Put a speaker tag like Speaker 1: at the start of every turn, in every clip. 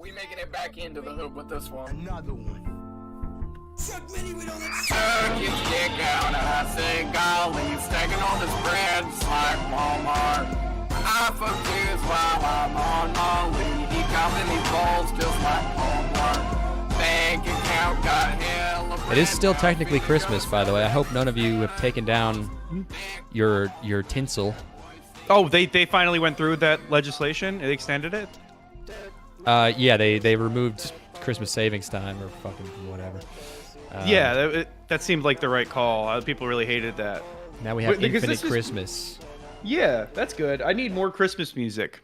Speaker 1: We making it back into the hood with this one.
Speaker 2: Another one.
Speaker 1: Suck your dick out and I say golly, stacking on this bread just like Walmart. I fuck kids while I'm on Molly. He counting these balls just like Walmart. Bank account got hell.
Speaker 3: It is still technically Christmas, by the way. I hope none of you have taken down your tinsel.
Speaker 4: Oh, they finally went through that legislation? They extended it?
Speaker 3: Yeah, they removed Christmas savings time or fucking whatever.
Speaker 4: Yeah, that seemed like the right call. People really hated that.
Speaker 3: Now we have
Speaker 4: Because
Speaker 3: infinite Christmas.
Speaker 4: Yeah, that's good. I need more Christmas music.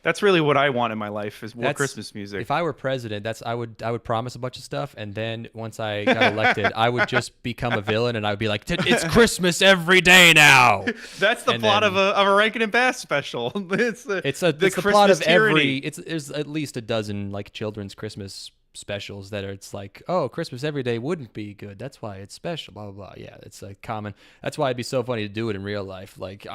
Speaker 4: That's really what I want in my life is more Christmas music.
Speaker 3: If I were president, I would promise a bunch of stuff, and then once I got elected, I would just become a villain, and I would be like, "It's Christmas every day now."
Speaker 4: That's the plot of a Rankin and Bass special. It's
Speaker 3: the plot of every. There's at least a dozen like children's Christmas specials that are. It's like, oh, Christmas every day wouldn't be good. That's why it's special. Blah blah blah. Yeah, it's like common. That's why it'd be so funny to do it in real life. Like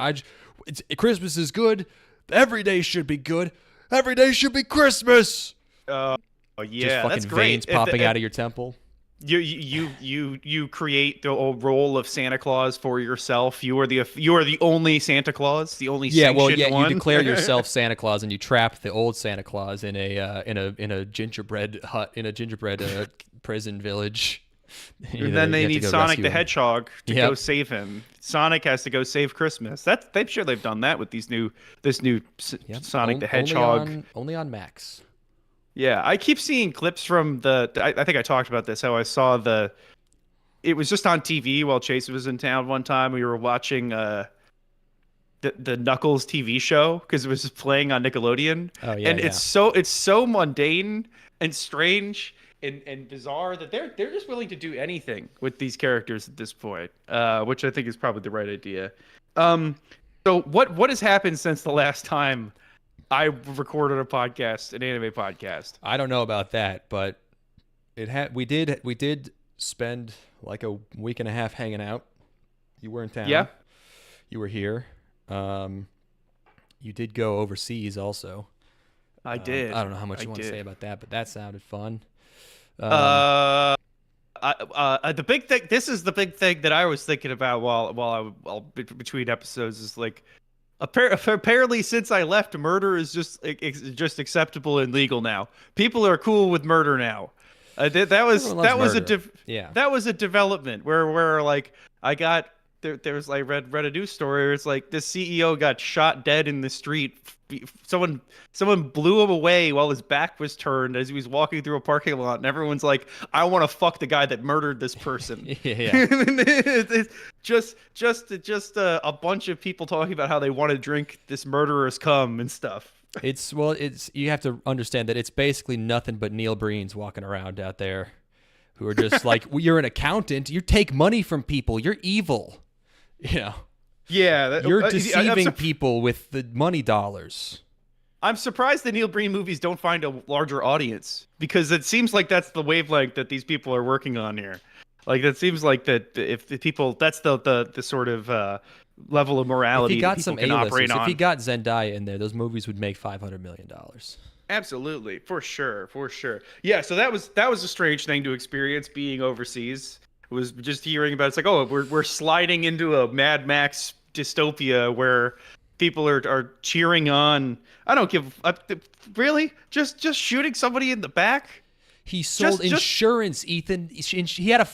Speaker 3: Christmas is good. Every day should be good. Every day should be Christmas.
Speaker 4: Oh
Speaker 3: just
Speaker 4: yeah,
Speaker 3: fucking
Speaker 4: that's great.
Speaker 3: veins popping out of your temple.
Speaker 4: You create the role of Santa Claus for yourself. You are the only Santa Claus, the only sanctioned one.
Speaker 3: You declare yourself Santa Claus, and you trap the old Santa Claus in a gingerbread hut in a gingerbread prison village.
Speaker 4: And then they need Sonic the Hedgehog to go save him. Sonic has to go save Christmas. I'm sure they've done that with this new Sonic the Hedgehog.
Speaker 3: Only on Max.
Speaker 4: Yeah, I keep seeing clips from I think I talked about this, how I saw it was just on TV while Chase was in town one time. We were watching the Knuckles TV show because it was just playing on Nickelodeon.
Speaker 3: Oh, yeah,
Speaker 4: and it's so mundane and strange and bizarre that they're just willing to do anything with these characters at this point, which I think is probably the right idea. So what has happened since the last time I recorded an anime podcast?
Speaker 3: I don't know about that, but we did spend like a week and a half hanging out. You were in town.
Speaker 4: Yeah.
Speaker 3: You were here. You did go overseas also.
Speaker 4: I did.
Speaker 3: I don't know how much you want to say about that, but that sounded fun.
Speaker 4: The big thing. This is the big thing that I was thinking about while between episodes is like, apparently since I left, murder is just acceptable and legal now. People are cool with murder now. That was a development where like I got there was like read a news story where it's like this CEO got shot dead in the street. Someone blew him away while his back was turned as he was walking through a parking lot, and everyone's like, "I want to fuck the guy that murdered this person."
Speaker 3: Yeah.
Speaker 4: It's just a bunch of people talking about how they want to drink this murderer's cum and stuff.
Speaker 3: It's you have to understand that it's basically nothing but Neil Breens walking around out there, who are just like, well, you're an accountant, you take money from people, you're evil, you know.
Speaker 4: Yeah,
Speaker 3: you're deceiving people with the money dollars.
Speaker 4: I'm surprised the Neil Breen movies don't find a larger audience, because it seems like that's the wavelength that these people are working on here. Like, it seems like that if the people, that's the sort of level of morality that people can operate on.
Speaker 3: If he got Zendaya in there, those movies would make $500 million.
Speaker 4: Absolutely, for sure. Yeah, so that was a strange thing to experience being overseas. It was just hearing about it's like, oh, we're sliding into a Mad Max dystopia where people are cheering on. I don't give really just shooting somebody in the back.
Speaker 3: He sold insurance, Ethan. He had a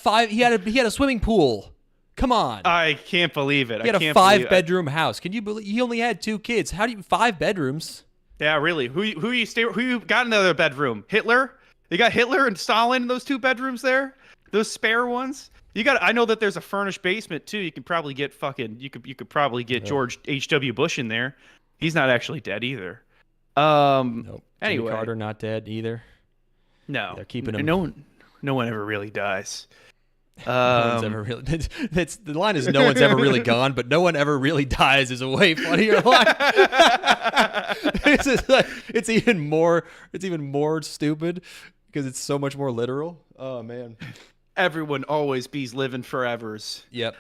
Speaker 3: swimming pool. Come on.
Speaker 4: I can't believe it.
Speaker 3: He had a 5-bedroom house. Can you believe he only had 2 kids? How do you 5 bedrooms?
Speaker 4: Yeah, really. Who you got in another bedroom? Hitler? You got Hitler and Stalin in those 2 bedrooms there? Those spare ones? I know that there's a furnished basement too. You could probably get you could probably get George H.W. Bush in there. He's not actually dead either.
Speaker 3: Nope.
Speaker 4: Anyway,
Speaker 3: Jimmy Carter not dead either.
Speaker 4: No.
Speaker 3: They're keeping him.
Speaker 4: No one ever really dies.
Speaker 3: No one's ever really. The line is no one's ever really gone, but no one ever really dies is a way funnier line. It's even more stupid because it's so much more literal. Oh man.
Speaker 4: Everyone always bees living forevers.
Speaker 3: Yep.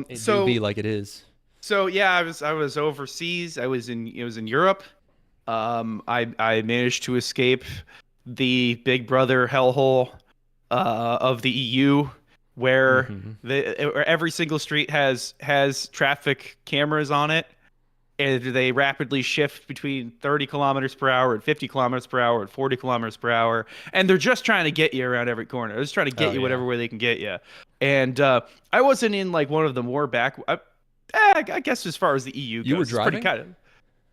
Speaker 3: It
Speaker 4: so
Speaker 3: do be like it is.
Speaker 4: So yeah, I was overseas. I was in Europe. I managed to escape the Big Brother hellhole of the EU, where where every single street has traffic cameras on it, and they rapidly shift between 30 kilometers per hour and 50 kilometers per hour and 40 kilometers per hour, and they're just trying to get you around every corner. They're just trying to get you whatever way they can get you. And I wasn't in like one of the more I guess as far as the EU goes,
Speaker 3: you were
Speaker 4: it's
Speaker 3: driving?
Speaker 4: pretty kind of.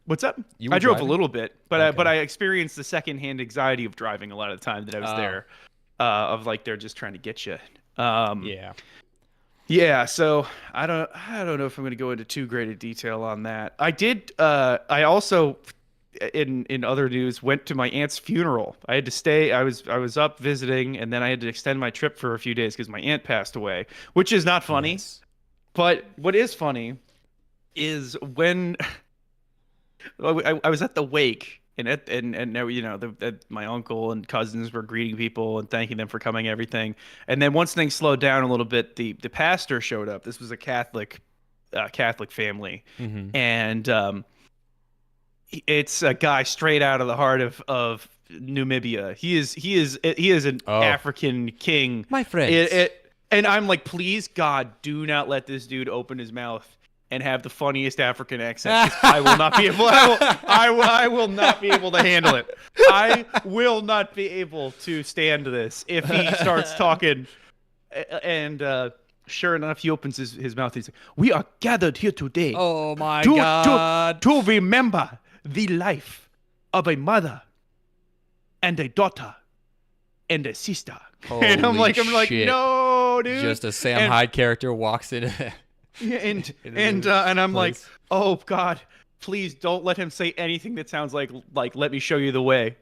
Speaker 4: What's up?
Speaker 3: You
Speaker 4: I drove
Speaker 3: driving?
Speaker 4: a little bit, but
Speaker 3: Okay.
Speaker 4: I experienced the secondhand anxiety of driving a lot of the time that I was there, of like they're just trying to get you.
Speaker 3: Yeah.
Speaker 4: Yeah, so I don't know if I'm going to go into too great a detail on that. I also in other news went to my aunt's funeral. I had to stay. I was up visiting, and then I had to extend my trip for a few days because my aunt passed away, which is not funny.
Speaker 3: Yes.
Speaker 4: But what is funny is when I was at the wake, and now, you know, my uncle and cousins were greeting people and thanking them for coming and everything. And then once things slowed down a little bit, the pastor showed up. This was a Catholic family, and it's a guy straight out of the heart of Namibia. He is an African king,
Speaker 3: My friends.
Speaker 4: And I'm like, please God, do not let this dude open his mouth and have the funniest African accent. 'Cause I will not be able. I will not be able to handle it. I will not be able to stand this if he starts talking. And sure enough, he opens his mouth. He's like, "We are gathered here today
Speaker 3: Oh my
Speaker 4: to,
Speaker 3: God.
Speaker 4: to remember the life of a mother and a daughter and a sister." And I'm like,
Speaker 3: shit.
Speaker 4: no, dude.
Speaker 3: Just a Sam Hyde character walks in.
Speaker 4: And I'm like, oh God, please don't let him say anything that sounds like let me show you the way.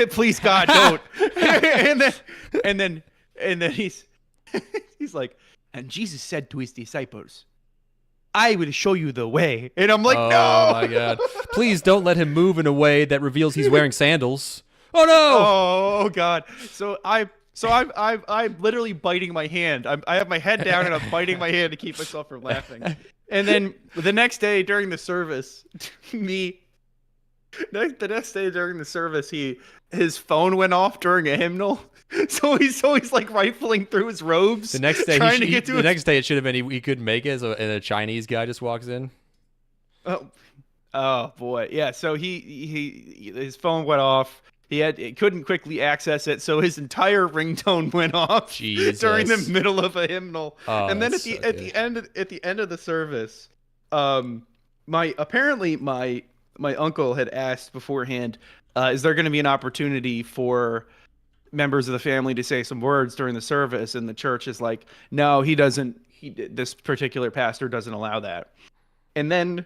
Speaker 4: Please God, don't. and then he's like, and Jesus said to his disciples, "I will show you the way." And I'm like, no.
Speaker 3: Oh my God. Please don't let him move in a way that reveals he's wearing sandals. Oh no.
Speaker 4: Oh God. So I'm literally biting my hand. I have my head down and I'm biting my hand to keep myself from laughing. And then the next day during the service, his phone went off during a hymnal. So he's like rifling through his robes.
Speaker 3: The next day,
Speaker 4: trying to get to
Speaker 3: next day it should have been he couldn't make it, and a Chinese guy just walks in.
Speaker 4: Oh boy, yeah. So his phone went off. He couldn't quickly access it, so his entire ringtone went off during the middle of a hymnal.
Speaker 3: Oh,
Speaker 4: and then at the end of the service, my uncle had asked beforehand, is there going to be an opportunity for members of the family to say some words during the service? And the church is like, no, he doesn't. This particular pastor doesn't allow that. And then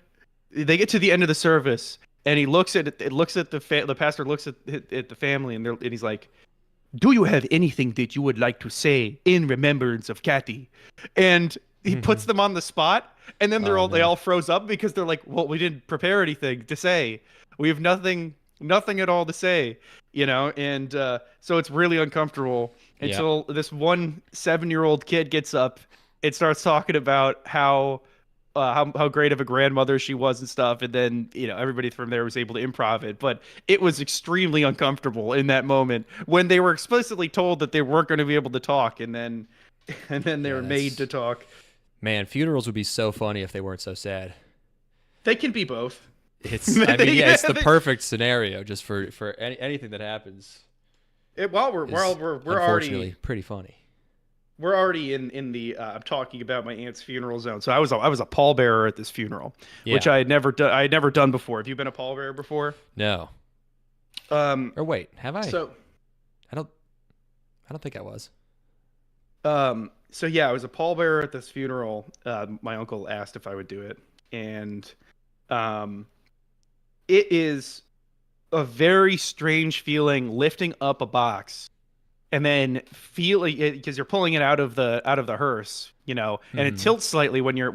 Speaker 4: they get to the end of the service. And he looks at it. The pastor looks at the family, and he's like, "Do you have anything that you would like to say in remembrance of Kathy?" And he puts them on the spot, and then they all froze up because they're like, "Well, we didn't prepare anything to say. We have nothing at all to say, you know." And so it's really uncomfortable until this one 7-year-old kid gets up and starts talking about how great of a grandmother she was and stuff, and then, you know, everybody from there was able to improv it. But it was extremely uncomfortable in that moment when they were explicitly told that they weren't going to be able to talk, and then they were made to talk.
Speaker 3: Man, funerals would be so funny if they weren't so sad.
Speaker 4: They can be both.
Speaker 3: It's it's the perfect scenario just for anything that happens.
Speaker 4: We're
Speaker 3: unfortunately pretty funny.
Speaker 4: We're already in the I'm talking about my aunt's funeral zone. So I was a pallbearer at this funeral, which I had never done before. Have you been a pallbearer before?
Speaker 3: No. Or wait, have I?
Speaker 4: So
Speaker 3: I don't think I was.
Speaker 4: So yeah, I was a pallbearer at this funeral. My uncle asked if I would do it, and it is a very strange feeling lifting up a box and then feeling it, because you're pulling it out of the hearse, you know, and it tilts slightly when you're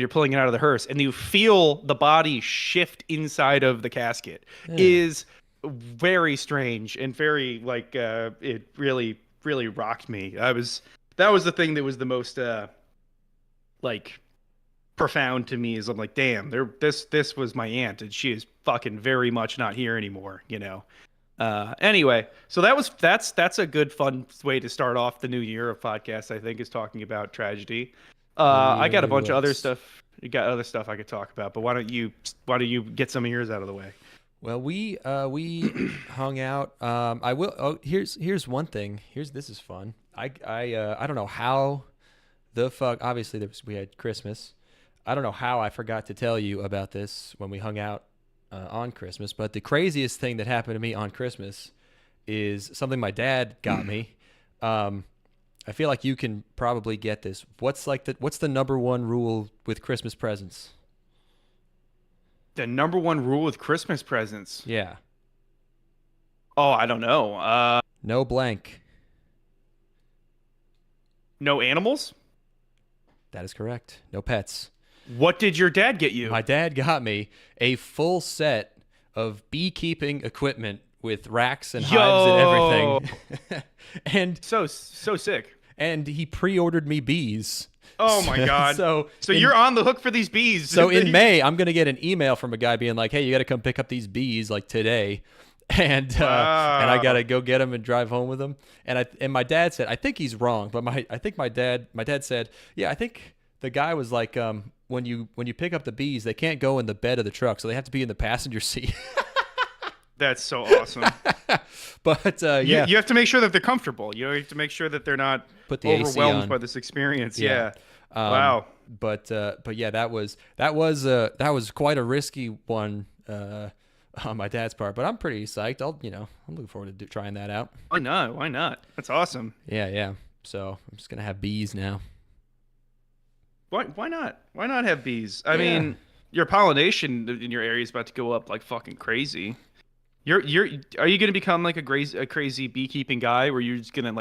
Speaker 4: pulling it out of the hearse, and you feel the body shift inside of the casket. Is very strange and very like it really rocked me. That was the thing that was the most like profound to me. Is I'm like, damn, this was my aunt, and she is fucking very much not here anymore, you know. Anyway, so that's a good fun way to start off the new year of podcasts. I think is talking about tragedy. I got a bunch of other stuff. You got other stuff I could talk about, but why don't you get some of yours out of the way?
Speaker 3: Well, we hung out. I will. Oh, here's one thing. This is fun. I don't know how the fuck. Obviously, we had Christmas. I don't know how I forgot to tell you about this when we hung out on Christmas. But the craziest thing that happened to me on Christmas is something my dad got me. I feel like you can probably get this. What's the number one rule with Christmas presents?
Speaker 4: The number one rule with Christmas presents.
Speaker 3: Yeah.
Speaker 4: Oh, I don't know.
Speaker 3: No blank.
Speaker 4: No animals?
Speaker 3: That is correct. No pets.
Speaker 4: What did your dad get you?
Speaker 3: My dad got me a full set of beekeeping equipment with racks and hives and everything. And
Speaker 4: so sick.
Speaker 3: And he pre-ordered me bees.
Speaker 4: Oh my God. So you're on the hook for these bees.
Speaker 3: So in May, I'm going to get an email from a guy being like, "Hey, you got to come pick up these bees like today." And I got to go get them and drive home with them. And my dad said, I think he's wrong, but my dad said, "Yeah, I think the guy was like, when you pick up the bees, they can't go in the bed of the truck, so they have to be in the passenger seat."
Speaker 4: That's so awesome.
Speaker 3: But yeah,
Speaker 4: you have to make sure that they're comfortable. You have to make sure that they're not overwhelmed by this experience. Yeah. Wow.
Speaker 3: But yeah, that was quite a risky one on my dad's part. But I'm pretty psyched. I'm looking forward to trying that out.
Speaker 4: Why not? Why not? That's awesome.
Speaker 3: Yeah. So I'm just gonna have bees now.
Speaker 4: Why not? Why not have bees? I mean, your pollination in your area is about to go up like fucking crazy. Are you gonna become like a crazy beekeeping guy where you're just gonna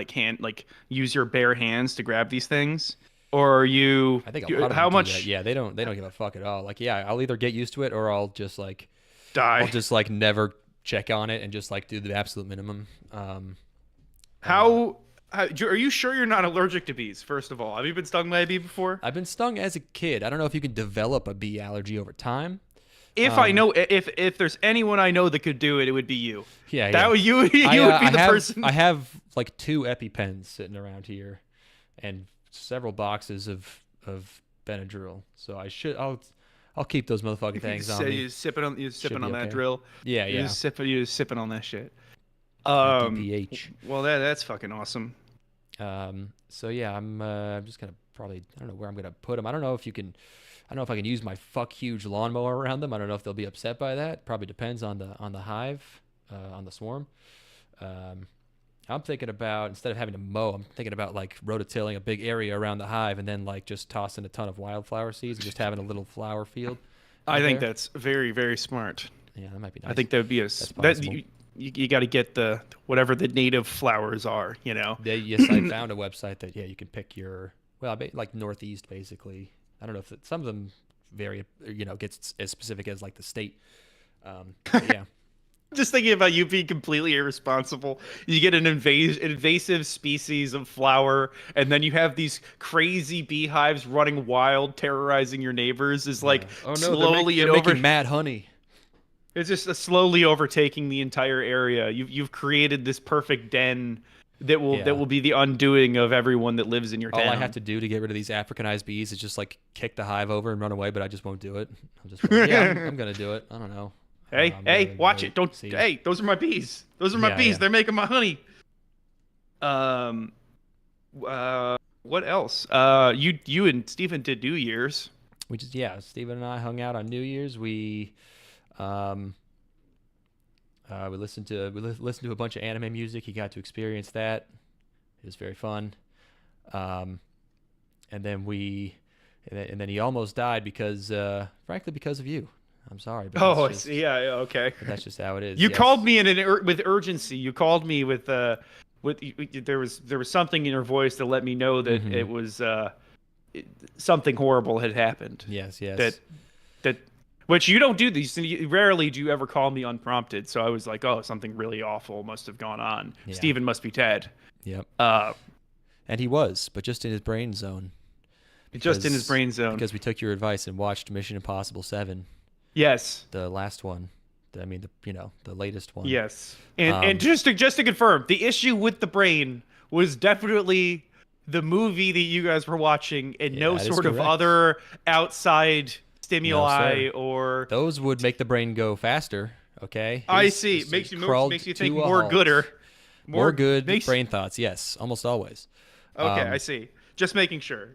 Speaker 4: use your bare hands to grab these things, or are you?
Speaker 3: I think a lot of them do that. Yeah, they don't give a fuck at all. Like, yeah, I'll either get used to it or I'll just like
Speaker 4: die.
Speaker 3: I'll just like never check on it and just like do the absolute minimum.
Speaker 4: Are you sure you're not allergic to bees? First of all, have you been stung by a bee before?
Speaker 3: I've been stung as a kid. I don't know if you can develop a bee allergy over time.
Speaker 4: If there's anyone I know that could do it, it would be you.
Speaker 3: Yeah,
Speaker 4: that would you would be the person.
Speaker 3: I have like 2 EpiPens sitting around here, and several boxes of Benadryl. So I'll keep those motherfucking things on me.
Speaker 4: You're sipping on that drill.
Speaker 3: Yeah.
Speaker 4: You're just sipping on that shit.
Speaker 3: DPH.
Speaker 4: Well, that's fucking awesome.
Speaker 3: So yeah, I'm just gonna probably, I don't know where I'm gonna put them. I don't know if I can use my fuck huge lawnmower around them. I don't know if they'll be upset by that. Probably depends on the hive, on the swarm. I'm thinking about, instead of having to mow, I'm thinking about like rototilling a big area around the hive and then like just tossing a ton of wildflower seeds and just having a little flower field.
Speaker 4: I think that's very, very smart.
Speaker 3: Yeah, that might be nice.
Speaker 4: I think that would be you got to get whatever the native flowers are, you know.
Speaker 3: Yes, I found a website that you can pick your, like Northeast basically. I don't know if some of them vary, gets as specific as like the state. Yeah.
Speaker 4: Just thinking about you being completely irresponsible. You get an invasive species of flower, and then you have these crazy beehives running wild, terrorizing your neighbors. Is like slowly
Speaker 3: they're making mad honey.
Speaker 4: It's just slowly overtaking the entire area. You've created this perfect den that will be the undoing of everyone that lives in your town.
Speaker 3: All I have to do to get rid of these Africanized bees is just like kick the hive over and run away, but I just won't do it. I'm just like, I'm gonna do it. I don't know.
Speaker 4: Hey, watch it! Don't. See. Hey, those are my bees. Those are my bees. Yeah. They're making my honey. What else? You and Steven did New Year's.
Speaker 3: Steven and I hung out on New Year's. We listened to a bunch of anime music. He got to experience that. It was very fun. And then he almost died because of you. I'm sorry. But
Speaker 4: okay.
Speaker 3: That's just how it is.
Speaker 4: You called me with urgency. You called me with there was something in your voice that let me know that it was something horrible had happened.
Speaker 3: Yes.
Speaker 4: That which you don't do these. Rarely do you ever call me unprompted. So I was like, oh, something really awful must have gone on. Yeah. Steven must be dead.
Speaker 3: Yep. And he was, but just in his brain zone.
Speaker 4: Just in his brain zone.
Speaker 3: Because we took your advice and watched Mission Impossible 7.
Speaker 4: Yes.
Speaker 3: The last one. I mean, the latest one.
Speaker 4: Yes, and just to confirm, the issue with the brain was definitely the movie that you guys were watching, and no
Speaker 3: that is
Speaker 4: sort of
Speaker 3: correct.
Speaker 4: other outside stimuli
Speaker 3: No,
Speaker 4: or.
Speaker 3: Those would make the brain go faster. Okay.
Speaker 4: I see. Makes you think more gooder.
Speaker 3: More good brain thoughts. Yes, almost always.
Speaker 4: Okay, I see. Just making sure.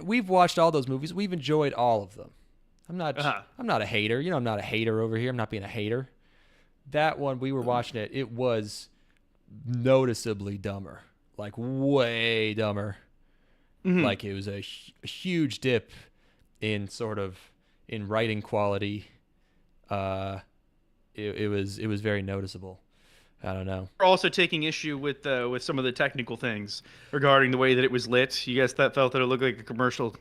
Speaker 3: We've watched all those movies. We've enjoyed all of them. I'm not a hater. I'm not a hater over here. I'm not being a hater. That one, we were watching it. It was noticeably dumber, like way dumber. Like it was a huge dip in in writing quality. It was very noticeable. I don't know.
Speaker 4: We're also taking issue with some of the technical things regarding the way that it was lit. You guys felt that it looked like a commercial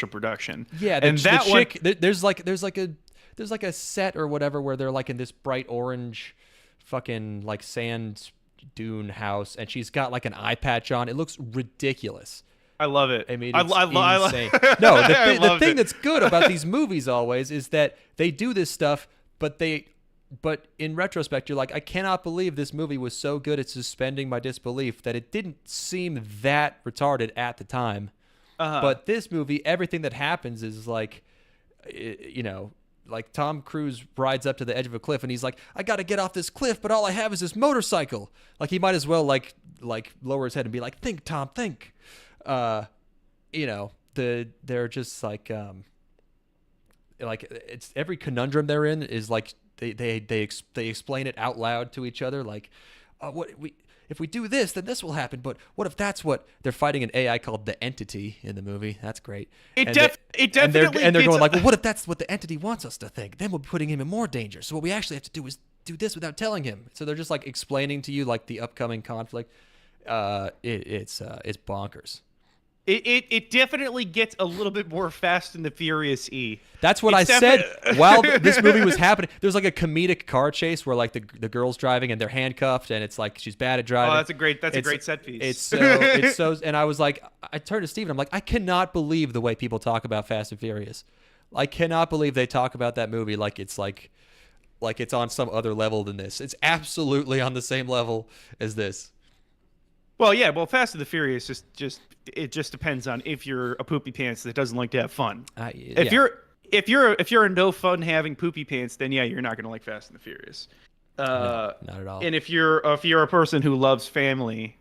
Speaker 4: production.
Speaker 3: Yeah,
Speaker 4: and that
Speaker 3: chick, there's like a set or whatever where they're like in this bright orange fucking like sand dune house, and she's got like an eye patch on. It looks ridiculous.
Speaker 4: I love it.
Speaker 3: I mean, it's insane. No, the thing that's good about these movies always is that they do this stuff, but in retrospect, you're like, I cannot believe this movie was so good at suspending my disbelief that it didn't seem that retarded at the time. But this movie, everything that happens is like, like Tom Cruise rides up to the edge of a cliff and he's like, I got to get off this cliff, but all I have is this motorcycle. Like he might as well like lower his head and be like, think, Tom, think. They're just like it's every conundrum they're in is like they explain it out loud to each other, like if we do this, then this will happen. But what if that's what they're fighting? An AI called the Entity in the movie. That's great.
Speaker 4: It definitely
Speaker 3: and they're going like, well, what if that's what the Entity wants us to think? Then we'll be putting him in more danger. So what we actually have to do is do this without telling him. So they're just like explaining to you like the upcoming conflict. It's bonkers.
Speaker 4: It definitely gets a little bit more Fast and the Furious E.
Speaker 3: That's what I said while this movie was happening. There's like a comedic car chase where like the girl's driving and they're handcuffed and it's like she's bad at driving.
Speaker 4: Oh, that's a great set piece.
Speaker 3: It's so and I was like, I turned to Steven, I'm like, I cannot believe the way people talk about Fast and Furious. I cannot believe they talk about that movie like it's on some other level than this. It's absolutely on the same level as this.
Speaker 4: Well, yeah. Well, Fast and the Furious it just depends on if you're a poopy pants that doesn't like to have fun. If you're a no fun having poopy pants, then yeah, you're not gonna like Fast and the Furious.
Speaker 3: No, not at all.
Speaker 4: And if you're a person who loves family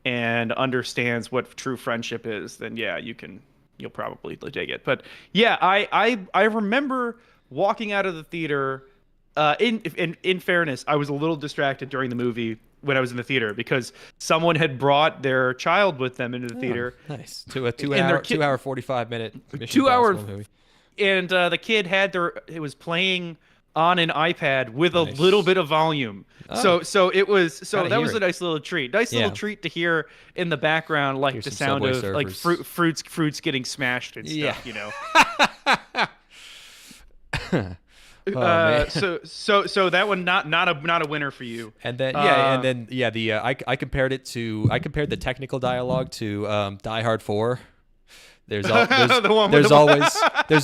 Speaker 4: and understands what true friendship is, then yeah, you'll probably dig it. But yeah, I remember walking out of the theater. In fairness, I was a little distracted during the movie when I was in the theater because someone had brought their child with them into the theater.
Speaker 3: Nice. To a 2 hour 45-minute Mission
Speaker 4: 2 hour
Speaker 3: Impossible movie.
Speaker 4: And the kid it was playing on an iPad with a little bit of volume.
Speaker 3: Oh.
Speaker 4: So that was
Speaker 3: it.
Speaker 4: a nice little treat. Little treat to hear in the background, like the sound of like fruits getting smashed and stuff, you know. So that one not a winner for you.
Speaker 3: And then I compared the technical dialogue to Die Hard 4. There's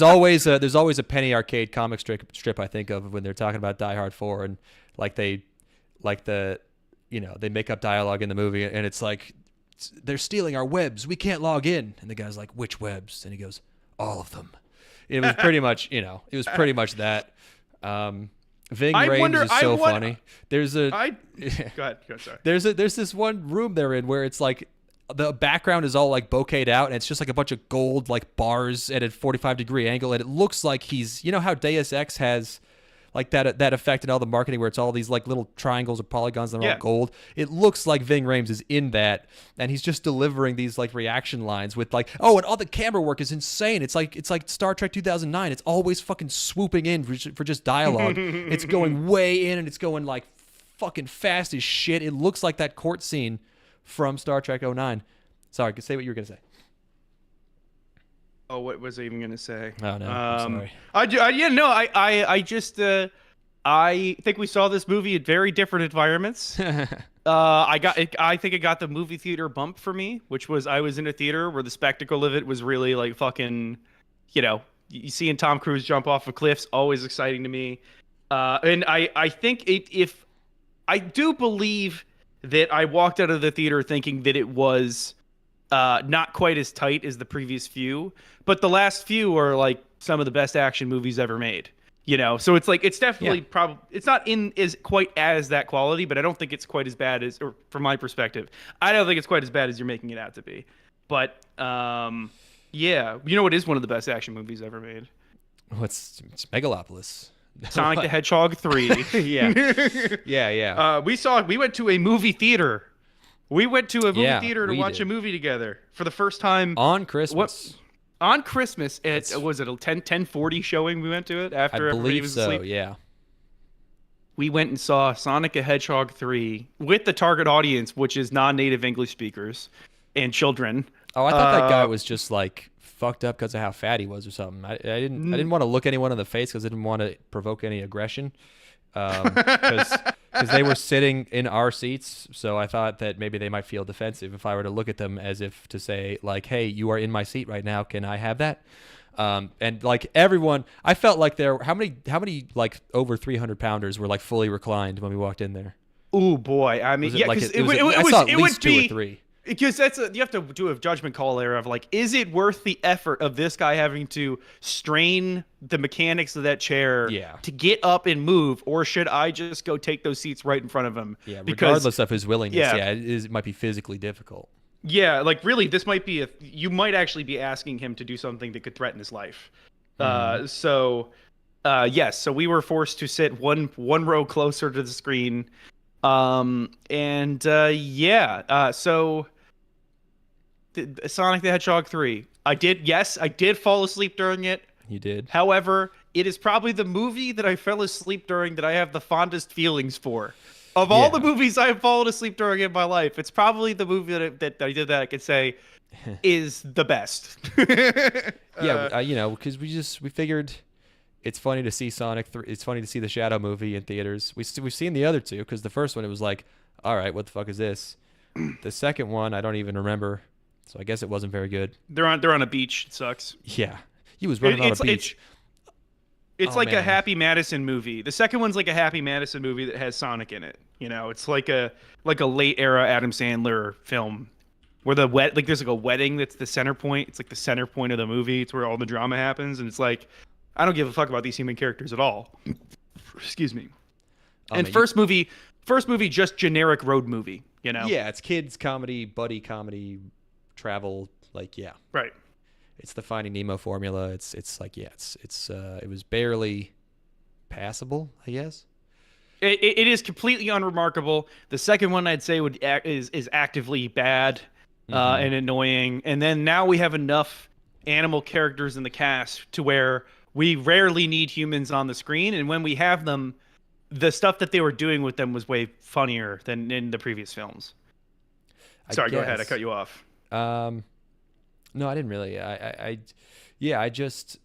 Speaker 3: always a penny arcade comic strip I think of when they're talking about Die Hard 4, and they make up dialogue in the movie and it's like, they're stealing our webs, we can't log in, and the guy's like, which webs? And he goes, all of them. It was pretty much that. Ving Rhames is so funny. There's a
Speaker 4: go ahead, sorry.
Speaker 3: There's this one room they're in where it's like the background is all like bokeh'd out and it's just like a bunch of gold like bars at a 45-degree angle, and it looks like he's, how Deus Ex has like that effect in all the marketing where it's all these like little triangles or polygons that are all gold. It looks like Ving Rhames is in that, and he's just delivering these like reaction lines with like, oh, and all the camera work is insane. It's like Star Trek 2009. It's always fucking swooping in for just dialogue. It's going way in and it's going like fucking fast as shit. It looks like that court scene from Star Trek 09. Sorry, say what you were gonna say.
Speaker 4: Oh, what was I even gonna say?
Speaker 3: Oh no, I'm sorry.
Speaker 4: I think we saw this movie in very different environments. I think it got the movie theater bump for me, which was I was in a theater where the spectacle of it was really like fucking, you seeing Tom Cruise jump off of cliffs, always exciting to me. And I think if I do believe that I walked out of the theater thinking that it was not quite as tight as the previous few, but the last few are like some of the best action movies ever made. You know, so it's like it's definitely probably it's not in is quite as that quality, but I don't think it's quite as bad as, or from my perspective, I don't think it's quite as bad as you're making it out to be. But yeah, you know what is one of the best action movies ever made?
Speaker 3: It's Megalopolis.
Speaker 4: Sonic the Hedgehog 3.
Speaker 3: Yeah.
Speaker 4: We went to a movie theater. We went to a movie theater to watch a movie together for the first time
Speaker 3: on Christmas.
Speaker 4: On Christmas, was it a 10:40 showing? We went to it after everybody was asleep.
Speaker 3: Yeah.
Speaker 4: We went and saw Sonic the Hedgehog 3 with the target audience, which is non-native English speakers and children.
Speaker 3: Oh, I thought that guy was just like fucked up because of how fat he was or something. I didn't want to look anyone in the face because I didn't want to provoke any aggression. Because they were sitting in our seats, so I thought that maybe they might feel defensive if I were to look at them as if to say, like, hey, you are in my seat right now, can I have that? And like everyone, I felt like how many like over 300 pounders were like fully reclined when we walked in there?
Speaker 4: Oh boy, I mean,
Speaker 3: I saw at least two or three.
Speaker 4: Because you have to do a judgment call there of like, is it worth the effort of this guy having to strain the mechanics of that chair to get up and move, or should I just go take those seats right in front of him?
Speaker 3: Yeah, regardless of his willingness, it might be physically difficult.
Speaker 4: Yeah, like really, this might be you might actually be asking him to do something that could threaten his life. Yes, so we were forced to sit one row closer to the screen. So Sonic the Hedgehog 3. I did fall asleep during it.
Speaker 3: You did.
Speaker 4: However, it is probably the movie that I fell asleep during that I have the fondest feelings for. Of all the movies I have fallen asleep during in my life, it's probably the movie that I did that I could say is the best.
Speaker 3: Because we figured it's funny to see Sonic 3. It's funny to see the Shadow movie in theaters. We've seen the other two because the first one it was like, all right, what the fuck is this? The second one I don't even remember, so I guess it wasn't very good.
Speaker 4: They're on a beach. It sucks.
Speaker 3: Yeah, he was running on a beach.
Speaker 4: It's like a Happy Madison movie. The second one's like a Happy Madison movie that has Sonic in it. You know, it's like a late era Adam Sandler film where there's like a wedding that's the center point. It's like the center point of the movie. It's where all the drama happens, and it's like, I don't give a fuck about these human characters at all. Excuse me. And first movie, just generic road movie. You know.
Speaker 3: Yeah, it's kids comedy, buddy comedy, travel. Like
Speaker 4: right.
Speaker 3: It's the Finding Nemo formula. It was barely passable, I guess.
Speaker 4: It is completely unremarkable. The second one I'd say is actively bad and annoying. And then now we have enough animal characters in the cast to where we rarely need humans on the screen. And when we have them, the stuff that they were doing with them was way funnier than in the previous films. Sorry, go ahead. I cut you off.
Speaker 3: No, I didn't really. I just,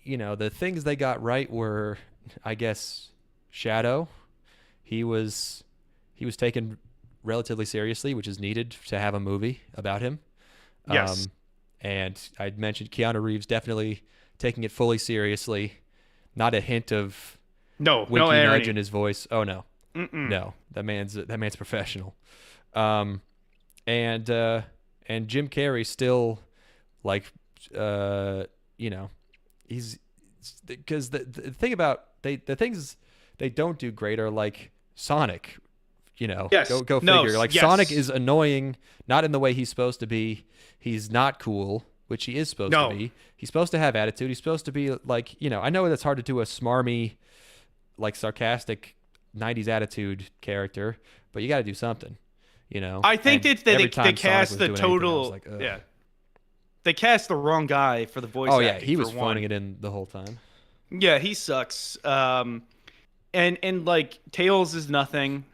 Speaker 3: the things they got right were, I guess, Shadow. He was taken relatively seriously, which is needed to have a movie about him.
Speaker 4: Yes.
Speaker 3: And I'd mentioned Keanu Reeves definitely taking it fully seriously. Not a hint of winky nudge in his voice. Oh no. No, that man's professional. And Jim Carrey still, like, he's, because the thing about the things they don't do great are like Sonic,
Speaker 4: Yes.
Speaker 3: Go figure. Like, yes. Sonic is annoying, not in the way he's supposed to be. He's not cool, which he is supposed to be. He's supposed to have attitude. He's supposed to be like, I know that's hard to do a smarmy, like, sarcastic 90s attitude character, but you got to do something.
Speaker 4: I think that they cast the total. Like, they cast the wrong guy for the voice.
Speaker 3: Oh yeah, he was phoning it in the whole time.
Speaker 4: Yeah, he sucks. And like Tails is nothing.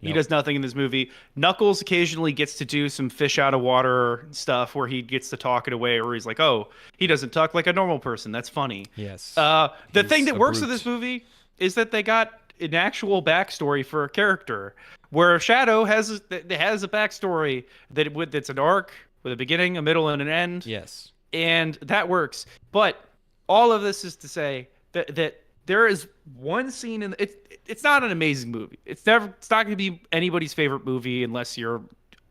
Speaker 4: He does nothing in this movie. Knuckles occasionally gets to do some fish out of water stuff where he gets to talk in a way where he's like, oh, he doesn't talk like a normal person. That's funny.
Speaker 3: Yes.
Speaker 4: The thing that works with this movie is that they got an actual backstory for a character. Where Shadow has a backstory that's an arc with a beginning, a middle, and an end.
Speaker 3: Yes.
Speaker 4: And that works. But all of this is to say that there is one scene in it's not an amazing movie. It's not going to be anybody's favorite movie unless you're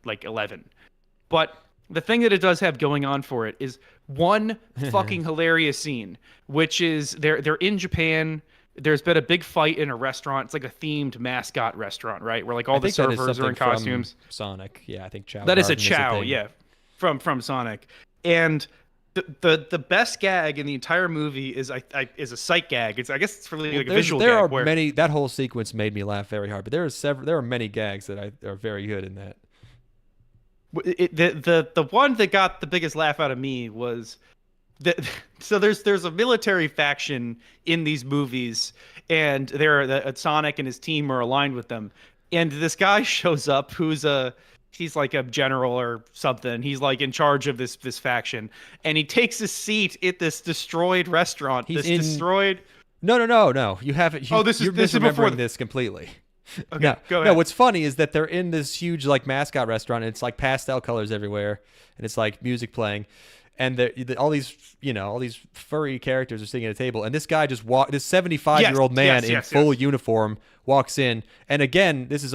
Speaker 4: like 11. But the thing that it does have going on for it is one fucking hilarious scene, which is they're in Japan. There's been a big fight in a restaurant. It's like a themed mascot restaurant, right? Where like all the servers are in costumes.
Speaker 3: Sonic, yeah, I think Chow.
Speaker 4: That is a Chow, yeah, from Sonic. And the best gag in the entire movie is a sight gag. I guess it's really like a visual
Speaker 3: there
Speaker 4: gag.
Speaker 3: There are many. That whole sequence made me laugh very hard. But there are many gags that are very good in that.
Speaker 4: The one that got the biggest laugh out of me was that. So there's a military faction in these movies, and Sonic and his team are aligned with them. And this guy shows up he's like a general or something. He's like in charge of this faction, and he takes a seat at this destroyed restaurant. Destroyed.
Speaker 3: No. You haven't. You're misremembering this completely.
Speaker 4: Okay,
Speaker 3: no,
Speaker 4: go ahead.
Speaker 3: No, what's funny is that they're in this huge like mascot restaurant, and it's like pastel colors everywhere, and it's like music playing, and all these furry characters are sitting at a table, and this guy this 75-year-old man in full uniform walks in, and again, this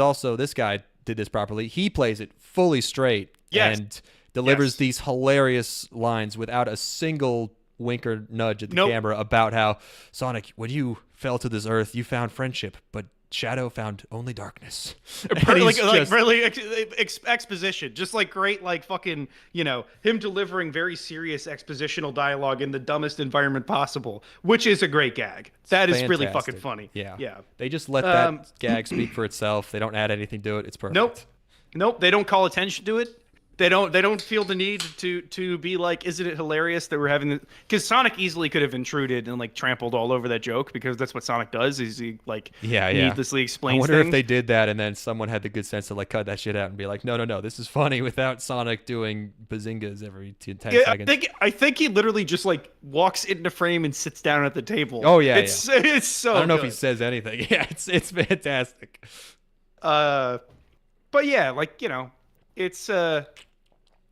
Speaker 3: guy did this properly. He plays it fully straight and delivers these hilarious lines without a single wink or nudge at the camera about how, Sonic, when you fell to this earth, you found friendship, but Shadow found only darkness.
Speaker 4: Really exposition, just like great, like fucking, him delivering very serious expositional dialogue in the dumbest environment possible, which is a great gag. That is really fucking funny.
Speaker 3: Yeah. They just let that gag speak for itself. They don't add anything to it. It's perfect.
Speaker 4: Nope. They don't call attention to it. They don't feel the need to be like, isn't it hilarious that we're having this? Because Sonic easily could have intruded and like trampled all over that joke, because that's what Sonic does. Is he like needlessly explains
Speaker 3: things. I wonder
Speaker 4: if
Speaker 3: they did that and then someone had the good sense to like cut that shit out and be like, no, this is funny without Sonic doing bazingas every 10 seconds.
Speaker 4: I think he literally just like walks into frame and sits down at the table.
Speaker 3: Oh yeah,
Speaker 4: it's so.
Speaker 3: I don't know if he says anything. Yeah, it's fantastic.
Speaker 4: But yeah, like it's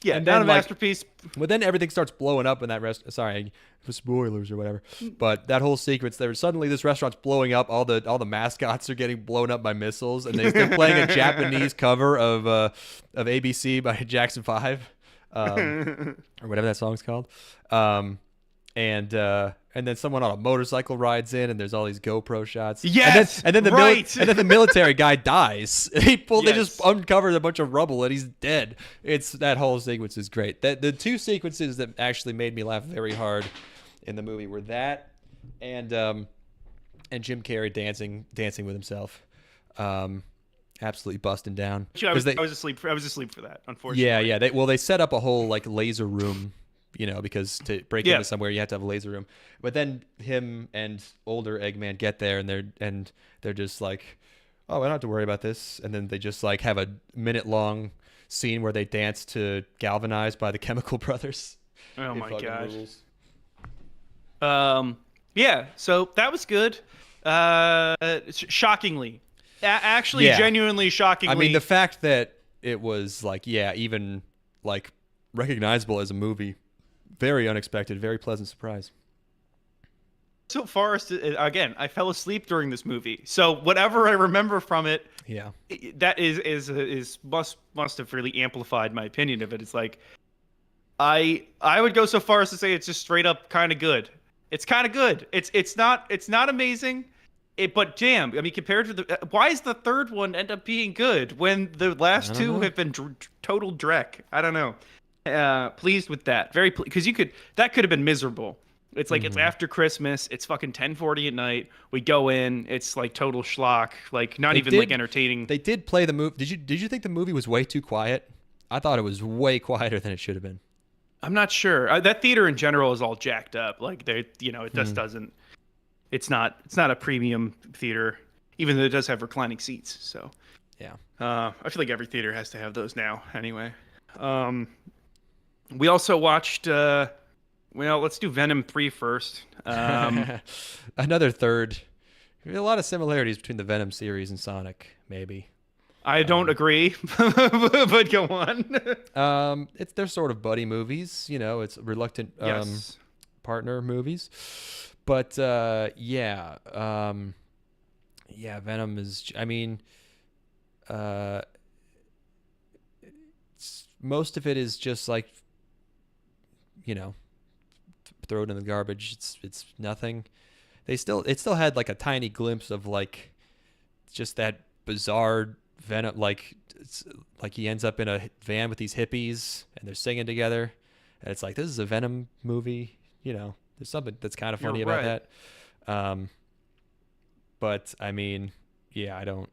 Speaker 4: yeah,
Speaker 3: and
Speaker 4: not
Speaker 3: then,
Speaker 4: a masterpiece.
Speaker 3: But then everything starts blowing up in that sorry for spoilers or whatever. But that whole sequence there, suddenly this restaurant's blowing up. All the mascots are getting blown up by missiles, and they're playing a Japanese cover of ABC by Jackson 5, or whatever that song's called. And then someone on a motorcycle rides in, and there's all these GoPro shots.
Speaker 4: Yes,
Speaker 3: and then the military guy dies. They just uncovered a bunch of rubble, and he's dead. That whole sequence is great. The two sequences that actually made me laugh very hard in the movie were that, and Jim Carrey dancing with himself, absolutely busting down.
Speaker 4: I was asleep for that, unfortunately.
Speaker 3: Yeah. They set up a whole like laser room. Because to break into somewhere you have to have a laser room. But then him and older Eggman get there, and they're just like, oh, I don't have to worry about this. And then they just like have a minute-long scene where they dance to "Galvanized" by the Chemical Brothers.
Speaker 4: Oh my god. Yeah. So that was good. Shockingly, genuinely shockingly.
Speaker 3: I mean, the fact that it was like, even like recognizable as a movie. Very unexpected, very pleasant surprise.
Speaker 4: So far, again, I fell asleep during this movie. So whatever I remember from it, that must have really amplified my opinion of it. It's like I would go so far as to say it's just straight up kind of good. It's kind of good. It's not amazing. But damn, I mean, compared to why is the third one end up being good when the last two have been total dreck? I don't know. Pleased with that, very because that could have been miserable. It's like it's after Christmas, it's fucking 10:40 at night. We go in, it's like total schlock, like like entertaining.
Speaker 3: They did play the movie. Did you think the movie was way too quiet? I thought it was way quieter than it should have been.
Speaker 4: I'm not sure. That theater in general is all jacked up. Like it just doesn't. It's not a premium theater, even though it does have reclining seats. So
Speaker 3: yeah,
Speaker 4: I feel like every theater has to have those now. Anyway. We also watched, let's do Venom 3 first.
Speaker 3: Another third. A lot of similarities between the Venom series and Sonic, maybe.
Speaker 4: I don't agree, but go on.
Speaker 3: They're sort of buddy movies, it's reluctant partner movies. But yeah, yeah, Venom is. I mean, uh, most of it is just like, you know, throw it in the garbage. It's nothing. It still had like a tiny glimpse of like just that bizarre Venom, like it's like he ends up in a van with these hippies and they're singing together, and it's like this is a Venom movie. You know, there's something that's kind of funny
Speaker 4: You're
Speaker 3: about
Speaker 4: right.
Speaker 3: that. But I mean, yeah, I don't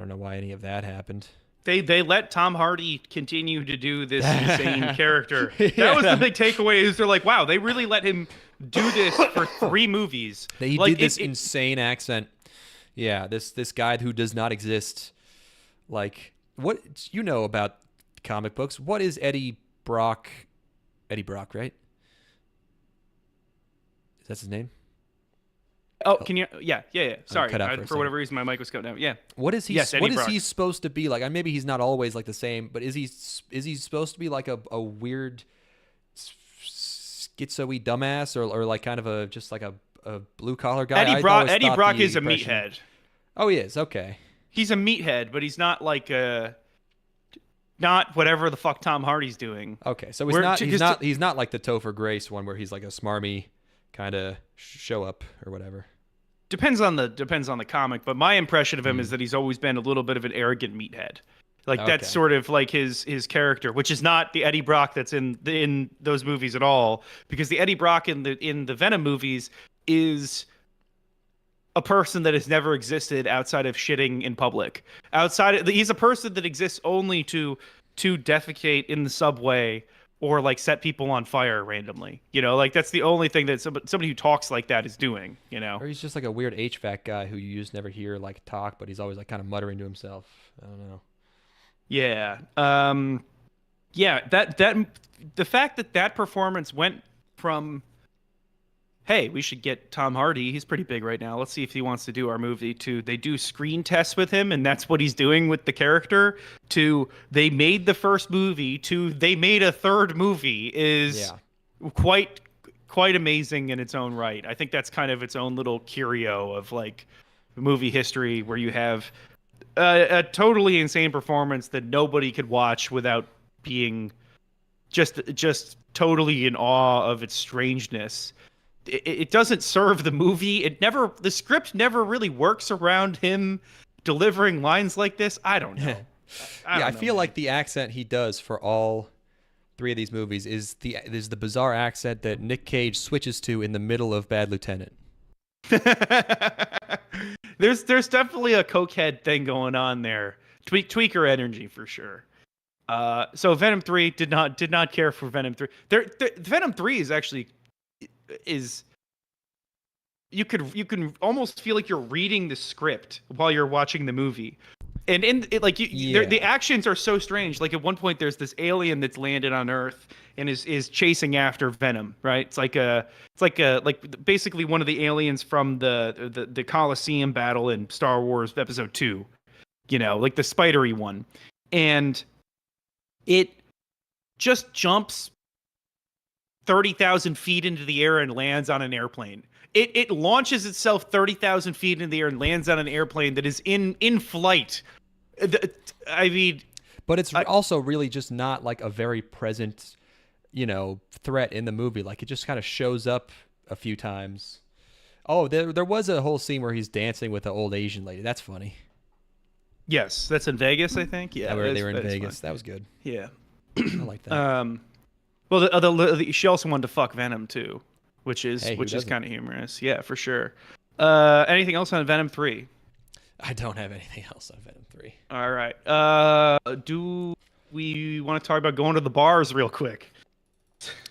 Speaker 3: know why any of that happened.
Speaker 4: They let Tom Hardy continue to do this insane character. That was the
Speaker 3: Yeah.
Speaker 4: big takeaway. Is they're like, wow, they really let him do this for 3 movies.
Speaker 3: He
Speaker 4: Like
Speaker 3: did this insane accent. Yeah, this guy who does not exist. Like, what you know about comic books? What is Eddie Brock? Eddie Brock, right? Is that his name?
Speaker 4: Oh, can you? Yeah. Sorry,
Speaker 3: cut out for a
Speaker 4: for
Speaker 3: second.
Speaker 4: whatever reason my mic was cut down. Yeah.
Speaker 3: What is he?
Speaker 4: Yes, Eddie
Speaker 3: What is
Speaker 4: Brock.
Speaker 3: he supposed to be like? And maybe he's not always like the same, but is he supposed to be like a weird schizoid dumbass or like kind of a just like a blue collar guy? I always
Speaker 4: Eddie
Speaker 3: thought
Speaker 4: Brock
Speaker 3: the
Speaker 4: is a
Speaker 3: impression-
Speaker 4: meathead.
Speaker 3: Oh, he is. Okay.
Speaker 4: He's a meathead, but he's not like not whatever the fuck Tom Hardy's doing.
Speaker 3: Okay, so he's
Speaker 4: We're-
Speaker 3: not
Speaker 4: to-
Speaker 3: he's
Speaker 4: 'cause
Speaker 3: not
Speaker 4: to-
Speaker 3: he's not like the Topher Grace one where he's like a smarmy kind of show up or whatever.
Speaker 4: Depends on the comic, but my impression of him is that he's always been a little bit of an arrogant meathead. Like that's
Speaker 3: Okay.
Speaker 4: sort of like his character, which is not the Eddie Brock that's in those movies at all. Because the Eddie Brock in the Venom movies is a person that has never existed outside of shitting in public. He's a person that exists only to defecate in the subway or like set people on fire randomly. You know, like that's the only thing that somebody who talks like that is doing. You know.
Speaker 3: Or he's just like a weird HVAC guy who you just never hear like talk, but he's always like kind of muttering to himself. I don't know.
Speaker 4: Yeah. Yeah, that the fact that performance went from hey, we should get Tom Hardy, he's pretty big right now. Let's see if he wants to do our movie to they do screen tests with him and that's what he's doing with the character to they made the first movie to they made a third movie is quite amazing in its own right. I think that's kind of its own little curio of like movie history where you have a totally insane performance that nobody could watch without being just totally in awe of its strangeness. It doesn't serve the movie. The script never really works around him delivering lines like this. I don't know.
Speaker 3: I feel like the accent he does for all three of these movies is the bizarre accent that Nick Cage switches to in the middle of Bad Lieutenant.
Speaker 4: There's definitely a cokehead thing going on there. Tweaker energy for sure. So Venom 3 did not care for Venom 3. Venom 3 is actually you can almost feel like you're reading the script while you're watching the movie. And the actions are so strange. Like at one point, there's this alien that's landed on Earth and is chasing after Venom. Right? It's like basically one of the aliens from the Colosseum battle in Star Wars Episode 2. You know, like the spidery one, and it just jumps 30,000 feet into the air and lands on an airplane. It launches itself 30,000 feet into the air and lands on an airplane that is in flight. I mean,
Speaker 3: but it's also really just not like a very present, threat in the movie. Like it just kind of shows up a few times. Oh, there was a whole scene where he's dancing with an old Asian lady. That's funny.
Speaker 4: Yes, that's in Vegas, I think. Yeah,
Speaker 3: where they were in Vegas. That was good.
Speaker 4: Yeah,
Speaker 3: I like that.
Speaker 4: Well, she also wanted to fuck Venom too, which is kind of humorous. Yeah, for sure. Anything else on Venom 3?
Speaker 3: I don't have anything else on Venom 3.
Speaker 4: All right. Do we want to talk about going to the bars real quick?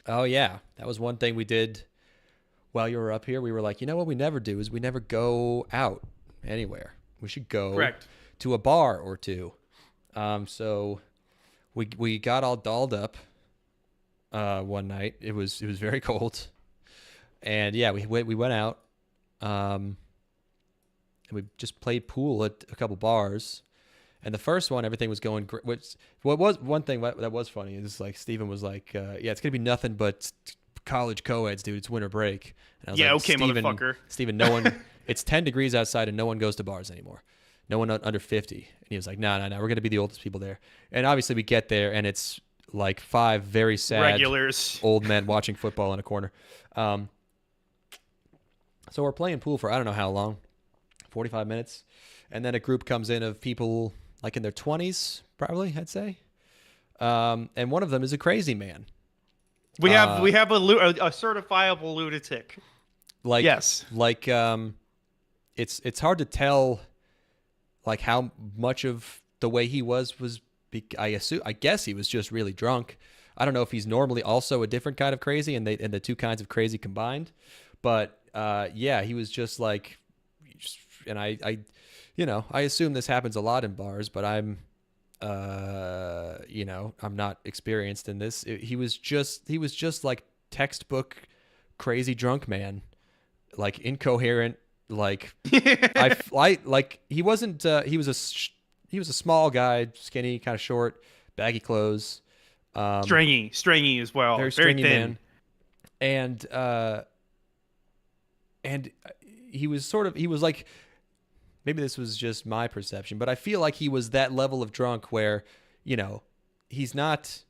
Speaker 3: Oh yeah, that was one thing we did while you were up here. We were like, you know what we never do is we never go out anywhere. We should go to a bar or two. So we got all dolled up one night. It was very cold, and yeah, we went out. And we just played pool at a couple bars. And the first one, everything was going great. What was one thing that was funny is like Steven was like, yeah, it's gonna be nothing but college co-eds, dude. It's winter break. And I was
Speaker 4: Yeah,
Speaker 3: like,
Speaker 4: okay, motherfucker.
Speaker 3: Steven, no one. It's 10 degrees outside, and no one goes to bars anymore. No one under 50. And he was like, no. We're gonna be the oldest people there. And obviously, we get there, and it's like 5 very sad
Speaker 4: regulars,
Speaker 3: old men watching football in a corner. So we're playing pool for I don't know how long, 45 minutes, and then a group comes in of people like in their 20s, probably I'd say. And one of them is a crazy man.
Speaker 4: We have a certifiable lunatic.
Speaker 3: Like
Speaker 4: yes,
Speaker 3: like it's hard to tell like how much of the way he was I guess he was just really drunk. I don't know if he's normally also a different kind of crazy and the two kinds of crazy combined, but yeah, he was just like, and I I assume this happens a lot in bars, but I'm I'm not experienced in this. He was just like textbook crazy drunk man, like incoherent, like like he wasn't he was a small guy, skinny, kind of short, baggy clothes,
Speaker 4: stringy as well,
Speaker 3: very stringy man, and he was like, maybe this was just my perception, but I feel like he was that level of drunk where, he's not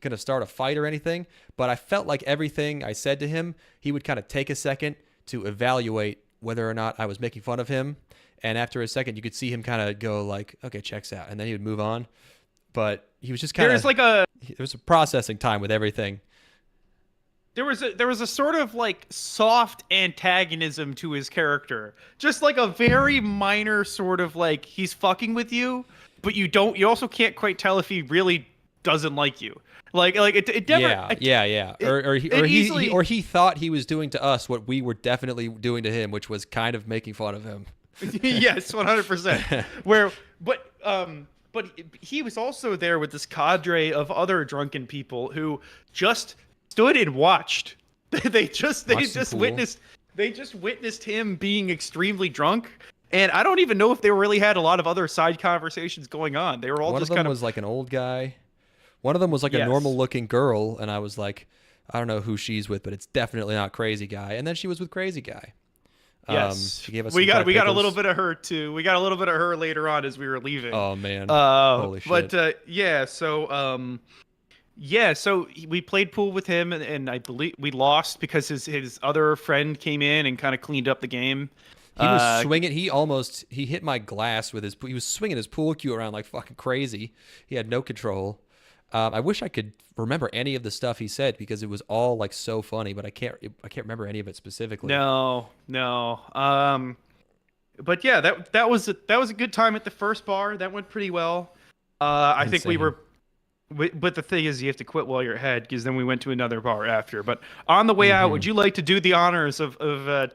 Speaker 3: going to start a fight or anything, but I felt like everything I said to him, he would kind of take a second to evaluate whether or not I was making fun of him. And after a second, you could see him kind of go like, okay, checks out. And then he would move on. But he was just kind of, there was a processing time with everything.
Speaker 4: There was a sort of like soft antagonism to his character, just like a very minor sort of like he's fucking with you, but you also can't quite tell if he really doesn't like you. Like it never.
Speaker 3: Yeah. Or he thought he was doing to us what we were definitely doing to him, which was kind of making fun of him.
Speaker 4: Yes, 100%. But he was also there with this cadre of other drunken people who just stood and watched. They just witnessed him being extremely drunk, and I don't even know if they really had a lot of other side conversations going on. They were all
Speaker 3: one
Speaker 4: just
Speaker 3: of them
Speaker 4: kind of
Speaker 3: was like an old guy. One of them was like a normal looking girl, and I was like, I don't know who she's with, but it's definitely not crazy guy. And then she was with crazy guy.
Speaker 4: Yes,
Speaker 3: she gave us
Speaker 4: we got a little bit of her too. We got a little bit of her later on as we were leaving.
Speaker 3: Oh man, holy shit!
Speaker 4: But so we played pool with him, and I believe we lost because his other friend came in and kind of cleaned up the game.
Speaker 3: He was swinging. He hit my glass with he was swinging his pool cue around like fucking crazy. He had no control. I wish I could remember any of the stuff he said because it was all like so funny, but I can't remember any of it specifically.
Speaker 4: No. But yeah, that was a good time at the first bar. That went pretty well. I think we were. But the thing is, you have to quit while you're ahead, because then we went to another bar after. But on the way out, would you like to do the honors of telling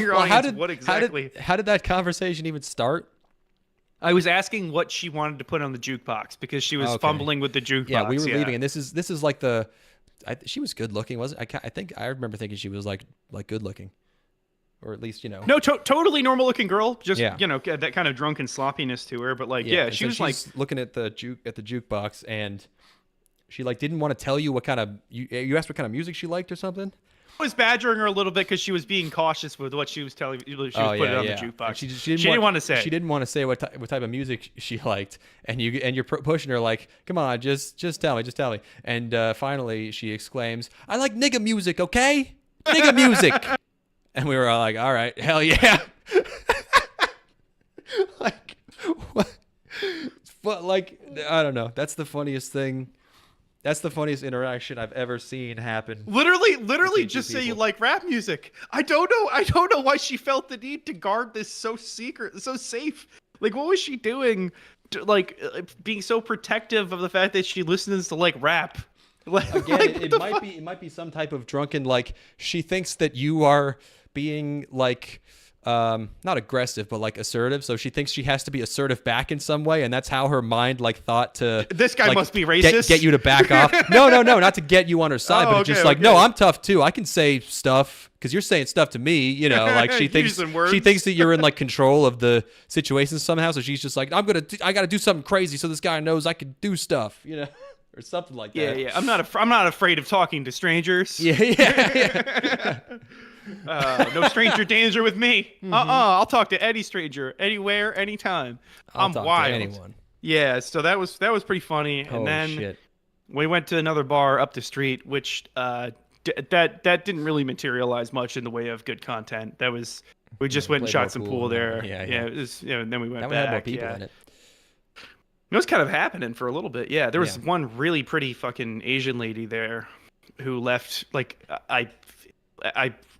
Speaker 4: your audience what exactly?
Speaker 3: How did that conversation even start?
Speaker 4: I was asking what she wanted to put on the jukebox because she was fumbling with the jukebox.
Speaker 3: Yeah, we were leaving, and this is like she was good looking, wasn't it? I think I remember thinking she was like good looking. Or at least,
Speaker 4: No, totally normal looking girl. Just, that kind of drunken sloppiness to her. But she was like
Speaker 3: looking at the jukebox, and she like didn't want to tell you what kind of, you asked what kind of music she liked or something?
Speaker 4: I was badgering her a little bit because she was being cautious with what she was telling me. She was putting on the jukebox. She didn't want to say.
Speaker 3: She didn't want to say what type of music she liked, and you're pushing her like, come on, just tell me. And finally she exclaims, "I like nigga music, okay? Nigga music." And we were all like, all right, hell yeah. Like, what? But like, I don't know. That's the funniest thing. That's the funniest interaction I've ever seen happen.
Speaker 4: Literally just say you like rap music. I don't know why she felt the need to guard this so secret, so safe. Like, what was she doing? Being so protective of the fact that she listens to like rap.
Speaker 3: Again, it might be some type of drunken, like, she thinks that you are being like not aggressive but like assertive, so she thinks she has to be assertive back in some way, and that's how her mind like thought to
Speaker 4: this guy must be racist,
Speaker 3: get you to back off. No, not to get you on her side, but just like, no, I'm tough too, I can say stuff because you're saying stuff to me, like she thinks that you're in like control of the situation somehow, so she's just like, I gotta do something crazy so this guy knows I can do stuff, or something like
Speaker 4: Yeah,
Speaker 3: that.
Speaker 4: yeah. I'm not afraid of talking to strangers.
Speaker 3: Yeah.
Speaker 4: No stranger danger with me. I'll talk to any stranger, anywhere, anytime.
Speaker 3: I'll
Speaker 4: I'm
Speaker 3: talk
Speaker 4: wild.
Speaker 3: to anyone.
Speaker 4: Yeah, so that was pretty funny. And
Speaker 3: Holy
Speaker 4: then
Speaker 3: shit.
Speaker 4: we went to another bar up the street, which that didn't really materialize much in the way of good content. We just went and
Speaker 3: played more
Speaker 4: shot some
Speaker 3: pool
Speaker 4: pool
Speaker 3: and
Speaker 4: there.
Speaker 3: yeah.
Speaker 4: It was, and then we went
Speaker 3: That one
Speaker 4: back.
Speaker 3: had more people
Speaker 4: yeah.
Speaker 3: in it.
Speaker 4: It was kind of happening for a little bit. Yeah, there was one really pretty fucking Asian lady there who left. Like I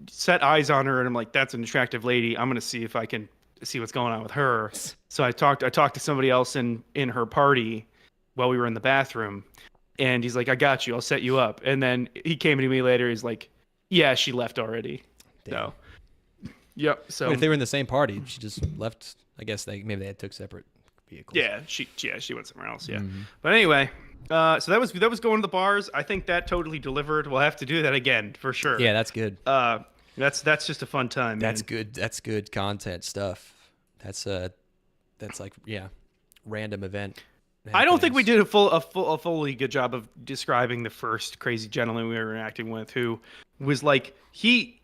Speaker 4: set eyes on her and I'm like, that's an attractive lady. I'm gonna see if I can see what's going on with her. So I talked to somebody else in her party while we were in the bathroom, and he's like, I got you. I'll set you up. And then he came to me later. He's like, yeah, she left already.
Speaker 3: Damn.
Speaker 4: So yep. So
Speaker 3: If they were in the same party, she just left. I guess maybe they took separate vehicles.
Speaker 4: yeah, she went somewhere else. Yeah. But anyway, so that was going to the bars. I think that totally delivered. We'll have to do that again for sure.
Speaker 3: Yeah, that's good.
Speaker 4: That's just a fun time.
Speaker 3: That's
Speaker 4: man.
Speaker 3: good. That's good content stuff. That's like random event.
Speaker 4: I don't think we
Speaker 3: happenings.
Speaker 4: did a fully good job of describing the first crazy gentleman we were interacting with, who was like he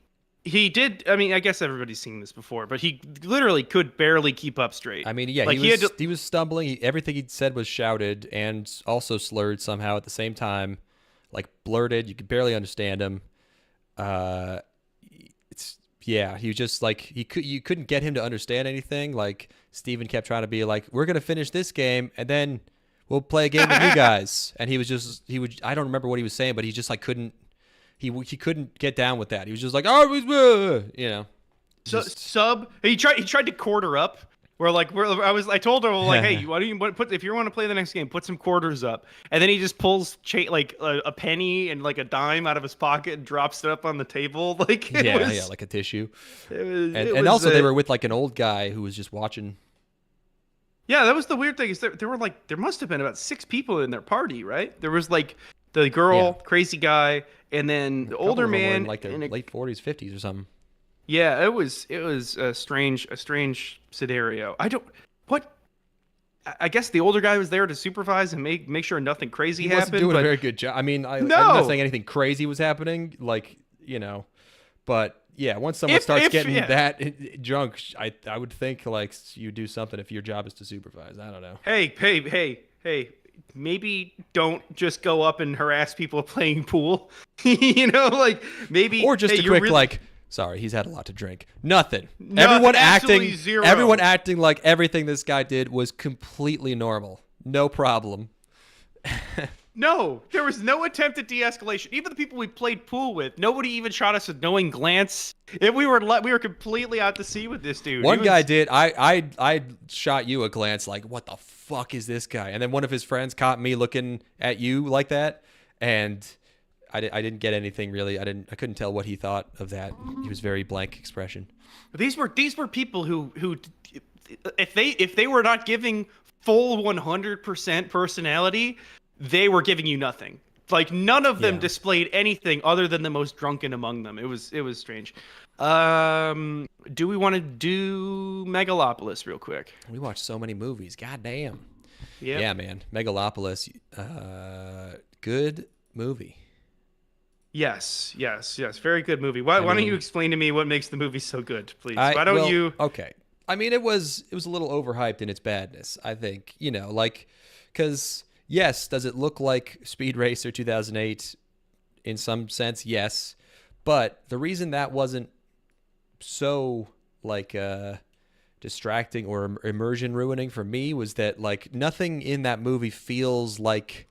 Speaker 4: did. I mean, I guess everybody's seen this before, but he literally could barely keep up straight.
Speaker 3: I mean, yeah,
Speaker 4: like
Speaker 3: he was stumbling. Everything he said was shouted and also slurred somehow at the same time, like blurted. You could barely understand him. He was just like you couldn't get him to understand anything. Like Steven kept trying to be like, we're gonna finish this game and then we'll play a game with you guys. And I don't remember what he was saying, but he just like couldn't. He couldn't get down with that. He was just like, you know.
Speaker 4: He tried to quarter up. I told her like, hey, why don't you if you want to play the next game, put some quarters up. And then he just pulls like a penny and like a dime out of his pocket and drops it up on the table like
Speaker 3: like a tissue. And also they were with like an old guy who was just watching.
Speaker 4: Yeah, that was the weird thing is there must have been about 6 people in their party, right? There was like the girl, crazy guy, and then the older man
Speaker 3: in like their late 40s, 50s or something.
Speaker 4: Yeah, it was a strange scenario. I guess the older guy was there to supervise and make sure nothing crazy happened.
Speaker 3: He wasn't doing a very good job. I mean, I'm not saying anything crazy was happening, like, you know, but yeah, once someone starts getting that drunk, I would think like you do something if your job is to supervise. I don't know.
Speaker 4: Hey, maybe don't just go up and harass people playing pool. You know, like maybe
Speaker 3: or just a quick like, sorry, he's had a lot to drink. Nothing. Everyone acting like everything this guy did was completely normal. No problem.
Speaker 4: No, there was no attempt at de-escalation. Even the people we played pool with, nobody even shot us a knowing glance. If we were completely out to sea with this dude.
Speaker 3: One guy did. I shot you a glance like, what the fuck is this guy? And then one of his friends caught me looking at you like that, and I didn't get anything really. I couldn't tell what he thought of that. He was very blank expression.
Speaker 4: These were people who if they were not giving full 100% personality, they were giving you nothing. Like none of them displayed anything other than the most drunken among them. It was strange. Do we want to do Megalopolis real quick?
Speaker 3: We watched so many movies. God damn.
Speaker 4: Yep.
Speaker 3: Yeah, man. Megalopolis. Good movie.
Speaker 4: Yes. Very good movie. Why don't you explain to me what makes the movie so good, please?
Speaker 3: Okay. I mean, it was a little overhyped in its badness, I think. You know, like, because, yes, does it look like Speed Racer 2008 in some sense? Yes. But the reason that wasn't so, like, distracting or immersion ruining for me was that, like, nothing in that movie feels like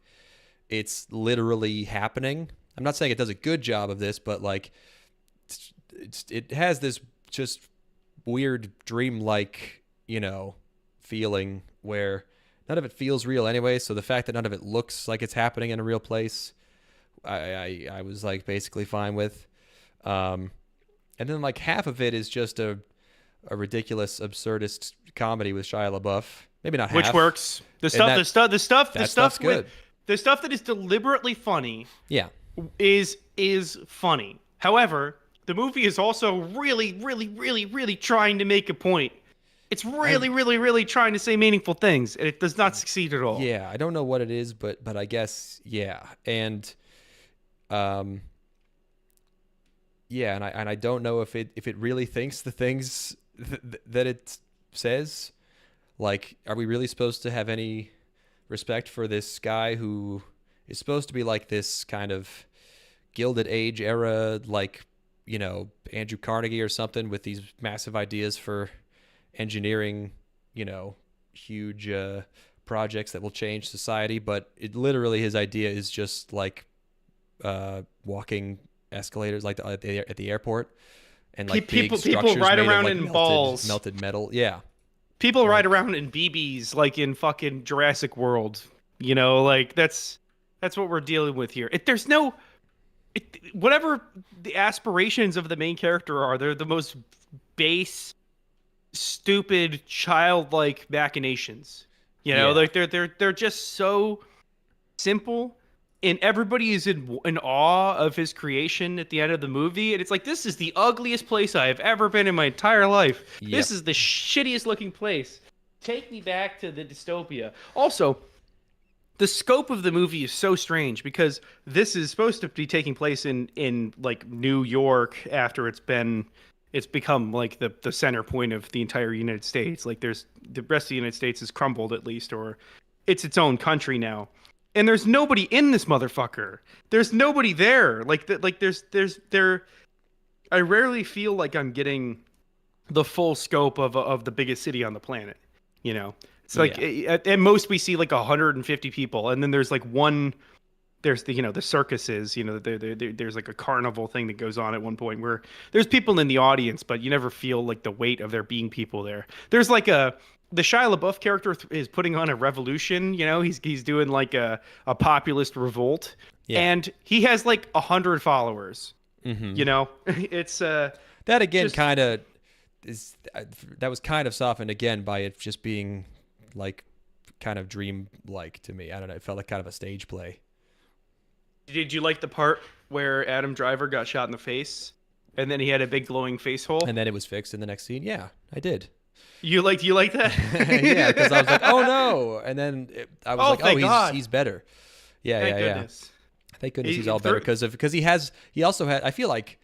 Speaker 3: it's literally happening. I'm not saying it does a good job of this, but like it has this just weird dream-like, you know, feeling where none of it feels real anyway. So the fact that none of it looks like it's happening in a real place, I was like basically fine with. And then like half of it is just a ridiculous, absurdist comedy with Shia LaBeouf. Maybe not half.
Speaker 4: Which works. The stuff that is deliberately funny.
Speaker 3: Yeah.
Speaker 4: is funny. However, the movie is also really, really, really, really trying to make a point. It's really trying to say meaningful things, and it does not succeed at all.
Speaker 3: Yeah, I don't know what it is, but I guess yeah, and yeah, and I don't know if it really thinks the things that it says. Like, are we really supposed to have any respect for this guy who is supposed to be like this kind of Gilded Age era, like, Andrew Carnegie or something, with these massive ideas for engineering, huge projects that will change society, but his idea is just like walking escalators, like at the airport, and like
Speaker 4: people
Speaker 3: structures
Speaker 4: ride
Speaker 3: made of,
Speaker 4: around
Speaker 3: like,
Speaker 4: in balls.
Speaker 3: melted metal. Yeah,
Speaker 4: People ride around in BBs like in fucking Jurassic World. Like that's what we're dealing with here. There's no whatever the aspirations of the main character are, they're the most base, stupid, childlike machinations. Like they're just so simple, and everybody is in awe of his creation at the end of the movie. And it's like, this is the ugliest place I have ever been in my entire life.
Speaker 3: Yep.
Speaker 4: This is the shittiest looking place. Take me back to the dystopia. Also, the scope of the movie is so strange because this is supposed to be taking place in like New York after it's become like the center point of the entire United States. Like the rest of the United States has crumbled, at least, or it's its own country now. And there's nobody in this motherfucker. There's nobody there. I rarely feel like I'm getting the full scope of the biggest city on the planet. It's like at most we see like 150 people, and then there's like there's the circuses. There's like a carnival thing that goes on at one point where there's people in the audience, but you never feel like the weight of there being people there. There's like the Shia LaBeouf character is putting on a revolution. He's doing like a populist revolt, and he has like 100 followers. It's
Speaker 3: that again kind of is that was kind of softened again by it just being like kind of dream-like to me. I don't know. It felt like kind of a stage play.
Speaker 4: Did you like the part where Adam Driver got shot in the face, and then he had a big glowing face hole,
Speaker 3: and then it was fixed in the next scene? Yeah, I did.
Speaker 4: You like that?
Speaker 3: Yeah, because I was like, oh no, and then I was like, he's better. Yeah,
Speaker 4: Thank goodness.
Speaker 3: Thank goodness he's all better because he also had. I feel like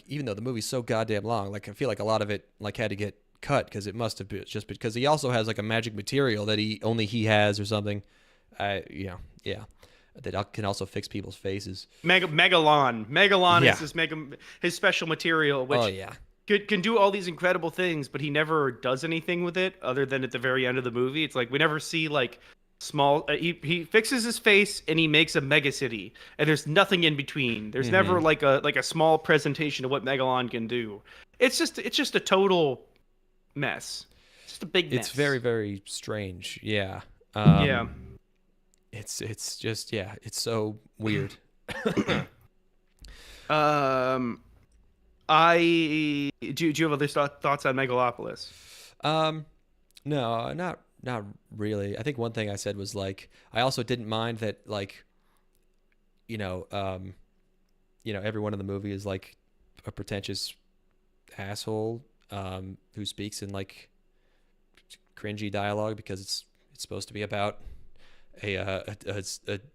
Speaker 3: even though the movie's so goddamn long, like I feel like a lot of it like had to get cut because it must have been just because he also has like a magic material that only he has or something. Yeah. That can also fix people's faces.
Speaker 4: Megalon is his special material, which can do all these incredible things, but he never does anything with it other than at the very end of the movie. It's like we never see like small. He fixes his face and he makes a mega city, and there's nothing in between. There's never like a small presentation of what Megalon can do. It's just a total mess. It's just a big mess.
Speaker 3: It's very, very strange. Yeah. It's just it's so weird.
Speaker 4: Do you have other thoughts on Megalopolis?
Speaker 3: No, not really. I think one thing I said was like I also didn't mind that like everyone in the movie is like a pretentious asshole who speaks in like cringy dialogue because it's supposed to be about a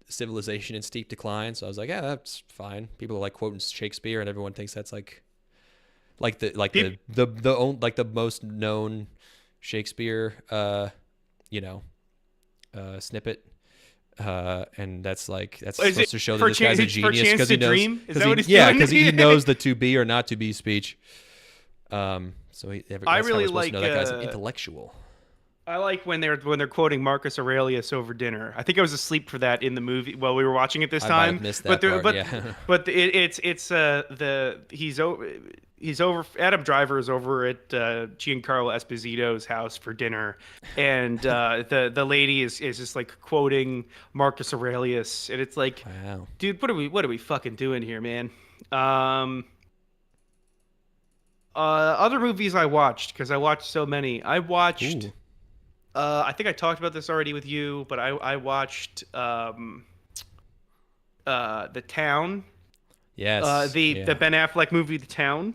Speaker 3: civilization in steep decline. So I was like, yeah, that's fine. People are like quoting Shakespeare, and everyone thinks that's like the most known Shakespeare snippet. And that's supposed to show that this guy's a genius because he knows. Because he knows the to be or not to be speech. So I really like that guy's an intellectual.
Speaker 4: I like when they're quoting Marcus Aurelius over dinner. I think I was asleep for that in the movie while we were watching it this time.
Speaker 3: I might have missed that part,
Speaker 4: he's over. Adam Driver is over at Giancarlo Esposito's house for dinner, and the lady is just like quoting Marcus Aurelius, and it's like,
Speaker 3: wow,
Speaker 4: dude, what are we fucking doing here, man? Other movies I watched, because I watched so many. I watched.
Speaker 3: Ooh.
Speaker 4: I think I talked about this already with you, but I watched The Town.
Speaker 3: Yes.
Speaker 4: The Ben Affleck movie The Town,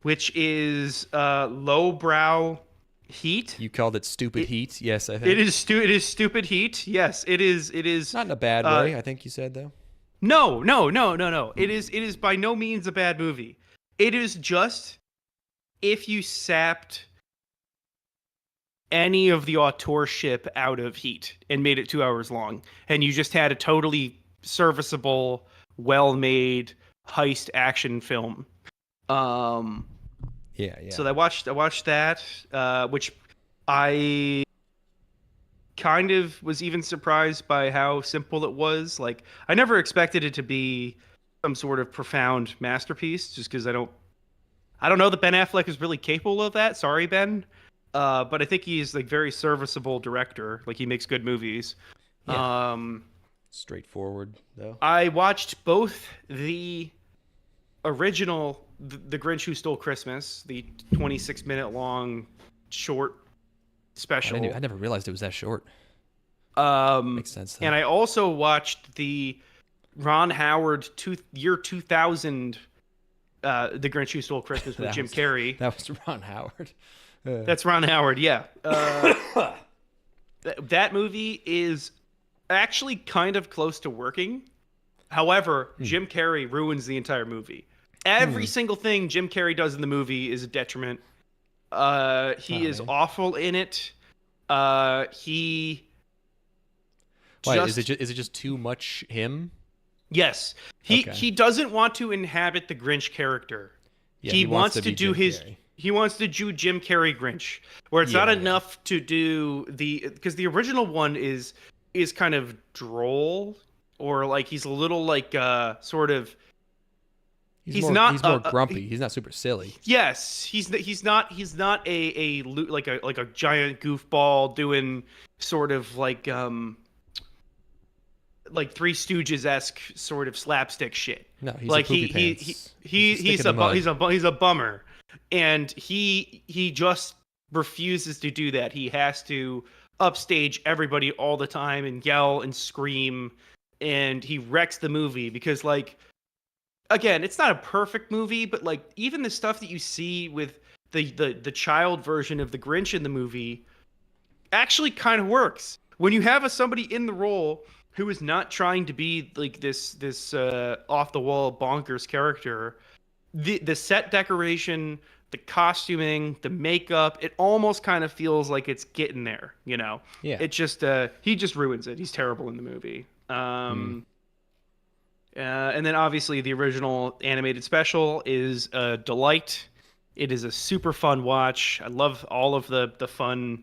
Speaker 4: which is lowbrow Heat.
Speaker 3: You called it stupid heat. Yes, I think.
Speaker 4: It is it is stupid heat. Yes, it is. It is
Speaker 3: Not in a bad way, I think you said though.
Speaker 4: No, no, no, no, no. It is by no means a bad movie. It is just if you sapped any of the auteurship out of Heat and made it 2 hours long, and you just had a totally serviceable, well-made heist action film.
Speaker 3: Yeah.
Speaker 4: So I watched that, which I kind of was even surprised by how simple it was. Like, I never expected it to be some sort of profound masterpiece, just because I don't know that Ben Affleck is really capable of that. Sorry, Ben. But I think he's like very serviceable director. Like, he makes good movies.
Speaker 3: Yeah. Straightforward though.
Speaker 4: I watched both the original The Grinch Who Stole Christmas, the 26-minute long short special.
Speaker 3: I never realized it was that short. Makes sense. Though.
Speaker 4: And I also watched the Ron Howard year 2000 The Grinch Who Stole Christmas with Jim Carrey.
Speaker 3: That was Ron Howard.
Speaker 4: That's Ron Howard, yeah. That movie is actually kind of close to working. However, Jim Carrey ruins the entire movie. Every single thing Jim Carrey does in the movie is a detriment. He is awful in it. He.
Speaker 3: Why is it just too much him?
Speaker 4: Yes, he doesn't want to inhabit the Grinch character. Yeah, he wants to do he wants to do Jim Carrey Grinch, where it's not enough to do because the original one is kind of droll, or like he's a little like sort of. He's more
Speaker 3: grumpy. He's not super silly.
Speaker 4: Yes, he's not a like a giant goofball doing sort of like Three Stooges-esque sort of slapstick shit.
Speaker 3: No, he's
Speaker 4: like
Speaker 3: a poopy pants.
Speaker 4: He's a bummer, and he just refuses to do that. He has to upstage everybody all the time and yell and scream, and he wrecks the movie because like. Again, it's not a perfect movie, but like even the stuff that you see with the child version of the Grinch in the movie actually kind of works. When you have somebody in the role who is not trying to be like this off the wall bonkers character, the set decoration, the costuming, the makeup, it almost kind of feels like it's getting there, you know?
Speaker 3: Yeah.
Speaker 4: It just he just ruins it. He's terrible in the movie. And then obviously the original animated special is a delight. It is a super fun watch. I love all of the fun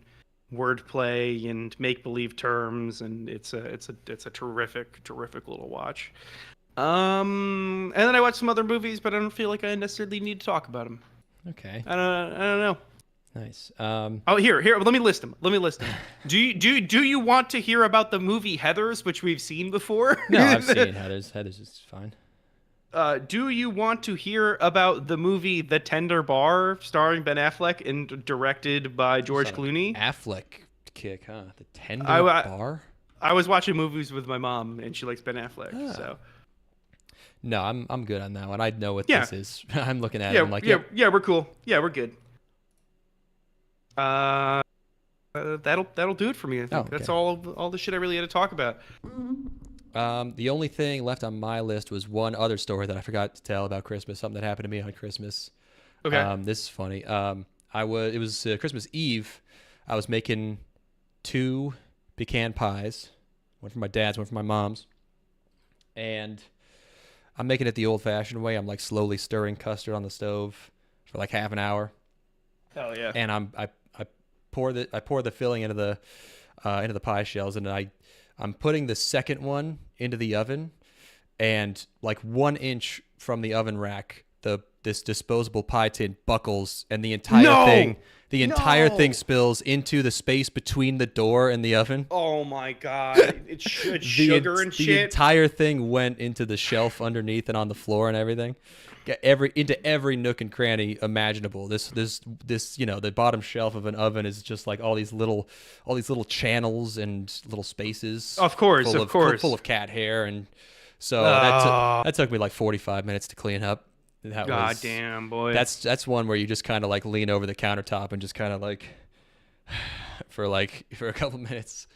Speaker 4: wordplay and make believe terms, and it's a terrific little watch. And then I watched some other movies, but I don't feel like I necessarily need to talk about them.
Speaker 3: Okay.
Speaker 4: I don't know.
Speaker 3: Nice.
Speaker 4: Oh, here. Let me list them. Do you want to hear about the movie Heathers, which we've seen before?
Speaker 3: No, I've seen Heathers. Heathers is fine.
Speaker 4: Do you want to hear about the movie The Tender Bar, starring Ben Affleck and directed by George Clooney?
Speaker 3: Affleck kick, huh? The Tender Bar.
Speaker 4: I was watching movies with my mom, and she likes Ben Affleck. So.
Speaker 3: No, I'm good on that one. I know what this is. I'm looking at it. I'm like,
Speaker 4: yeah, we're cool. Yeah, we're good. That'll do it for me. I think that's all the shit I really had to talk about.
Speaker 3: The only thing left on my list was one other story that I forgot to tell about Christmas. Something that happened to me on Christmas.
Speaker 4: Okay.
Speaker 3: This is funny. It was Christmas Eve. I was making 2 pecan pies, one for my dad's, one for my mom's, and I'm making it the old-fashioned way. I'm like slowly stirring custard on the stove for like half an hour.
Speaker 4: Hell yeah!
Speaker 3: And I pour the filling into the pie shells, and I'm putting the second one into the oven, and like 1 inch from the oven rack, this disposable pie tin buckles, and the entire thing spills into the space between the door and the oven.
Speaker 4: Oh my god! It's sugar and shit.
Speaker 3: The entire thing went into the shelf underneath and on the floor and everything. Into every nook and cranny imaginable. This the bottom shelf of an oven is just like all these little channels and little spaces.
Speaker 4: Of course,
Speaker 3: full of cat hair, and so that took me like 45 minutes to clean up.
Speaker 4: God damn, boy.
Speaker 3: That's one where you just kind of like lean over the countertop and just kind of like for a couple minutes.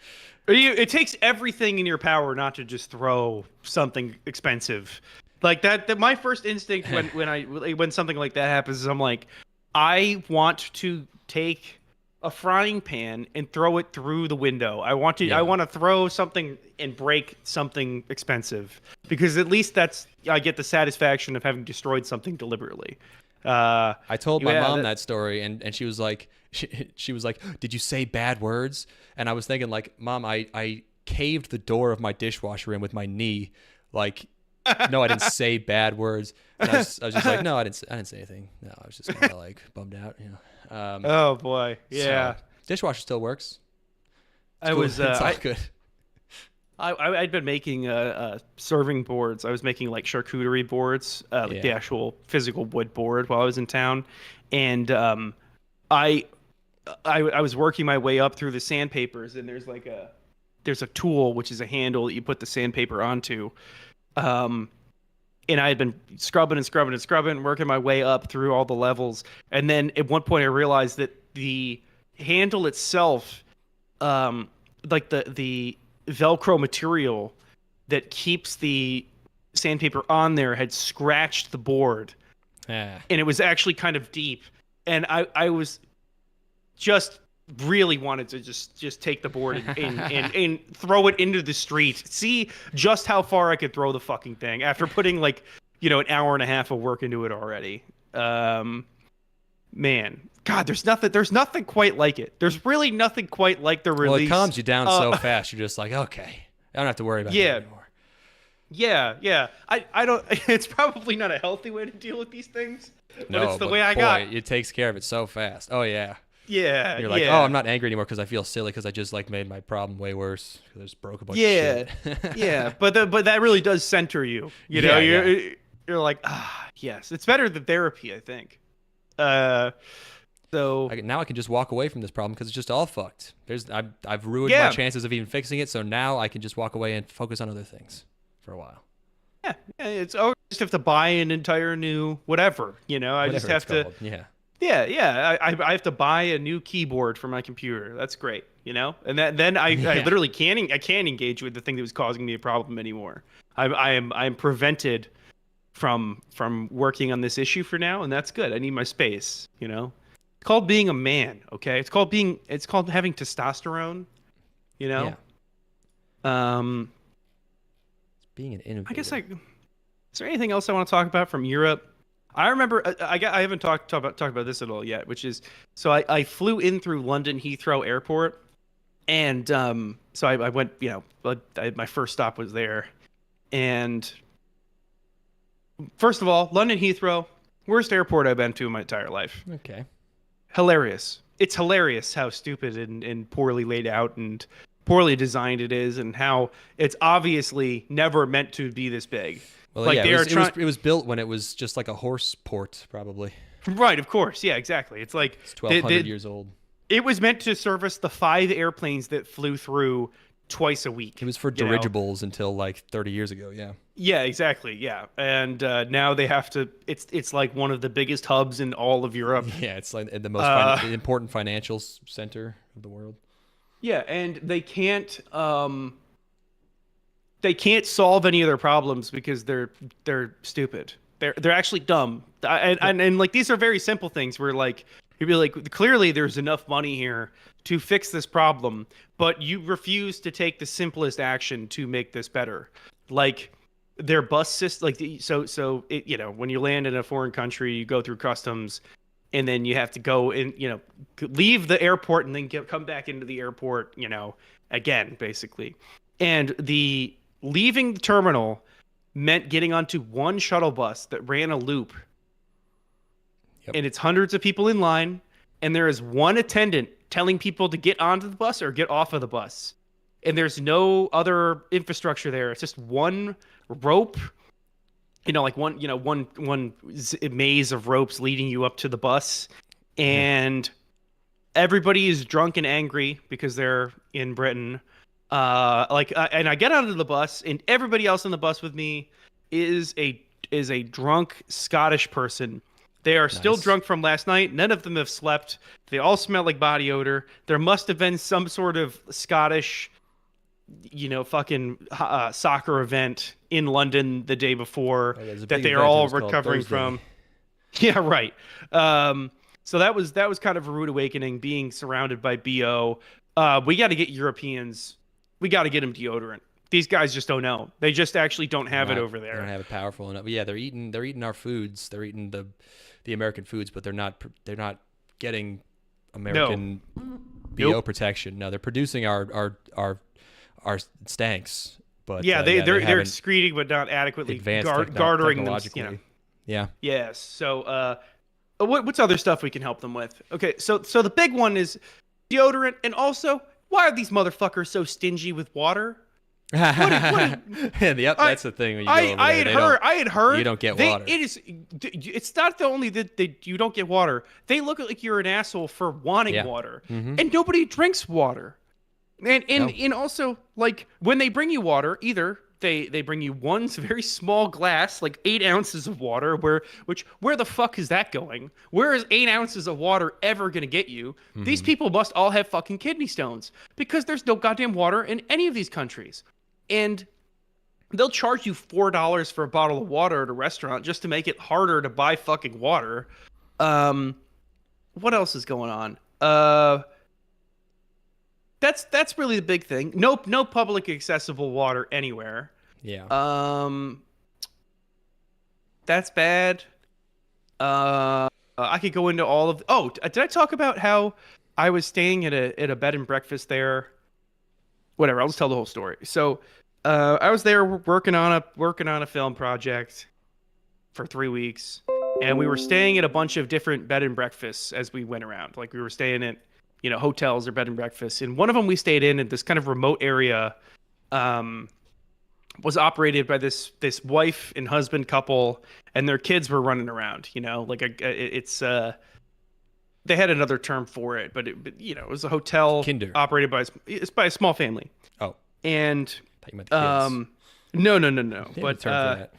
Speaker 4: It takes everything in your power not to just throw something expensive like that. That my first instinct when something like that happens is I'm like, I want to take a frying pan and throw it through the window. I want to throw something and break something expensive, because at least I get the satisfaction of having destroyed something deliberately.
Speaker 3: I told my mom that story, and she was like, she was like, "Did you say bad words?" And I was thinking, like, Mom, I caved the door of my dishwasher in with my knee. Like, no, I didn't say bad words. And I was just like, no, I didn't say anything. No, I was just kind of like bummed out.
Speaker 4: Oh boy, yeah.
Speaker 3: So, dishwasher still works.
Speaker 4: It's
Speaker 3: it's all good.
Speaker 4: I'd been making serving boards. I was making like charcuterie boards, like the actual physical wood board while I was in town, and I was working my way up through the sandpapers, and there's a tool, which is a handle that you put the sandpaper onto, and I had been scrubbing, working my way up through all the levels, and then at one point I realized that the handle itself, like the Velcro material that keeps the sandpaper on there, had scratched the board, and it was actually kind of deep, and I was just really wanted to just take the board and throw it into the street, see just how far I could throw the fucking thing after putting like, an hour and a half of work into it already. Man, God, there's nothing quite like it. There's really nothing quite like the release.
Speaker 3: Well, it calms you down so fast. You're just like, okay, I don't have to worry about it anymore.
Speaker 4: Yeah. I don't. It's probably not a healthy way to deal with these things.
Speaker 3: No,
Speaker 4: but it's the way I got.
Speaker 3: It takes care of it so fast. Oh yeah.
Speaker 4: Yeah.
Speaker 3: And you're like, oh, I'm not angry anymore because I feel silly because I just like made my problem way worse because I just broke a bunch of shit.
Speaker 4: Yeah. But that really does center you. You're like, yes, it's better than therapy, I think. So
Speaker 3: now I can just walk away from this problem because it's just all fucked. I've ruined my chances of even fixing it, so now I can just walk away and focus on other things for a while.
Speaker 4: Yeah, it's I just have to buy an entire new whatever. I just have to.
Speaker 3: Yeah.
Speaker 4: Yeah. I have to buy a new keyboard for my computer. That's great. And then I literally can't engage with the thing that was causing me a problem anymore. I'm prevented from working on this issue for now, and that's good. I need my space. It's called being a man. Okay, it's called having testosterone.
Speaker 3: Yeah. It's being an innovator.
Speaker 4: I guess is there anything else I want to talk about from Europe? I remember I haven't talked about this at all yet, which is, so I flew in through London Heathrow Airport, and so I went, my first stop was there, and first of all, London Heathrow, worst airport I've been to in my entire life.
Speaker 3: Okay.
Speaker 4: Hilarious. It's hilarious how stupid and poorly laid out and poorly designed it is, and how it's obviously never meant to be this big.
Speaker 3: Well, like, it was built when it was just like a horse port, probably.
Speaker 4: Right, of course. Yeah, exactly. It's like
Speaker 3: it's 1,200 years old.
Speaker 4: It was meant to service the 5 airplanes that flew through twice a week.
Speaker 3: It was for dirigibles until like 30 years ago. Yeah.
Speaker 4: Yeah, exactly. Yeah, and now they have to. It's like one of the biggest hubs in all of Europe.
Speaker 3: Yeah, it's like the most important financial center of the world.
Speaker 4: Yeah, and they can't solve any of their problems because they're stupid. They're actually dumb. And like, these are very simple things where like you'd be like, clearly there's enough money here to fix this problem, but you refuse to take the simplest action to make this better. Like their bus system, like so it, when you land in a foreign country, you go through customs, and then you have to go and leave the airport and then come back into the airport, again, basically. And the leaving the terminal meant getting onto one shuttle bus that ran a loop. Yep. And it's hundreds of people in line, and there is one attendant telling people to get onto the bus or get off of the bus. And there's no other infrastructure there. It's just one rope, like one maze of ropes leading you up to the bus. And everybody is drunk and angry because they're in Britain. And I get onto the bus, and everybody else on the bus with me is a drunk Scottish person They are still
Speaker 3: Nice.
Speaker 4: drunk from last night. None of them have slept. They all smell like body odor. There must have been some sort of Scottish, fucking soccer event in London the day before
Speaker 3: there's a
Speaker 4: that
Speaker 3: big
Speaker 4: they are
Speaker 3: event, it
Speaker 4: all
Speaker 3: was called
Speaker 4: recovering
Speaker 3: Thursday.
Speaker 4: from. Yeah, right. So that was kind of a rude awakening, being surrounded by BO. We got to get Europeans. We got to get them deodorant. These guys just don't know. They just actually don't have it over
Speaker 3: They don't
Speaker 4: there.
Speaker 3: have it powerful enough. But yeah, they're eating our foods. They're eating the American foods, but they're not getting American BO
Speaker 4: Nope.
Speaker 3: protection. No, they're producing our stanks. But
Speaker 4: Yeah, they're
Speaker 3: haven't
Speaker 4: excreting but not adequately
Speaker 3: advanced
Speaker 4: garnering them.
Speaker 3: technologically. Yeah.
Speaker 4: Yes. So, what's other stuff we can help them with? Okay, so the big one is deodorant, and also, why are these motherfuckers so stingy with water?
Speaker 3: Yep, that's the thing. When you go over there,
Speaker 4: I had heard
Speaker 3: you don't get water.
Speaker 4: It's not the only that you don't get water. They look like you're an asshole for wanting water, and nobody drinks water. And also, like, when they bring you water, either they bring you one very small glass, like 8 ounces of water, where the fuck is that going? Where is 8 ounces of water ever gonna get you? These people must all have fucking kidney stones, because there's no goddamn water in any of these countries. And they'll charge you $4 for a bottle of water at a restaurant just to make it harder to buy fucking water. What else is going on? That's really the big thing. No public accessible water anywhere.
Speaker 3: Yeah.
Speaker 4: That's bad. I could go into all of. Oh, did I talk about how I was staying at a bed and breakfast there? Whatever. I'll just tell the whole story. So, I was there working on a film project for 3 weeks, and we were staying at a bunch of different bed and breakfasts as we went around. Like, we were staying at hotels or bed and breakfasts. And one of them we stayed in this kind of remote area, was operated by this wife and husband couple, and their kids were running around. They had another term for it, but it was a hotel
Speaker 3: Kinder.
Speaker 4: operated by a small family.
Speaker 3: Oh.
Speaker 4: And
Speaker 3: Thought you meant kids.
Speaker 4: no.
Speaker 3: They have a term for that.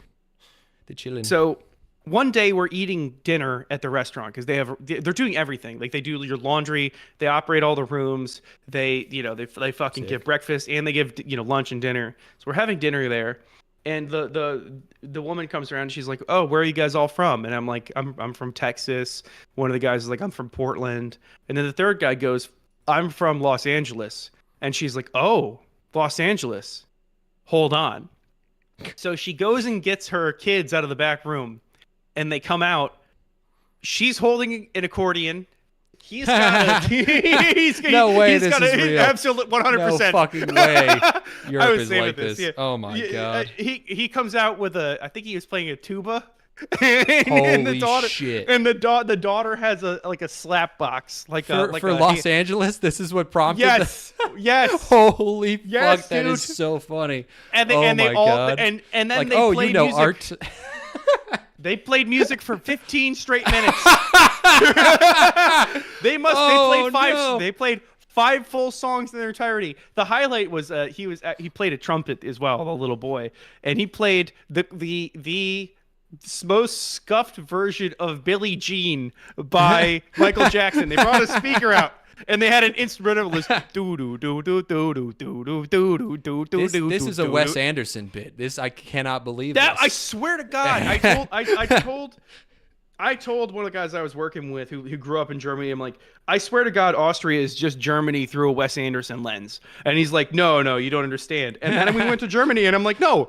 Speaker 3: They're chilling.
Speaker 4: So one day we're eating dinner at the restaurant because they're doing everything. Like, they do your laundry, they operate all the rooms, they fucking give breakfast, and they give lunch and dinner. So we're having dinner there, and the woman comes around and she's like, "Oh, where are you guys all from?" And I'm like, I'm from Texas. One of the guys is like, "I'm from Portland." And then the third guy goes, "I'm from Los Angeles." And she's like, "Oh, Los Angeles. Hold on." So she goes and gets her kids out of the back room, and they come out. She's holding an accordion. He's got
Speaker 3: no way this is real.
Speaker 4: Absolute 100%.
Speaker 3: No fucking way. Europe is
Speaker 4: saving
Speaker 3: like this.
Speaker 4: Yeah.
Speaker 3: Oh my god.
Speaker 4: He comes out with I think he was playing a tuba.
Speaker 3: Holy shit.
Speaker 4: And the daughter has a slap box,
Speaker 3: for Los Angeles. This is what prompted.
Speaker 4: Yes.
Speaker 3: Holy
Speaker 4: yes,
Speaker 3: fuck! That
Speaker 4: dude.
Speaker 3: is so funny.
Speaker 4: And
Speaker 3: my god.
Speaker 4: And then
Speaker 3: like,
Speaker 4: they played music.
Speaker 3: art.
Speaker 4: They played music for 15 straight minutes. They played 5 full songs in their entirety. The highlight was he played a trumpet as well, the little boy, and he played the most scuffed version of Billie Jean by Michael Jackson. They brought a speaker out, and they had an instrumentalist.
Speaker 3: This is a Wes Anderson bit. This I cannot believe.
Speaker 4: That
Speaker 3: this.
Speaker 4: I swear to God, I told one of the guys I was working with who grew up in Germany. I'm like, I swear to God, Austria is just Germany through a Wes Anderson lens. And he's like, no, you don't understand. And then we went to Germany, and I'm like, no,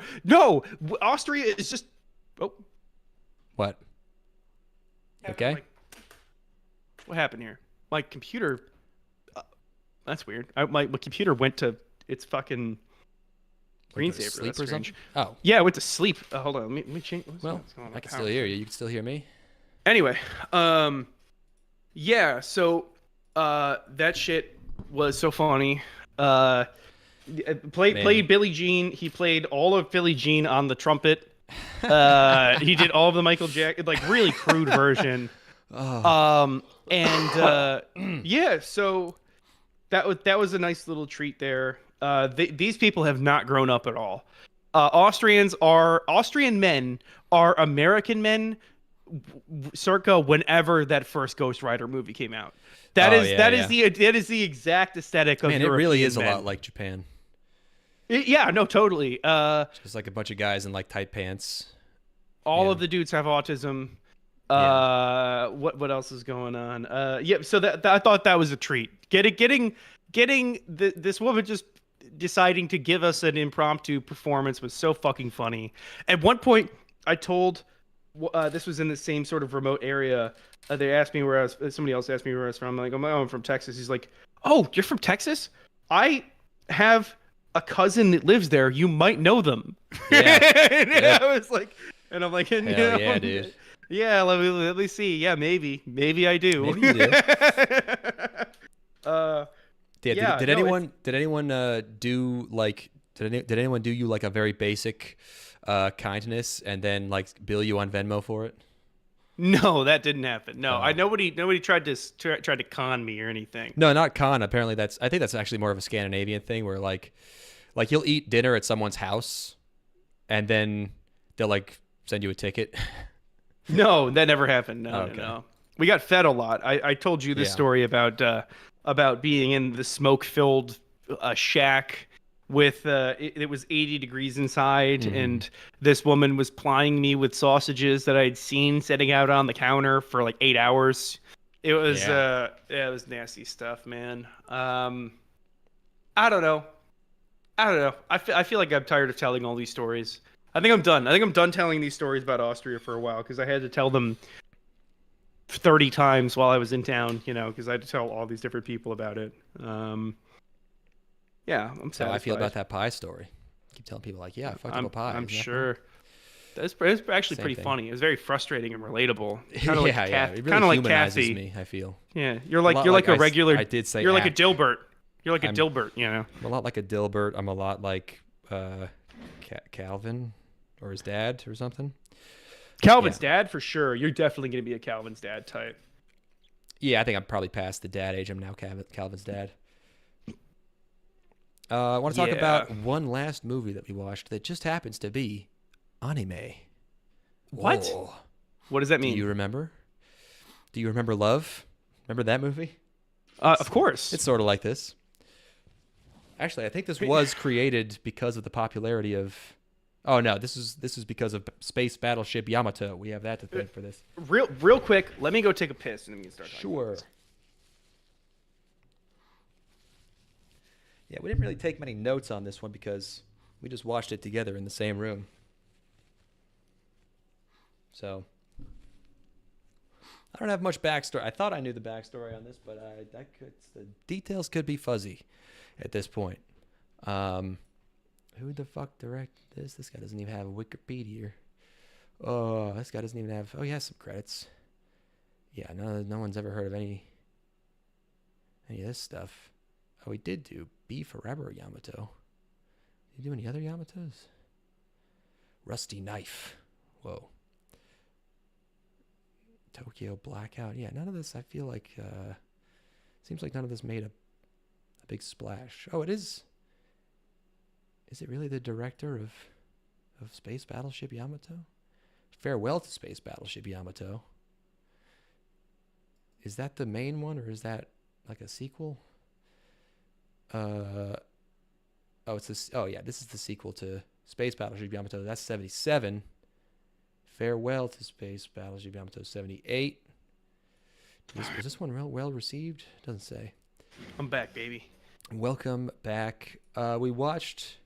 Speaker 4: Austria is just. Oh,
Speaker 3: what? Okay.
Speaker 4: What happened here? My computer. That's weird. My computer went to its fucking screensaver.
Speaker 3: Sleep
Speaker 4: That's
Speaker 3: or
Speaker 4: strange.
Speaker 3: something? Oh.
Speaker 4: Yeah, I went to sleep. Hold on. Let me change.
Speaker 3: Well, I can still hear you. You can still hear me?
Speaker 4: Anyway, yeah, so that shit was so funny. Played Billie Jean. He played all of Billie Jean on the trumpet. He did all of the Michael Jackson, like, really crude version. Yeah, so that was a nice little treat there. These people have not grown up at all. Austrian men are American men circa whenever that first Ghost Rider movie came out. That is the exact aesthetic of
Speaker 3: Man,
Speaker 4: European
Speaker 3: it really is
Speaker 4: men.
Speaker 3: a lot like Japan.
Speaker 4: Yeah, no, totally.
Speaker 3: Just like a bunch of guys in like tight pants.
Speaker 4: All of the dudes have autism. What else is going on? So that I thought that was a treat. Getting this woman just deciding to give us an impromptu performance was so fucking funny. At one point, I told this was in the same sort of remote area. They asked me where I was. Somebody else asked me where I was from. I'm like, I'm from Texas. He's like, oh, you're from Texas? I have a cousin that lives there. You might know them.
Speaker 3: Yeah.
Speaker 4: I was like, and I'm like,
Speaker 3: Hell yeah, dude.
Speaker 4: Yeah, let me see. Yeah, maybe I do.
Speaker 3: Maybe you do.
Speaker 4: Yeah,
Speaker 3: did anyone do like did anyone do you like a very basic kindness and then like bill you on Venmo for it?
Speaker 4: No, that didn't happen. No, nobody tried to con me or anything.
Speaker 3: No, not con. Apparently I think that's actually more of a Scandinavian thing where like you'll eat dinner at someone's house and then they'll like send you a ticket.
Speaker 4: No, that never happened. No,
Speaker 3: Okay.
Speaker 4: no. We got fed a lot. I told you this story about being in the smoke-filled shack with it was 80 degrees inside, and this woman was plying me with sausages that I'd seen sitting out on the counter for like 8 hours. It was it was nasty stuff, man. I don't know. I feel like I'm tired of telling all these stories. I think I'm done. I think I'm done telling these stories about Austria for a while because I had to tell them 30 times while I was in town, because I had to tell all these different people about it. Yeah, I'm satisfied.
Speaker 3: How I feel about that pie story. I keep telling people like, yeah, I fucked up a pie.
Speaker 4: I'm
Speaker 3: Isn't that
Speaker 4: sure. It's actually
Speaker 3: Same
Speaker 4: pretty
Speaker 3: thing.
Speaker 4: funny. It was very frustrating and relatable.
Speaker 3: fun?
Speaker 4: Kind of
Speaker 3: Yeah. It really
Speaker 4: kind of like
Speaker 3: humanizes
Speaker 4: Kathy.
Speaker 3: me, I feel.
Speaker 4: Yeah, you're like
Speaker 3: I
Speaker 4: a regular.
Speaker 3: I did say
Speaker 4: you're like a
Speaker 3: act.
Speaker 4: Dilbert. You're like a
Speaker 3: I'm-
Speaker 4: Dilbert.
Speaker 3: I'm a lot like a Dilbert. I'm a lot like Calvin or his dad or something.
Speaker 4: Calvin's dad for sure. You're definitely gonna be a Calvin's dad type.
Speaker 3: Yeah, I think I'm probably past the dad age. I'm now Calvin's dad. I want to talk about one last movie that we watched that just happens to be anime.
Speaker 4: What?
Speaker 3: Whoa.
Speaker 4: What does that mean?
Speaker 3: Do you remember? Do you remember Love? Remember that movie?
Speaker 4: Of course.
Speaker 3: It's sort of like this. Actually, I think this was created because of the popularity of. Oh no, this is because of Space Battleship Yamato. We have that to thank for this.
Speaker 4: real quick. Let me go take a piss and then we can start.
Speaker 3: Sure. Yeah, we didn't really take many notes on this one because we just watched it together in the same room. So I don't have much backstory. I thought I knew the backstory on this, but the details could be fuzzy at this point. Who the fuck directed this? This guy doesn't even have a Wikipedia. Oh, this guy doesn't even have. Oh, he has some credits. Yeah, no one's ever heard of any of this stuff. Oh, he did do Be Forever Yamato. Did he do any other Yamatos? Rusty Knife. Whoa. Tokyo Blackout. Yeah, none of this, I feel like, seems like none of this made a big splash. Oh, it is. Is it really the director of Space Battleship Yamato? Farewell to Space Battleship Yamato. Is that the main one, or is that like a sequel? This is the sequel to Space Battleship Yamato. That's 77. Farewell to Space Battleship Yamato 78. Was this one well received? Doesn't say.
Speaker 4: I'm back, baby.
Speaker 3: Welcome back. We watched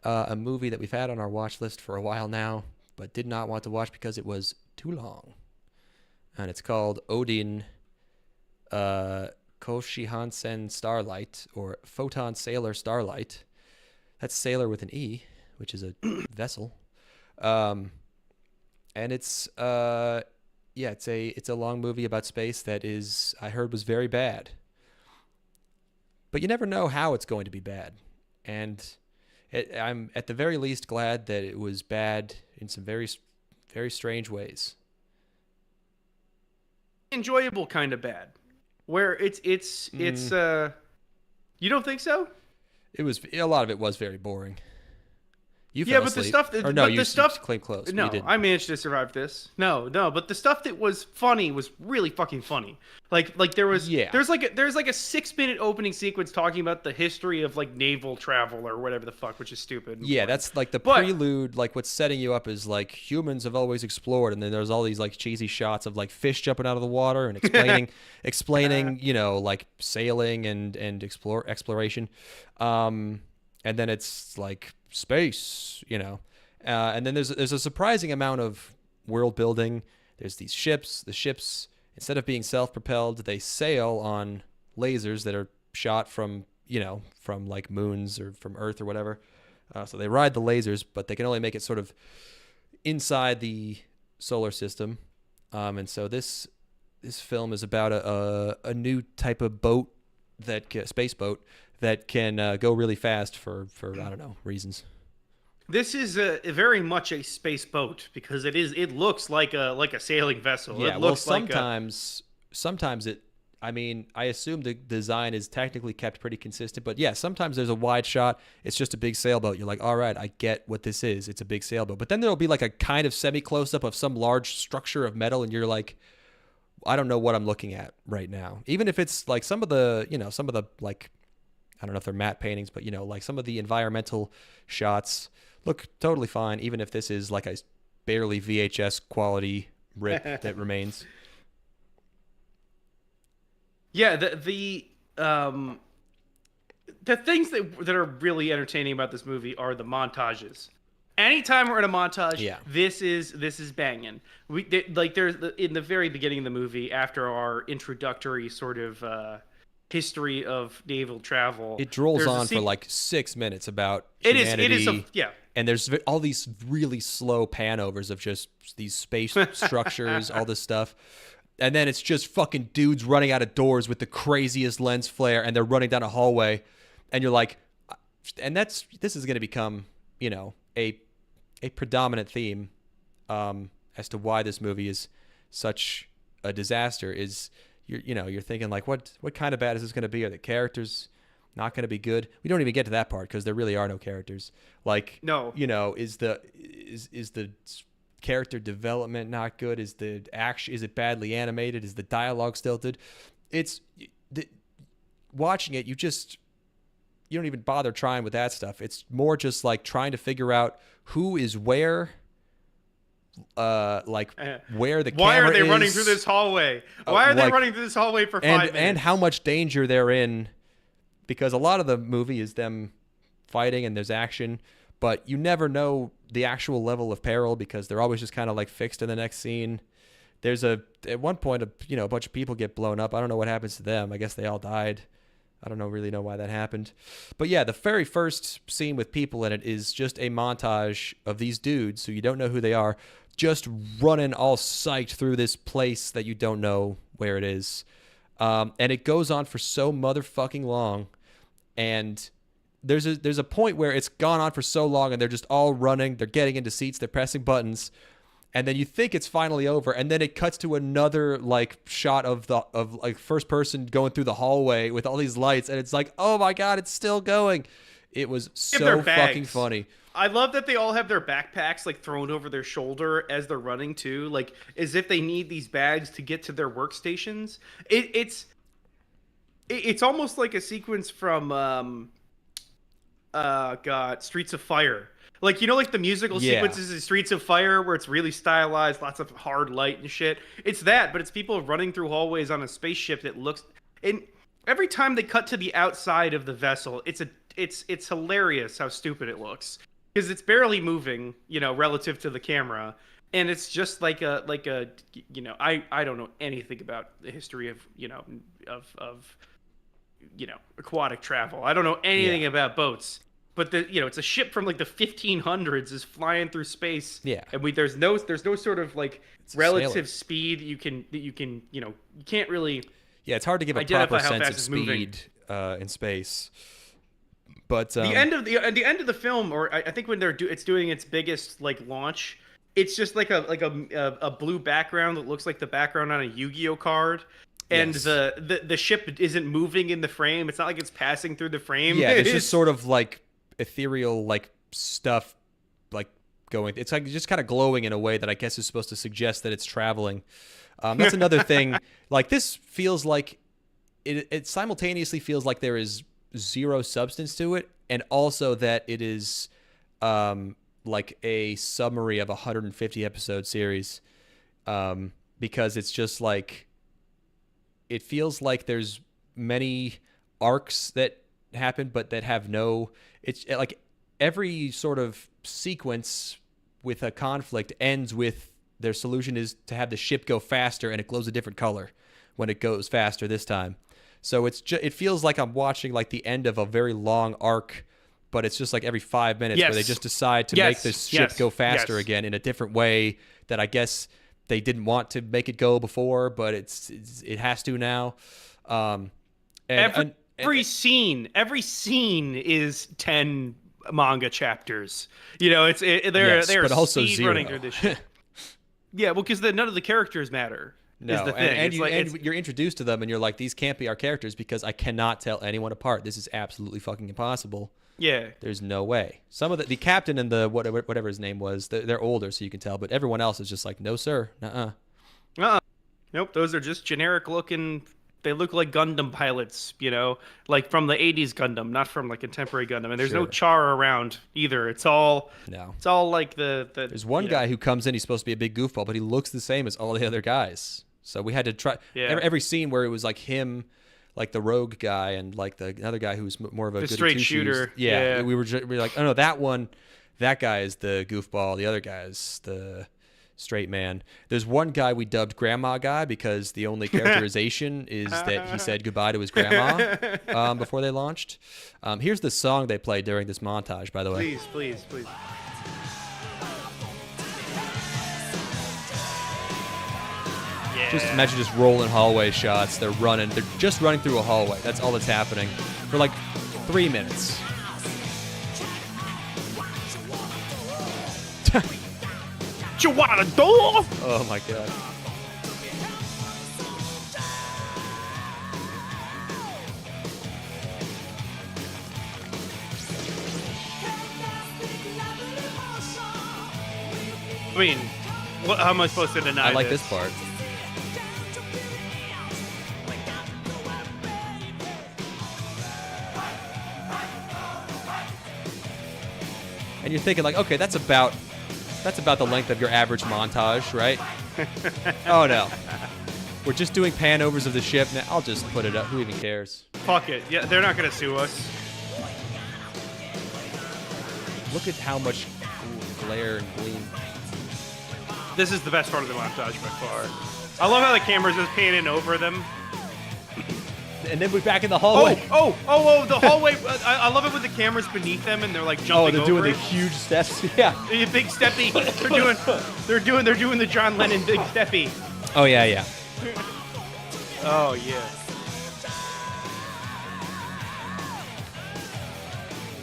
Speaker 3: a movie that we've had on our watch list for a while now, but did not want to watch because it was too long. And it's called Odin Koshihansen Starlight, or Photon Sailor Starlight. That's sailor with an E, which is a vessel. And it's it's a long movie about space that is, I heard, was very bad. But you never know how it's going to be bad. And I'm at the very least glad that it was bad in some very, very strange ways.
Speaker 4: Enjoyable kind of bad. Where it's you don't think so?
Speaker 3: It was, a lot of it was very boring. You
Speaker 4: Yeah,
Speaker 3: fell
Speaker 4: but the
Speaker 3: asleep.
Speaker 4: stuff
Speaker 3: Or no,
Speaker 4: but
Speaker 3: you
Speaker 4: the stuff
Speaker 3: claim close. but
Speaker 4: No,
Speaker 3: you didn't.
Speaker 4: I managed to survive this. No, but the stuff that was funny was really fucking funny. Like there's like a 6-minute opening sequence talking about the history of like naval travel or whatever the fuck, which is stupid. and
Speaker 3: Yeah,
Speaker 4: boring.
Speaker 3: that's like the
Speaker 4: But-
Speaker 3: prelude. Like what's setting you up is like humans have always explored, and then there's all these like cheesy shots of like fish jumping out of the water and explaining, like sailing and exploration, and then it's like space, and then there's a surprising amount of world building. There's these ships. The ships, instead of being self-propelled, they sail on lasers that are shot from like moons or from Earth or whatever. So they ride the lasers, but they can only make it sort of inside the solar system. And so this film is about a new type of boat, space boat that can go really fast for I don't know reasons.
Speaker 4: This is very much a space boat because it looks like a sailing vessel.
Speaker 3: Yeah,
Speaker 4: it looks
Speaker 3: sometimes it. I mean, I assume the design is technically kept pretty consistent, but yeah, sometimes there's a wide shot. It's just a big sailboat. You're like, all right, I get what this is. It's a big sailboat. But then there'll be like a kind of semi-close-up of some large structure of metal, and you're like, I don't know what I'm looking at right now. Even if it's like some of the like, I don't know if they're matte paintings, but like some of the environmental shots look totally fine, even if this is like a barely VHS quality rip that remains.
Speaker 4: Yeah, the things that are really entertaining about this movie are the montages. Anytime we're in a montage,
Speaker 3: Yeah.
Speaker 4: this is banging. There's in the very beginning of the movie, after our introductory sort of history of naval travel,
Speaker 3: It drolls
Speaker 4: there's a
Speaker 3: on for
Speaker 4: sequ-
Speaker 3: like 6 minutes about
Speaker 4: It
Speaker 3: humanity.
Speaker 4: is yeah.
Speaker 3: And there's all these really slow panovers of just these space structures, all this stuff. And then it's just fucking dudes running out of doors with the craziest lens flare, and they're running down a hallway. And you're like, and this is going to become, a predominant theme as to why this movie is such a disaster. Is you're thinking like, what kind of bad is this going to be? Are the characters not going to be good? We don't even get to that part because there really are no characters. Like,
Speaker 4: No.
Speaker 3: Is the character development not good? Is the action, is it badly animated? Is the dialogue stilted? Watching it, you don't even bother trying with that stuff. It's more just like trying to figure out who is where, where the
Speaker 4: Why
Speaker 3: camera
Speaker 4: are they
Speaker 3: is,
Speaker 4: running through this hallway? Why are they
Speaker 3: like-
Speaker 4: running through this hallway for 5 minutes?
Speaker 3: and how much danger they're in, because a lot of the movie is them fighting and there's action, but you never know the actual level of peril because they're always just kind of like fixed in the next scene. There's at one point a bunch of people get blown up. I don't know what happens to them. I guess they all died. I don't really know why that happened. But yeah, the very first scene with people in it is just a montage of these dudes who you don't know who they are, just running all psyched through this place that you don't know where it is. And it goes on for so motherfucking long. And there's a point where it's gone on for so long and they're just all running. They're getting into seats. They're pressing buttons. And then you think it's finally over, and then it cuts to another like shot of like first person going through the hallway with all these lights, and it's like, oh my god, it's still going. It was so fucking funny.
Speaker 4: I love that they all have their backpacks like thrown over their shoulder as they're running too, like as if they need these bags to get to their workstations. It's almost like a sequence from Streets of Fire. Like, like the musical sequences in Streets of Fire where it's really stylized, lots of hard light and shit. It's that, but it's people running through hallways on a spaceship that looks... And every time they cut to the outside of the vessel, it's hilarious how stupid it looks. Because it's barely moving, relative to the camera. And it's just like a I don't know anything about the history of aquatic travel. I don't know anything about boats. But it's a ship from like the 1500s is flying through space.
Speaker 3: Yeah.
Speaker 4: And there's no sort of like relative speed you can't really.
Speaker 3: Yeah, it's hard to give a
Speaker 4: identify
Speaker 3: proper
Speaker 4: how
Speaker 3: sense
Speaker 4: fast
Speaker 3: of
Speaker 4: it's moving.
Speaker 3: speed in space. But
Speaker 4: The end of the film, or I think when it's doing its biggest like launch, it's just like a blue background that looks like the background on a Yu-Gi-Oh card. And
Speaker 3: Yes.
Speaker 4: the ship isn't moving in the frame. It's not like it's passing through the frame.
Speaker 3: yeah, it's just sort of like ethereal like stuff like going. It's like just kind of glowing in a way that I guess is supposed to suggest that it's traveling. That's another thing. Like this feels like it simultaneously feels like there is zero substance to it, and also that it is like a summary of a 150 episode series, because it's just like it feels like there's many arcs that happen but that have no, it's like every sort of sequence with a conflict ends with their solution is to have the ship go faster, and it glows a different color when it goes faster this time. So it feels like I'm watching like the end of a very long arc, but it's just like every 5 minutes where they just decide to make this ship go faster again in a different way that I guess they didn't want to make it go before, but it has to now.
Speaker 4: Every scene is 10 manga chapters. You know, they're
Speaker 3: but also
Speaker 4: speed
Speaker 3: zero.
Speaker 4: running through this shit. Yeah, well, because none of the characters matter.
Speaker 3: No,
Speaker 4: is the thing.
Speaker 3: and you're introduced to them, and you're like, these can't be our characters because I cannot tell anyone apart. This is absolutely fucking impossible.
Speaker 4: Yeah,
Speaker 3: there's no way. Some of the captain and the whatever his name was, they're older, so you can tell, but everyone else is just like, no sir,
Speaker 4: nope. Those are just generic looking. They look like Gundam pilots, you know, like from the 80s Gundam, not from like contemporary Gundam. And there's no Char around either. It's all like the
Speaker 3: There's one guy who comes in, he's supposed to be a big goofball, but he looks the same as all the other guys. So we had to try every scene where it was like him, like the rogue guy, and like the other guy who's more of a good
Speaker 4: straight shooter.
Speaker 3: Yeah, we were like, oh no, that guy is the goofball. The other guy is the straight man. There's one guy we dubbed Grandma Guy because the only characterization is that he said goodbye to his grandma before they launched. Here's the song they played during this montage, by the way.
Speaker 4: Please. Yeah.
Speaker 3: Just imagine just rolling hallway shots. They're just running through a hallway. That's all that's happening for like 3 minutes.
Speaker 4: You want a door?
Speaker 3: Oh my god.
Speaker 4: I mean, how am I supposed to deny
Speaker 3: I like this part. And you're thinking like, okay, that's about the length of your average montage, right? Oh no. We're just doing pan overs of the ship. Now I'll just put it up. Who even cares?
Speaker 4: Fuck it. Yeah, they're not gonna sue us.
Speaker 3: Look at how much glare and gleam.
Speaker 4: This is the best part of the montage by far. I love how the camera's just panning over them.
Speaker 3: And then we're back in the hallway.
Speaker 4: The hallway. I love it when the camera's beneath them and they're like jumping
Speaker 3: they're
Speaker 4: over
Speaker 3: doing
Speaker 4: it.
Speaker 3: the huge steps. Yeah.
Speaker 4: The big steppy. They're doing the John Lennon big steppy.
Speaker 3: Oh yeah.
Speaker 4: Oh yeah.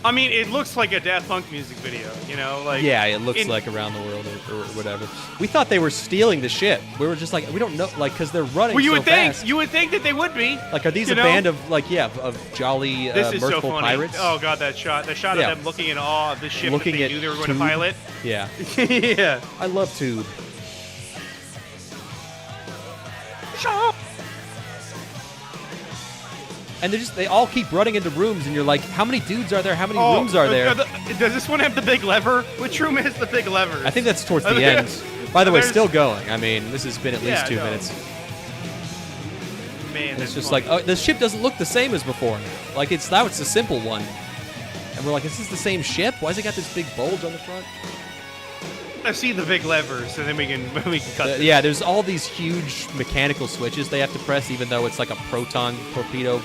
Speaker 4: I mean, it looks like a Daft Punk music video, you know? Like
Speaker 3: yeah, it looks like Around the World or whatever. We thought they were stealing the ship. We were just like, we don't know, like, because they're running
Speaker 4: well, you
Speaker 3: fast.
Speaker 4: You would think that they would be.
Speaker 3: Like, are these a band of jolly,
Speaker 4: this is
Speaker 3: mirthful
Speaker 4: so funny.
Speaker 3: pirates?
Speaker 4: Oh god, that shot of them looking in awe of the ship that they knew they were going to pilot.
Speaker 3: Yeah.
Speaker 4: Yeah.
Speaker 3: I love Tube. And they all keep running into rooms, and you're like, how many dudes are there? How many rooms are there?
Speaker 4: Does this one have the big lever? Which room has the big lever?
Speaker 3: I think that's towards the end. By the way, still going. I mean, this has been at least 2 minutes.
Speaker 4: Man,
Speaker 3: it's just like, the ship doesn't look the same as before. Like, it's a simple one. And we're like, is this the same ship? Why has it got this big bulge on the front?
Speaker 4: I see the big levers, and then we can cut this.
Speaker 3: Yeah, there's all these huge mechanical switches they have to press, even though it's like a proton torpedo.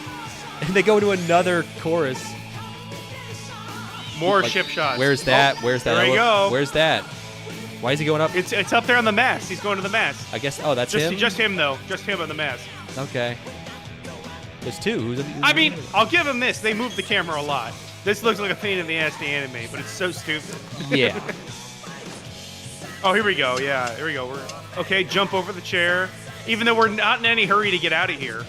Speaker 3: And they go to another chorus.
Speaker 4: More ship shots.
Speaker 3: Where's that? Where's that?
Speaker 4: There you go.
Speaker 3: Where's that? Why is he going up?
Speaker 4: It's up there on the mast. He's going to the mast.
Speaker 3: I guess. Oh, that's him.
Speaker 4: Just him though. Just him on the mast.
Speaker 3: Okay. There's two.
Speaker 4: I mean, I'll give him this. They move the camera a lot. This looks like a pain in the ass to animate, but it's so stupid.
Speaker 3: Yeah.
Speaker 4: Oh, here we go. Yeah, here we go. Okay, jump over the chair. Even though we're not in any hurry to get out of here.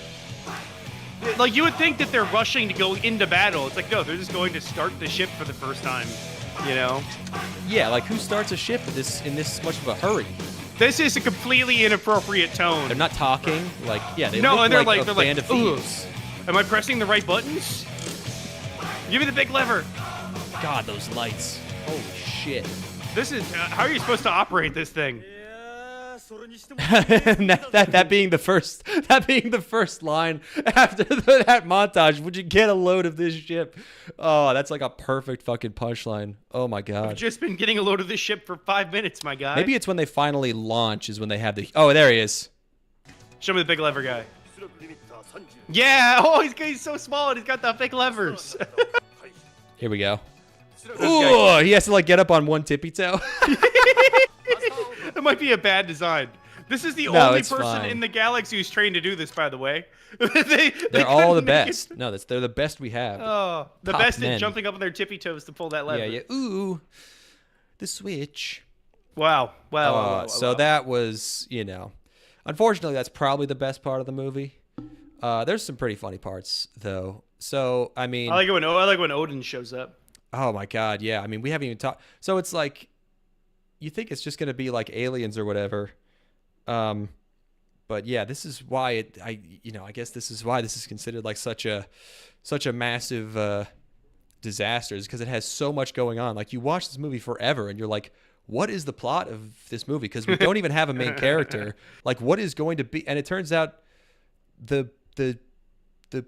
Speaker 4: Like, you would think that they're rushing to go into battle. It's like, no, they're just going to start the ship for the first time. You know?
Speaker 3: Yeah, like who starts a ship in this much of a hurry?
Speaker 4: This is a completely inappropriate tone.
Speaker 3: They're not talking. Like, yeah, they
Speaker 4: No,
Speaker 3: look
Speaker 4: and they're
Speaker 3: like a
Speaker 4: they're
Speaker 3: band of
Speaker 4: "Ugh.
Speaker 3: thieves.
Speaker 4: Am I pressing the right buttons? Give me the big lever.
Speaker 3: God, those lights. Holy shit.
Speaker 4: This is how are you supposed to operate this thing?
Speaker 3: And that being the first line after that montage, would you get a load of this ship? Oh, that's like a perfect fucking punchline. Oh my
Speaker 4: I've
Speaker 3: god.
Speaker 4: just been getting a load of this ship for 5 minutes, my guy.
Speaker 3: Maybe it's when they finally launch is when they have the. Oh, there he is.
Speaker 4: Show me the big lever guy. Yeah. Oh, he's so small and he's got the big levers.
Speaker 3: Here we go. Ooh, he has to like get up on one tippy toe.
Speaker 4: That might be a bad design. This is the
Speaker 3: No,
Speaker 4: only
Speaker 3: it's
Speaker 4: person
Speaker 3: fine.
Speaker 4: in the galaxy who's trained to do this, by the way.
Speaker 3: They're all the best. No, they're the best we have.
Speaker 4: Oh, the
Speaker 3: Top
Speaker 4: best
Speaker 3: men.
Speaker 4: at jumping up on their tippy toes to pull that lever.
Speaker 3: Yeah, yeah. Ooh, the switch.
Speaker 4: Wow. Wow.
Speaker 3: So that was, unfortunately, that's probably the best part of the movie. There's some pretty funny parts, though. So, I mean,
Speaker 4: I like when Odin shows up.
Speaker 3: oh my god, yeah. I mean, we haven't even talked. So it's like, you think it's just gonna be like aliens or whatever, but yeah, this is why I guess this is why this is considered like such a massive disaster, is because it has so much going on. Like you watch this movie forever, and you're like, what is the plot of this movie? Because we don't even have a main character. Like, what is going to be? And it turns out the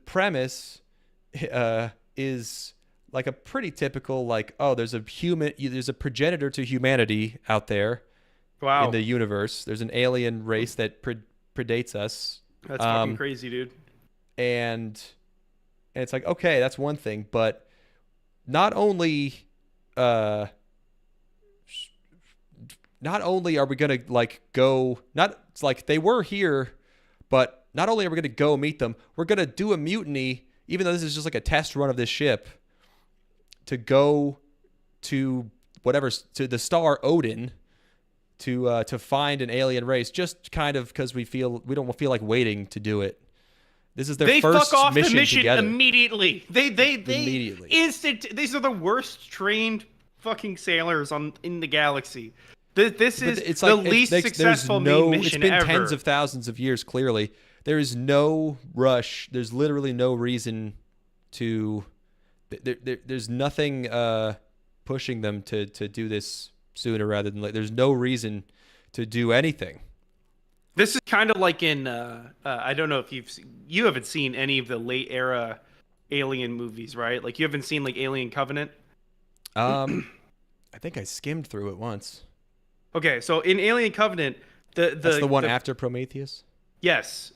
Speaker 3: premise is like a pretty typical, like, oh, there's a progenitor to humanity out there.
Speaker 4: Wow.
Speaker 3: In the universe. There's an alien race that predates us.
Speaker 4: That's fucking crazy, dude.
Speaker 3: And it's like, okay, that's one thing, but not only are we gonna like go, not it's like they were here, but not only are we gonna go meet them, we're gonna do a mutiny, even though this is just like a test run of this ship, to go to to the star Odin to find an alien race, just kind of because we don't feel like waiting to do it. This is their first
Speaker 4: fuck off
Speaker 3: mission
Speaker 4: the mission
Speaker 3: together.
Speaker 4: immediately. They
Speaker 3: Immediately.
Speaker 4: These are the worst trained fucking sailors in the galaxy. This is
Speaker 3: It's
Speaker 4: the
Speaker 3: like,
Speaker 4: least successful main mission
Speaker 3: It's been
Speaker 4: ever.
Speaker 3: tens of thousands of years, clearly. There is no rush. There's literally no reason to... There's nothing pushing them to do this sooner rather than later. There's no reason to do anything.
Speaker 4: This is kind of like in I don't know if you haven't seen any of the late era Alien movies, right? Like you haven't seen like Alien Covenant?
Speaker 3: I think I skimmed through it once.
Speaker 4: Okay, so in Alien Covenant,
Speaker 3: That's the one after Prometheus?
Speaker 4: Yes,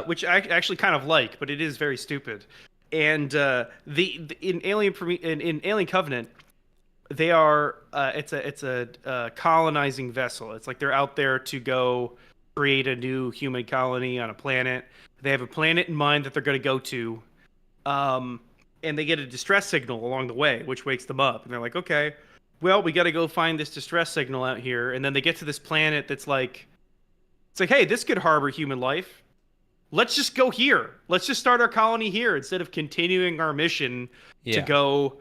Speaker 4: which I actually kind of like, but it is very stupid. And in Alien Covenant, they are it's a colonizing vessel. It's like they're out there to go create a new human colony on a planet. They have a planet in mind that they're going to go to, and they get a distress signal along the way, which wakes them up. And they're like, okay, well, we got to go find this distress signal out here. And then they get to this planet that's like, it's like, hey, this could harbor human life. Let's just go here. Let's just start our colony here instead of continuing our mission to go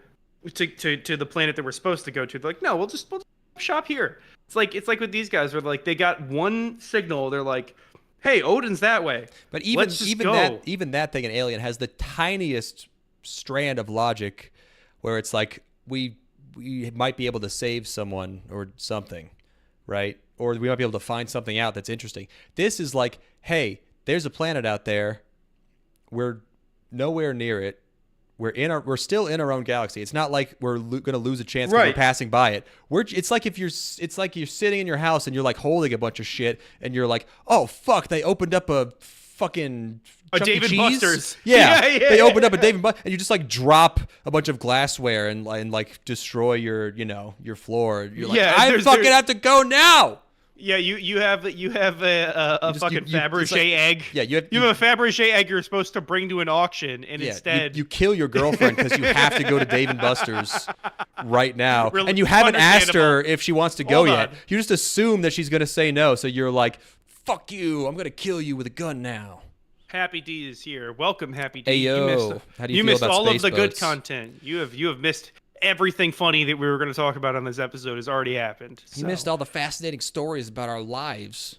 Speaker 4: to the planet that we're supposed to go to. They're like, no, we'll just shop here. It's like with these guys where like they got one signal. They're like, hey, Odin's that way.
Speaker 3: But even
Speaker 4: go.
Speaker 3: that thing in Alien has the tiniest strand of logic where it's like we might be able to save someone or something, right? Or we might be able to find something out that's interesting. This is like, hey, there's a planet out there. We're nowhere near it. We're still in our own galaxy. It's not like we're going to lose a chance because we're passing by it. It's like you're sitting in your house and you're like holding a bunch of shit and you're like, oh fuck, they opened up a fucking Chuck E.
Speaker 4: Dave &
Speaker 3: Cheese?
Speaker 4: Buster's.
Speaker 3: Yeah, they opened up a Dave & Buster's and you just like drop a bunch of glassware and like destroy your floor. You're like, I fucking have to go now.
Speaker 4: Yeah, you have a fucking Fabergé egg.
Speaker 3: Yeah, you have
Speaker 4: a Fabergé egg you're supposed to bring to an auction, and instead
Speaker 3: you kill your girlfriend because you have to go to Dave & Buster's right now,
Speaker 4: Really
Speaker 3: and you haven't asked her
Speaker 4: understandable.
Speaker 3: if she wants to go
Speaker 4: Hold
Speaker 3: yet.
Speaker 4: on.
Speaker 3: You just assume that she's gonna say no, so you're like, "Fuck you! I'm gonna kill you with a gun now."
Speaker 4: Happy D is here. Welcome, Happy D.
Speaker 3: Hey yo, how do you feel
Speaker 4: missed
Speaker 3: about
Speaker 4: all
Speaker 3: space
Speaker 4: of the good
Speaker 3: boats?
Speaker 4: content. You have missed everything funny that we were going to talk about on this episode has already happened.
Speaker 3: You missed all the fascinating stories about our lives.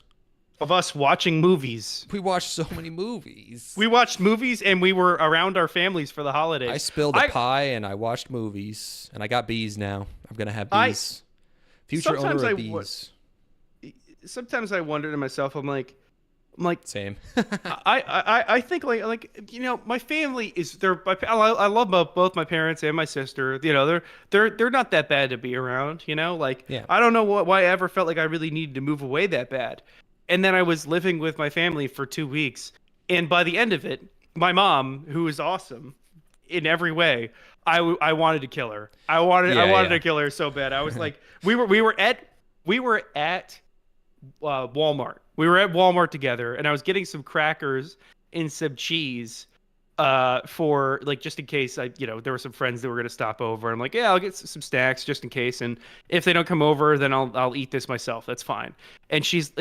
Speaker 4: Of us watching movies.
Speaker 3: We watched so many movies.
Speaker 4: We watched movies and we were around our families for the holidays.
Speaker 3: I spilled a pie and I watched movies. And I got bees now. I'm going to have bees. Future owner of bees.
Speaker 4: Sometimes I wonder to myself, I'm like,
Speaker 3: same.
Speaker 4: I think like my family is I love both my parents and my sister. They're not that bad to be around. I don't know why I ever felt like I really needed to move away that bad. And then I was living with my family for 2 weeks, and by the end of it, my mom, who is awesome in every way, I wanted to kill her. I wanted to kill her so bad. I was like, we were at Walmart. We were at Walmart together, and I was getting some crackers and some cheese for like just in case there were some friends that were gonna stop over. I'm like, yeah, I'll get some snacks just in case, and if they don't come over, then I'll eat this myself. That's fine. And she's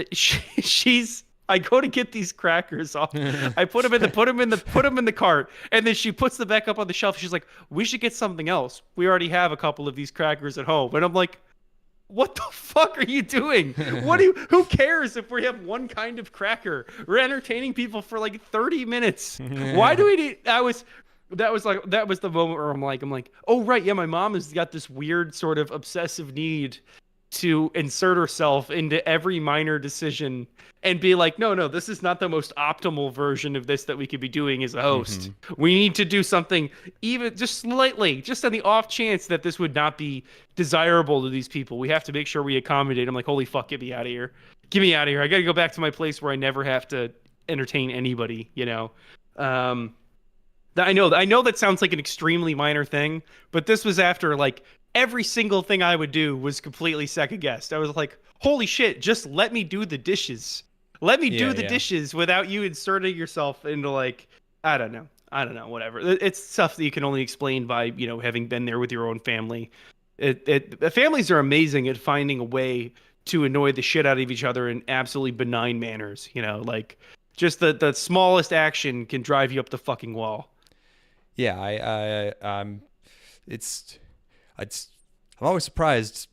Speaker 4: I go to get these crackers off. I put them in the cart, and then she puts them back up on the shelf. She's like, we should get something else. We already have a couple of these crackers at home. And I'm like, what the fuck are you doing? Who cares if we have one kind of cracker? We're entertaining people for like 30 minutes. Why do we need that was the moment where I'm like, oh right, yeah, my mom has got this weird sort of obsessive need to insert herself into every minor decision and be like, no, this is not the most optimal version of this that we could be doing as a host. We need to do something even just slightly, just on the off chance that this would not be desirable to these people. We have to make sure we accommodate. I'm like, holy fuck, get me out of here. Get me out of here. I got to go back to my place where I never have to entertain anybody, I know that sounds like an extremely minor thing, but this was after like every single thing I would do was completely second guessed. I was like, holy shit, just let me do the dishes. Let me do the dishes without you inserting yourself into like, I don't know, whatever. It's stuff that you can only explain by, having been there with your own family. Families are amazing at finding a way to annoy the shit out of each other in absolutely benign manners, like just the smallest action can drive you up the fucking wall.
Speaker 3: Yeah, I'm always surprised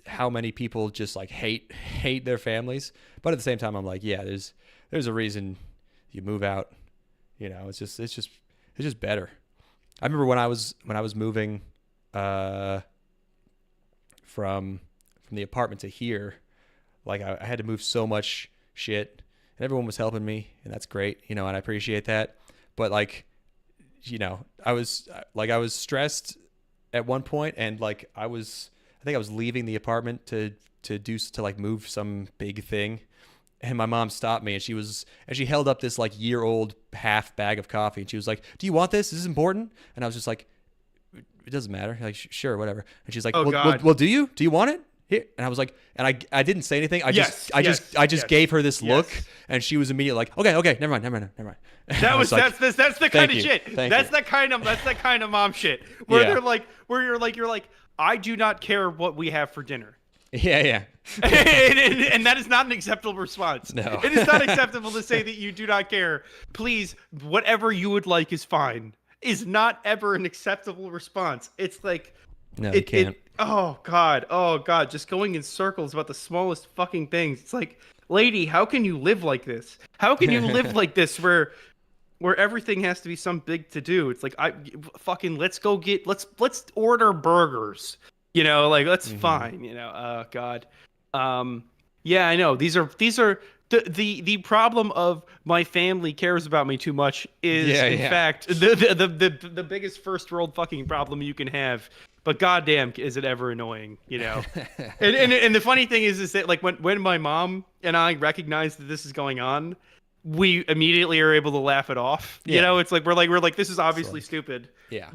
Speaker 3: how many people just like hate their families, but at the same time I'm like, yeah, there's a reason you move out. It's just better. I remember when I was moving from the apartment to here, like I had to move so much shit and everyone was helping me, and that's great, and I appreciate that. But like, I was stressed at one point, and like I think I was leaving the apartment to like move some big thing, and my mom stopped me, and she held up this like year-old half bag of coffee, and she was like, "Do you want this? Is this important?" And I was just like, "It doesn't matter." Like, sure, whatever. And she's like, well, do you want it? Here. And I was like, and I didn't say anything. I just gave her this look, and she was immediately like, okay, never mind.
Speaker 4: That's the kind of shit. That's the kind of mom shit where you're like, I do not care what we have for dinner.
Speaker 3: Yeah.
Speaker 4: and that is not an acceptable response.
Speaker 3: No.
Speaker 4: It is not acceptable to say that you do not care. Please, whatever you would like is fine. Is not ever an acceptable response. It's like,
Speaker 3: no, you can't.
Speaker 4: Oh God, just going in circles about the smallest fucking things. It's like, lady, how can you live like this? How can you live like this where everything has to be some big to do? It's like, let's order burgers. That's fine. Oh God. Yeah, I know. These are the problem of my family cares about me too much is in fact the biggest first world fucking problem you can have. But goddamn, is it ever annoying, And the funny thing is that like when my mom and I recognize that this is going on, we immediately are able to laugh it off. It's like we're like this is obviously stupid.
Speaker 3: Yeah.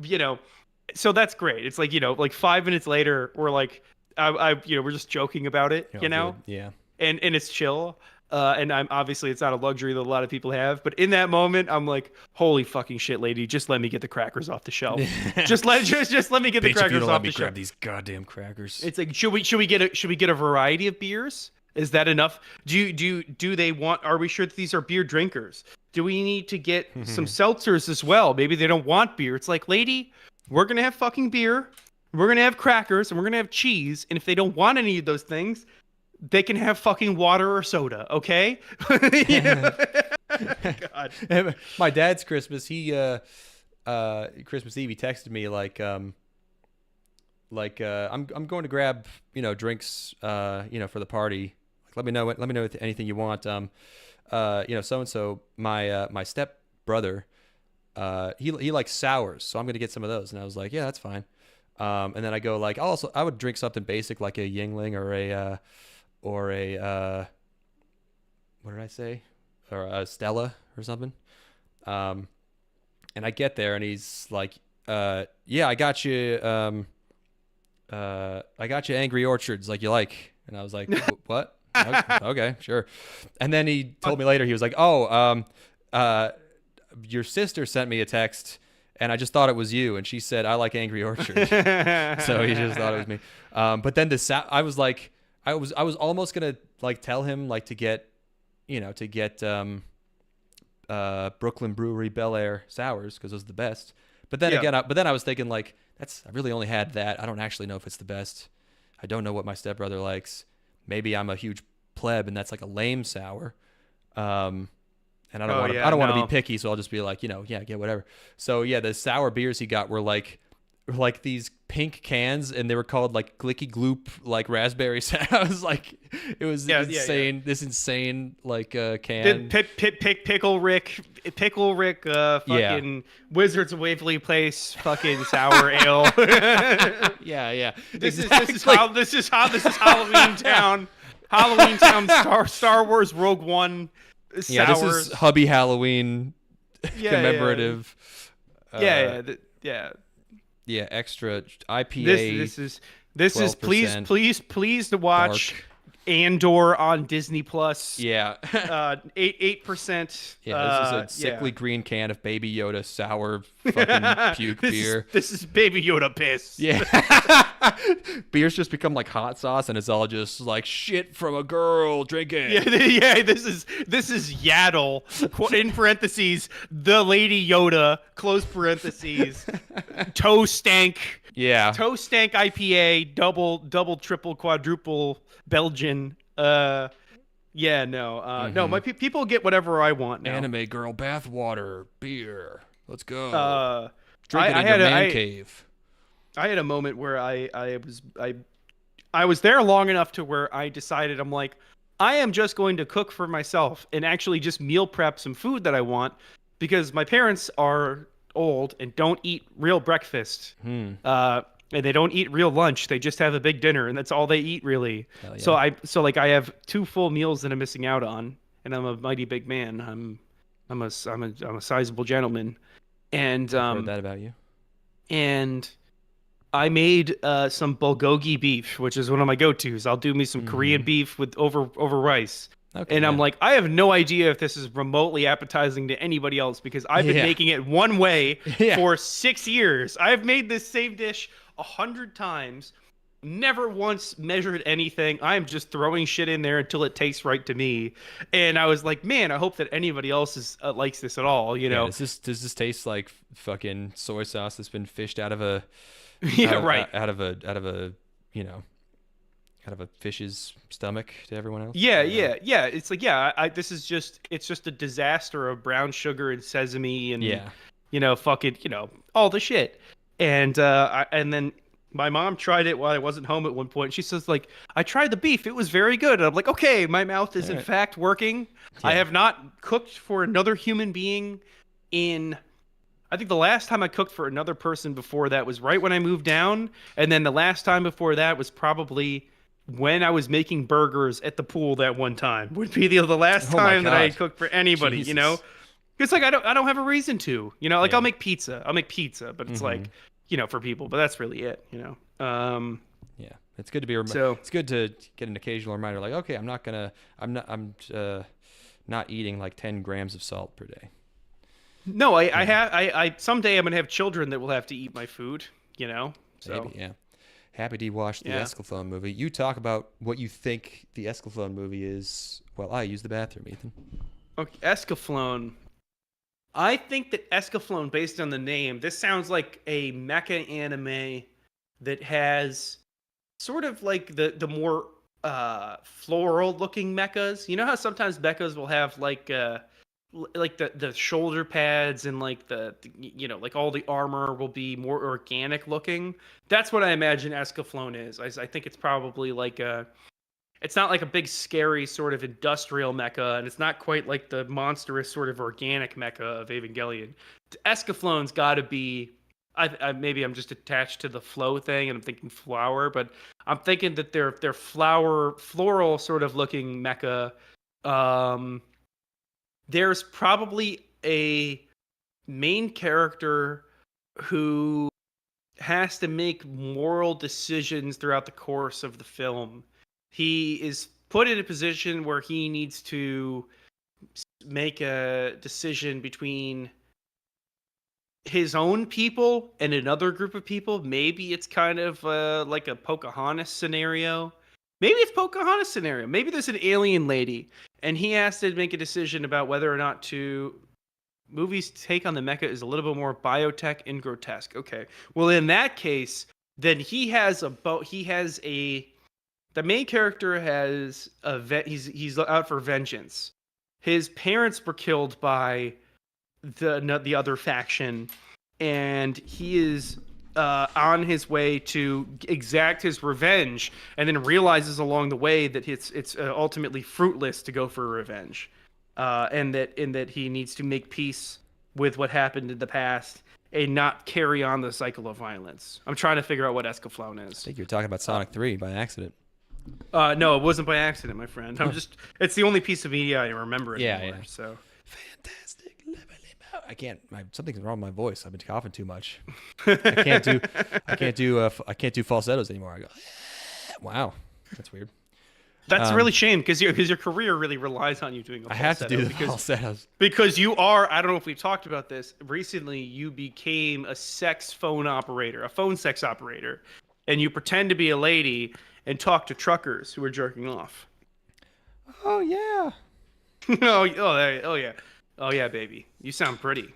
Speaker 4: So that's great. It's like like 5 minutes later, we're like, we're just joking about it.
Speaker 3: Good. Yeah.
Speaker 4: And it's chill. And I'm obviously it's not a luxury that a lot of people have, but in that moment, I'm like, holy fucking shit, lady, just let me get the crackers off the shelf. just let me get the crackers off the shelf.
Speaker 3: Grab these goddamn crackers.
Speaker 4: It's like, should we get a variety of beers? Is that enough? Do they want? Are we sure that these are beer drinkers? Do we need to get some seltzers as well? Maybe they don't want beer. It's like, lady, we're gonna have fucking beer. we're gonna have crackers, and we're gonna have cheese. And if they don't want any of those things, they can have fucking water or soda. Okay? God.
Speaker 3: My dad's Christmas, Christmas Eve, he texted me I'm going to grab drinks for the party. Let me know anything you want. So and so my step brother, he likes sours, so I'm gonna get some of those. And I was like, yeah, that's fine. And then I go like, I would drink something basic like a Yingling or a what did I say, or a Stella or something. And I get there and he's like, yeah, I got you Angry Orchards like you like. And I was like, what? Okay, sure. And then he told me later, he was like, your sister sent me a text and I just thought it was you, and she said I like Angry Orchard. So he just thought it was me. But then I was like, I was almost gonna like tell him like to get Brooklyn Brewery Bel Air sours because those are the best. But then again, I was thinking like, I really only had that. I don't actually know if it's the best. I don't know what my stepbrother likes. Maybe I'm a huge pleb and that's like a lame sour. And I don't want to be picky, so I'll just be like, get whatever. So yeah, the sour beers he got were like these pink cans, and they were called like Glicky Gloop like raspberry sours. Like it was insane. Yeah. This insane like can.
Speaker 4: Pickle Rick, fucking Wizards of Waverly Place, fucking sour ale.
Speaker 3: Yeah.
Speaker 4: This is Halloween Town. Halloween Town. Star Wars Rogue One. Sours.
Speaker 3: Yeah, this is Hubby Halloween commemorative.
Speaker 4: Yeah.
Speaker 3: Extra IPA.
Speaker 4: This is please to watch
Speaker 3: dark.
Speaker 4: Andor on Disney Plus.
Speaker 3: Yeah.
Speaker 4: 8%.
Speaker 3: Yeah, this is a sickly green can of Baby Yoda sour fucking puke beer.
Speaker 4: This is Baby Yoda piss.
Speaker 3: Yeah. Beer's just become like hot sauce, and it's all just like shit from a girl drinking.
Speaker 4: Yeah. This is Yaddle, in parentheses, the Lady Yoda, close parentheses, toe stank.
Speaker 3: Yeah.
Speaker 4: Toe stank IPA, double, triple, quadruple Belgian. No, my people get whatever I want now.
Speaker 3: Anime girl bathwater beer. Let's go. Drink it in
Speaker 4: your
Speaker 3: man cave.
Speaker 4: I had a moment where I was there long enough to where I decided, I'm like, I am just going to cook for myself and actually just meal prep some food that I want, because my parents are old and don't eat real breakfast. And they don't eat real lunch. They just have a big dinner, and that's all they eat, really. Yeah. So I have 2 full meals that I'm missing out on, and I'm a mighty big man. I'm a sizable gentleman, and
Speaker 3: I've heard that about you.
Speaker 4: And I made some bulgogi beef, which is one of my go-tos. I'll do me some Korean beef with over rice. Okay, and I'm like, I have no idea if this is remotely appetizing to anybody else, because I've been making it one way for 6 years. I've made this same dish 100 times, never once measured anything. I'm just throwing shit in there until it tastes right to me. And I was like, man, I hope that anybody else likes this at all. Does
Speaker 3: this taste like fucking soy sauce that's been fished out of a out of a fish's stomach to everyone else?
Speaker 4: Yeah. It's like, this is just a disaster of brown sugar and sesame and fucking all the shit. And then my mom tried it while I wasn't home at one point. She says, like, I tried the beef. It was very good. And I'm like, okay, my mouth is in fact working. Yeah. I have not cooked for another human being I think the last time I cooked for another person before that was right when I moved down. And then the last time before that was probably when I was making burgers at the pool that one time. Would be the last time that I cooked for anybody,
Speaker 3: Jesus.
Speaker 4: It's like I don't have a reason to, I'll make pizza, but it's like, for people, but that's really it,
Speaker 3: Yeah, it's good to be it's good to get an occasional reminder, like, okay, I'm not eating like 10 grams of salt per day.
Speaker 4: No, I someday I'm gonna have children that will have to eat my food, So
Speaker 3: maybe, yeah. Happy to watch the Escalphone movie. You talk about what you think the Escalphone movie is while I use the bathroom, Ethan.
Speaker 4: Okay, Escaflowne. I think that Escaflowne, based on the name, this sounds like a mecha anime that has sort of like the more floral looking mechas. You know how sometimes mechas will have like the shoulder pads and like the like all the armor will be more organic looking. That's what I imagine Escaflowne is. I think it's probably like it's not like a big scary sort of industrial mecha, and it's not quite like the monstrous sort of organic mecha of Evangelion. Escaflowne's got to be. Maybe I'm just attached to the flow thing, and I'm thinking flower, but I'm thinking that they're floral sort of looking mecha. There's probably a main character who has to make moral decisions throughout the course of the film. He is put in a position where he needs to make a decision between his own people and another group of people. Maybe it's kind of like a Pocahontas scenario. Maybe it's Pocahontas scenario. Maybe there's an alien lady, and he has to make a decision about whether or not to. Movie's take on the mecha is a little bit more biotech and grotesque. Okay, well in that case, then the main character has he's out for vengeance. His parents were killed by the other faction, and he is on his way to exact his revenge, and then realizes along the way that it's ultimately fruitless to go for revenge, and that he needs to make peace with what happened in the past and not carry on the cycle of violence. I'm trying to figure out what Escaflowne is.
Speaker 3: I think you're talking about Sonic 3 by accident.
Speaker 4: No, it wasn't by accident, my friend. It's the only piece of media I remember anymore.
Speaker 3: Yeah.
Speaker 4: So
Speaker 3: fantastic. I can't. Something's wrong with my voice. I've been coughing too much. I can't do falsettos anymore. I go, wow, that's weird.
Speaker 4: That's really shame because your career really relies on you doing a falsetto.
Speaker 3: I have to do the falsettos
Speaker 4: because you are. I don't know if we've talked about this recently. You became a phone sex operator, and you pretend to be a lady and talk to truckers who are jerking off.
Speaker 3: Oh yeah.
Speaker 4: Oh yeah, baby. You sound pretty.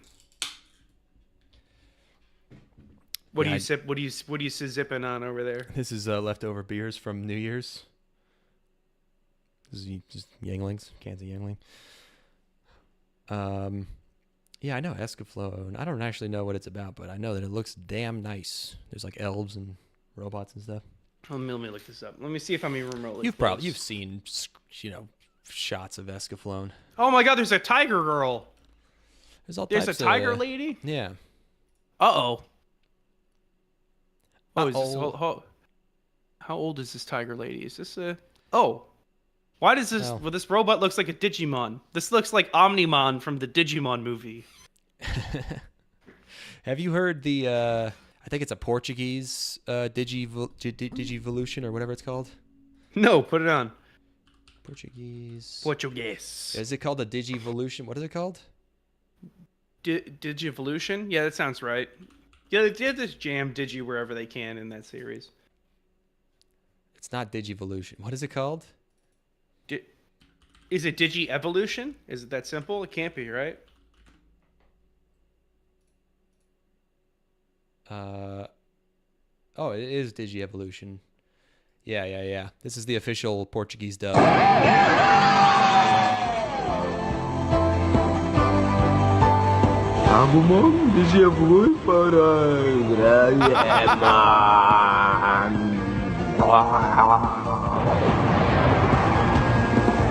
Speaker 4: What do you sip? What do you zipping on over there?
Speaker 3: This is leftover beers from New Year's. This is just Yanglings, cans of Yangling. Yeah, I know Escaflowne. I don't actually know what it's about, but I know that it looks damn nice. There's like elves and robots and stuff.
Speaker 4: Let me look this up. Let me see if I'm even remotely.
Speaker 3: You've seen shots of Escaflowne.
Speaker 4: Oh my God! There's a tiger girl.
Speaker 3: There's
Speaker 4: a tiger lady.
Speaker 3: Yeah.
Speaker 4: Uh-oh. Oh, is this how old is this tiger lady? Is this a? Oh, why does this? Well, this robot looks like a Digimon. This looks like Omnimon from the Digimon movie.
Speaker 3: Have you heard the? I think it's a Portuguese Digivolution or whatever it's called.
Speaker 4: No, put it on.
Speaker 3: Portuguese.
Speaker 4: Is
Speaker 3: it called a Digivolution? What is it called?
Speaker 4: Digivolution? Yeah, that sounds right. Yeah, they just jam Digi wherever they can in that series.
Speaker 3: It's not Digivolution. What is it called?
Speaker 4: Is it Digi-Evolution? Is it that simple? It can't be, right?
Speaker 3: Oh, it is Digi-Evolution. Yeah. This is the official Portuguese dub.
Speaker 2: Agumon Digi-Evolui para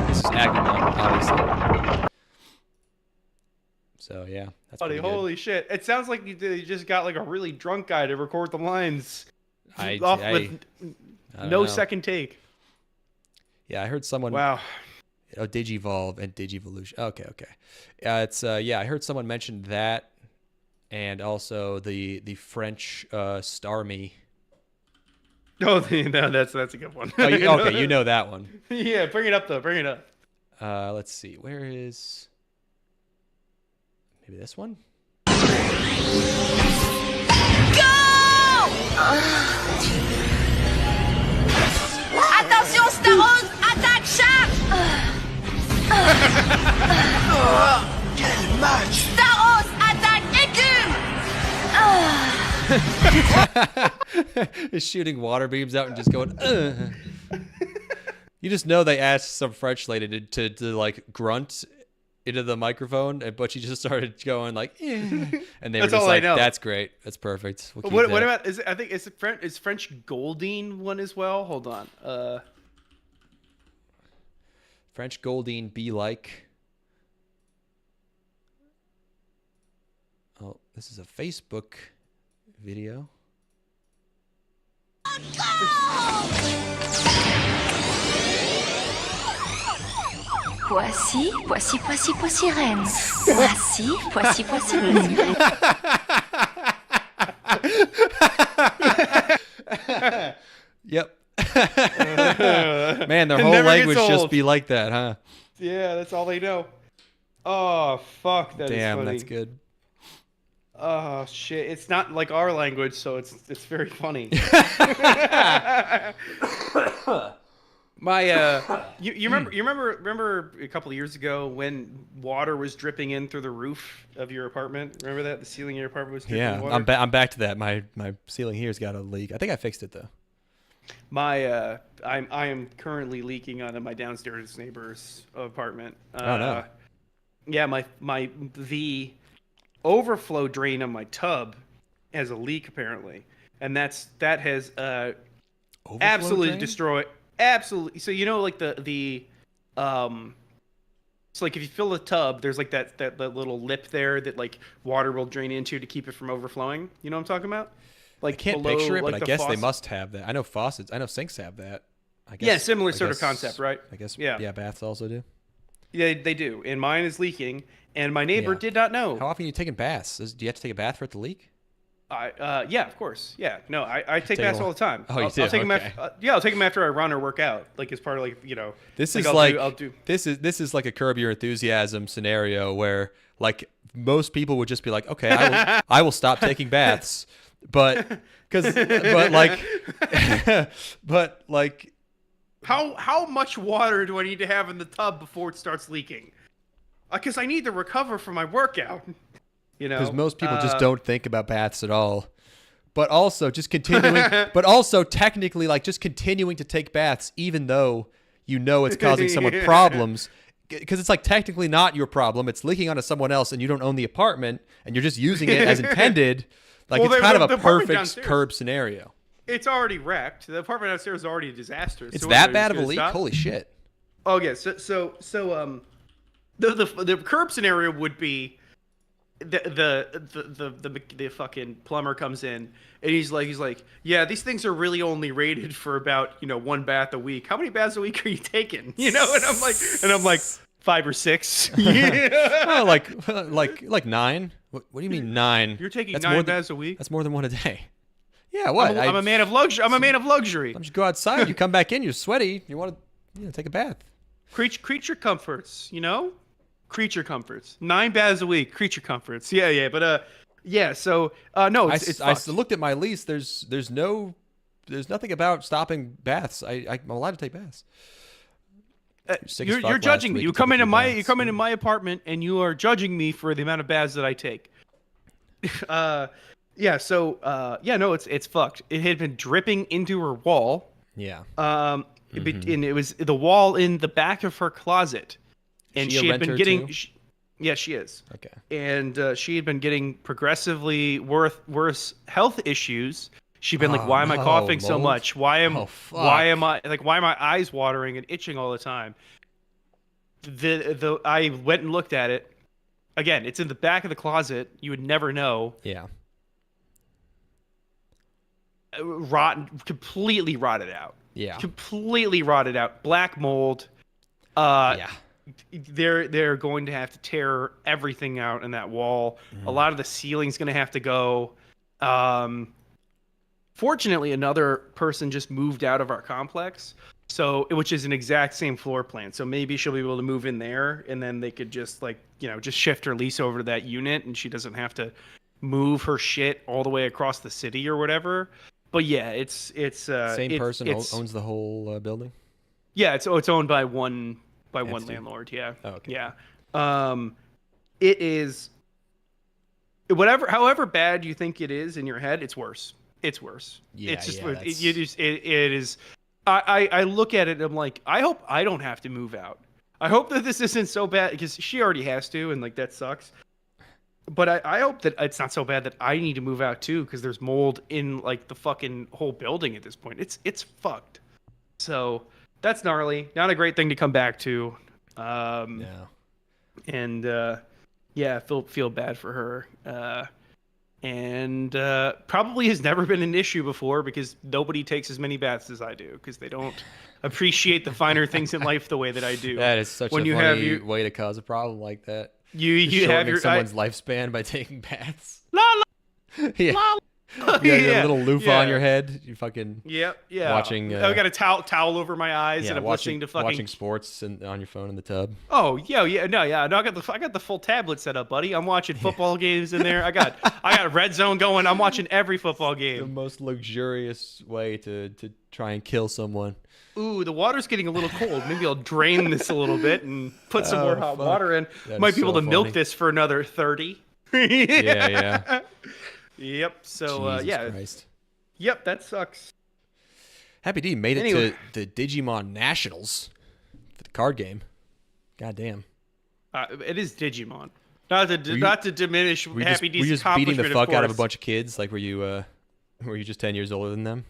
Speaker 3: This is Agumon, obviously. So yeah, that's
Speaker 4: buddy. Holy shit! It sounds like you just got like a really drunk guy to record the lines with no second take.
Speaker 3: Yeah, I heard someone.
Speaker 4: Wow.
Speaker 3: Digivolve and Digivolution. Okay. I heard someone mention that, and also the French Starmie.
Speaker 4: Oh, no, that's a good one.
Speaker 3: Okay, you know that one.
Speaker 4: Yeah, bring it up though. Bring it up.
Speaker 3: Let's see. Where is? Maybe this one.
Speaker 5: Go! Attention, Starose! Attaque, charge!
Speaker 2: Quel match!
Speaker 5: Starose, attaque, écume!
Speaker 3: Is shooting water beams out and just going. You just know they asked some French lady to like grunt into the microphone, but she just started going like, and they were just like, "That's great, that's perfect." We'll
Speaker 4: what about I think is French Goldine one as well? Hold on.
Speaker 3: French Goldine be like. Oh, this is a Facebook video.
Speaker 5: Poissy, poissy, poissy, poissy, reine. Poissy, poissy, poissy, poissy, reine.
Speaker 3: Yep. Man, their whole language just be like that, huh?
Speaker 4: Yeah, that's all they know. Oh fuck, that is funny.
Speaker 3: That's good.
Speaker 4: Oh shit, it's not like our language, so it's very funny. You remember a couple of years ago when water was dripping in through the roof of your apartment? Remember that the ceiling of your apartment was dripping water?
Speaker 3: I'm back to that. My ceiling here's got a leak. I think I fixed it though.
Speaker 4: I am currently leaking onto my downstairs neighbor's apartment.
Speaker 3: Oh no.
Speaker 4: Yeah, the overflow drain on my tub has a leak apparently, and that has absolutely destroyed. Absolutely. So like the so like if you fill a tub, there's like that little lip there that like water will drain into to keep it from overflowing. You know what I'm talking about? Like
Speaker 3: I can't
Speaker 4: below,
Speaker 3: picture it,
Speaker 4: like
Speaker 3: but I guess they must have that. I know faucets. I know sinks have that. I guess.
Speaker 4: Yeah, similar sort of concept, right?
Speaker 3: I guess.
Speaker 4: Yeah.
Speaker 3: Baths also do.
Speaker 4: Yeah, they do. And mine is leaking, and my neighbor did not know.
Speaker 3: How often are you taking baths? Do you have to take a bath for it to leak?
Speaker 4: Yeah, of course. Yeah, no, I take baths all the time.
Speaker 3: Oh, you do?
Speaker 4: I'll take them
Speaker 3: Okay.
Speaker 4: I'll take them after I run or work out, like as part of
Speaker 3: This
Speaker 4: like
Speaker 3: is this is like a Curb Your Enthusiasm scenario where like most people would just be like, okay, I will stop taking baths, but
Speaker 4: how much water do I need to have in the tub before it starts leaking? Because I need to recover from my workout.
Speaker 3: Because most people just don't think about baths at all. But also just continuing, but also technically like just continuing to take baths, even though it's causing someone problems. Because it's like technically not your problem. It's leaking onto someone else and you don't own the apartment and you're just using it as intended. Like it's kind of a perfect Curb scenario.
Speaker 4: It's already wrecked. The apartment downstairs is already a disaster.
Speaker 3: It's that bad of a leak? Holy shit.
Speaker 4: Oh yeah. So the Curb scenario would be the fucking plumber comes in and he's like, yeah, these things are really only rated for about 1 bath a week. How many baths a week are you taking? And I'm like 5 or 6.
Speaker 3: Oh, like 9. What do you mean 9?
Speaker 4: You're taking 9 baths a week?
Speaker 3: That's more than 1 a day. Yeah, what?
Speaker 4: I'm a man of luxury. I'm a man of luxury.
Speaker 3: Just go outside. You come back in. You're sweaty. You want to take a bath.
Speaker 4: Creature comforts. Creature comforts. 9 baths a week. Creature comforts. Yeah. But yeah. So no,
Speaker 3: I looked at my lease. There's nothing about stopping baths. I'm allowed to take baths.
Speaker 4: You're judging me. You come into my apartment and you are judging me for the amount of baths that I take. Yeah. So no, it's fucked. It had been dripping into her wall.
Speaker 3: Yeah.
Speaker 4: And it was the wall in the back of her closet. And she had been getting, yeah, she is.
Speaker 3: Okay.
Speaker 4: And she had been getting progressively worse health issues. She'd been like, "Why am I coughing so much? Why am my eyes watering and itching all the time?" I went and looked at it. Again, it's in the back of the closet. You would never know.
Speaker 3: Yeah.
Speaker 4: Completely rotted out.
Speaker 3: Yeah.
Speaker 4: Completely rotted out. Black mold.
Speaker 3: Yeah.
Speaker 4: They're going to have to tear everything out in that wall. A lot of the ceiling's going to have to go. Fortunately, another person just moved out of our complex, which is an exact same floor plan. So maybe she'll be able to move in there, and then they could just just shift her lease over to that unit, and she doesn't have to move her shit all the way across the city or whatever. But yeah, it's
Speaker 3: same person owns the whole building.
Speaker 4: Yeah, it's owned by one
Speaker 3: Entity.
Speaker 4: landlord. Yeah.
Speaker 3: Oh, okay.
Speaker 4: Yeah. It is. however bad you think it is in your head, it's worse. It's worse.
Speaker 3: Yeah,
Speaker 4: It's just
Speaker 3: yeah,
Speaker 4: it is. I look at it and I'm like, I hope I don't have to move out. I hope that this isn't so bad because she already has to, and like that sucks. But I hope that it's not so bad that I need to move out too, because there's mold in like the fucking whole building at this point. It's fucked. So that's gnarly. Not a great thing to come back to.
Speaker 3: No.
Speaker 4: And yeah, feel bad for her. And probably has never been an issue before because nobody takes as many baths as I do because they don't appreciate the finer things in life the way that I do.
Speaker 3: That is such a funny way to cause a problem like that.
Speaker 4: You have your
Speaker 3: someone's lifespan by taking baths.
Speaker 4: La la.
Speaker 3: Yeah.
Speaker 4: La, la.
Speaker 3: You got a little loofah on your head. You fucking
Speaker 4: yeah.
Speaker 3: watching.
Speaker 4: I got a towel over my eyes and I'm listening to fucking
Speaker 3: watching sports on your phone in the tub.
Speaker 4: Oh yeah. No, I got the full tablet set up, buddy. I'm watching football games in there. I got Red Zone going. I'm watching every football
Speaker 3: The
Speaker 4: game.
Speaker 3: most luxurious way to try and kill someone.
Speaker 4: Ooh, the water's getting a little cold. Maybe I'll drain this a little bit and put some more hot
Speaker 3: fuck.
Speaker 4: water in.
Speaker 3: That
Speaker 4: Might
Speaker 3: is
Speaker 4: be able
Speaker 3: so
Speaker 4: to milk
Speaker 3: funny.
Speaker 4: this for another 30.
Speaker 3: Yeah.
Speaker 4: Yep. So
Speaker 3: Jesus
Speaker 4: yeah.
Speaker 3: Christ.
Speaker 4: Yep. That sucks.
Speaker 3: Happy D made it
Speaker 4: Anyway.
Speaker 3: to the Digimon Nationals for the card game. God damn.
Speaker 4: It is Digimon. Not to diminish
Speaker 3: Were you
Speaker 4: Happy
Speaker 3: just,
Speaker 4: D's
Speaker 3: were you just beating the
Speaker 4: accomplishment,
Speaker 3: fuck out of a
Speaker 4: course.
Speaker 3: bunch of kids? Like, were you just 10 years older than them?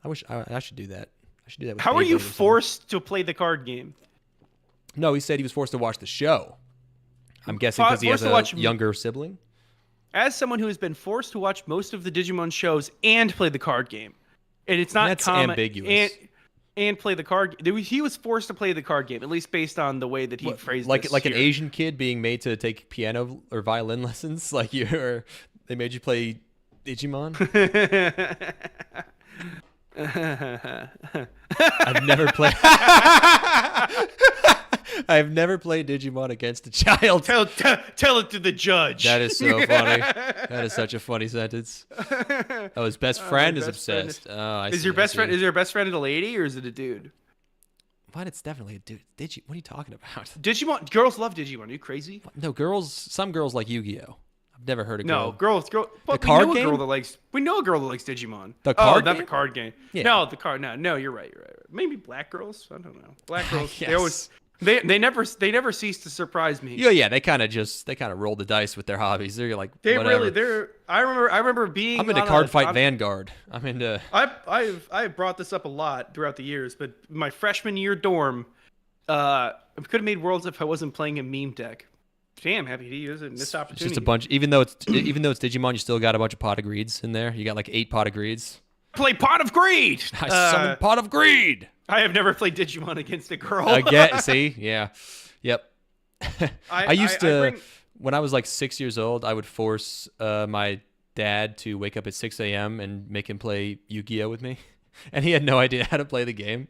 Speaker 3: I should do that. I should do that. With
Speaker 4: How are
Speaker 3: Beyblade
Speaker 4: you
Speaker 3: or something.
Speaker 4: forced to play the card game?
Speaker 3: No, he said he was forced to watch the show. I'm guessing because he has
Speaker 4: Forced to
Speaker 3: a
Speaker 4: watch-
Speaker 3: younger sibling.
Speaker 4: As someone who has been forced to watch most of the Digimon shows and play the card game, and it's not
Speaker 3: That's
Speaker 4: common,
Speaker 3: ambiguous.
Speaker 4: and play the card. He was forced to play the card game, at least based on the way that he phrased
Speaker 3: like
Speaker 4: this
Speaker 3: an
Speaker 4: here.
Speaker 3: Asian kid being made to take piano or violin lessons. Like they made you play Digimon. I've never played. I've never played Digimon against a child.
Speaker 4: Tell it to the judge.
Speaker 3: That is so funny. That is such a funny sentence. Oh, his best friend is
Speaker 4: best friend
Speaker 3: obsessed. Oh, I
Speaker 4: Is
Speaker 3: see,
Speaker 4: your
Speaker 3: I
Speaker 4: best
Speaker 3: see.
Speaker 4: friend? Is your best friend a lady or is it a dude?
Speaker 3: What? It's definitely a dude. What are you talking about?
Speaker 4: Digimon. Girls love Digimon. Are you crazy?
Speaker 3: No, girls. Some girls like Yu-Gi-Oh. I've never heard a girl.
Speaker 4: No, girls. But
Speaker 3: card
Speaker 4: we know
Speaker 3: game?
Speaker 4: a girl that likes. We know a girl that likes Digimon.
Speaker 3: The card
Speaker 4: not
Speaker 3: game?
Speaker 4: the card game.
Speaker 3: Yeah.
Speaker 4: No, the card. No, you're right. Maybe black girls. I don't know. Black girls.
Speaker 3: Yes.
Speaker 4: They always. They never cease to surprise me.
Speaker 3: Yeah. They kind of roll the dice with their hobbies. They're like, whatever.
Speaker 4: I remember being.
Speaker 3: I'm into
Speaker 4: on
Speaker 3: Card Fight Vanguard. I'm into.
Speaker 4: I've brought this up a lot throughout the years, but my freshman year dorm, I could have made worlds if I wasn't playing a meme deck. Damn, Happy to use it. Missed
Speaker 3: It's
Speaker 4: opportunity.
Speaker 3: just a bunch. Even though it's Digimon, you still got a bunch of Pot of Greeds in there. You got like 8 Pot of Greeds.
Speaker 4: Play Pot of Greed.
Speaker 3: I summoned Pot of Greed.
Speaker 4: I have never played Digimon against a girl.
Speaker 3: Again, see, yeah, yep. I used
Speaker 4: I
Speaker 3: to
Speaker 4: bring-
Speaker 3: when I was like 6 years old. I would force my dad to wake up at 6 a.m. and make him play Yu-Gi-Oh with me, and he had no idea how to play the game.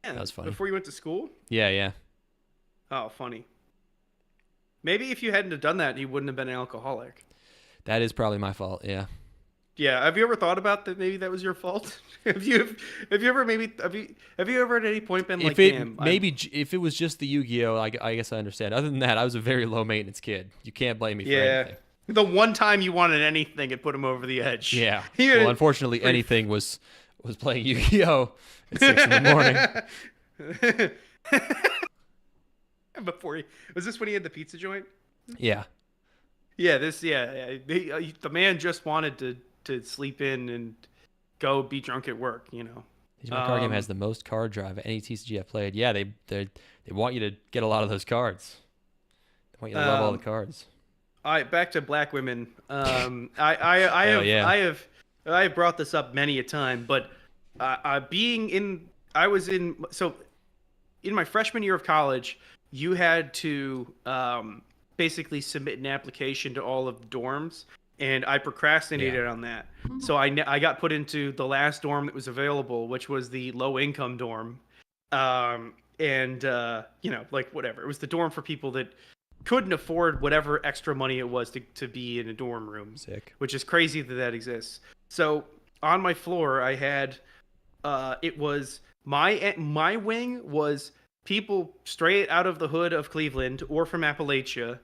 Speaker 3: That was funny.
Speaker 4: Before you went to school?
Speaker 3: Yeah.
Speaker 4: Oh, funny. Maybe if you hadn't have done that, he wouldn't have been an alcoholic.
Speaker 3: That is probably my fault. Yeah.
Speaker 4: Yeah. Have you ever thought about that? Maybe that was your fault. Have you ever at any point been like, damn?
Speaker 3: If it was just the Yu-Gi-Oh, I guess I understand. Other than that, I was a very low maintenance kid. You can't blame me for anything.
Speaker 4: The one time you wanted anything, it put him over the edge.
Speaker 3: Yeah.
Speaker 4: Even-
Speaker 3: Well, unfortunately, anything was playing Yu-Gi-Oh at 6 in the morning.
Speaker 4: Was this when he had the pizza joint?
Speaker 3: Yeah.
Speaker 4: Yeah, the man just wanted to sleep in and go be drunk at work, you know.
Speaker 3: Digimon card game has the most card drive of any TCG I've played. Yeah, they want you to get a lot of those cards. They want you to love all the cards.
Speaker 4: All right, back to black women. I have brought this up many a time, but in my freshman year of college, you had to basically submit an application to all of the dorms, and I procrastinated on that. So I got put into the last dorm that was available, which was the low income dorm, whatever. It was the dorm for people that couldn't afford whatever extra money it was to be in a dorm room.
Speaker 3: Sick.
Speaker 4: Which is crazy that exists. So on my floor, I had it was my wing was people straight out of the hood of Cleveland or from Appalachia,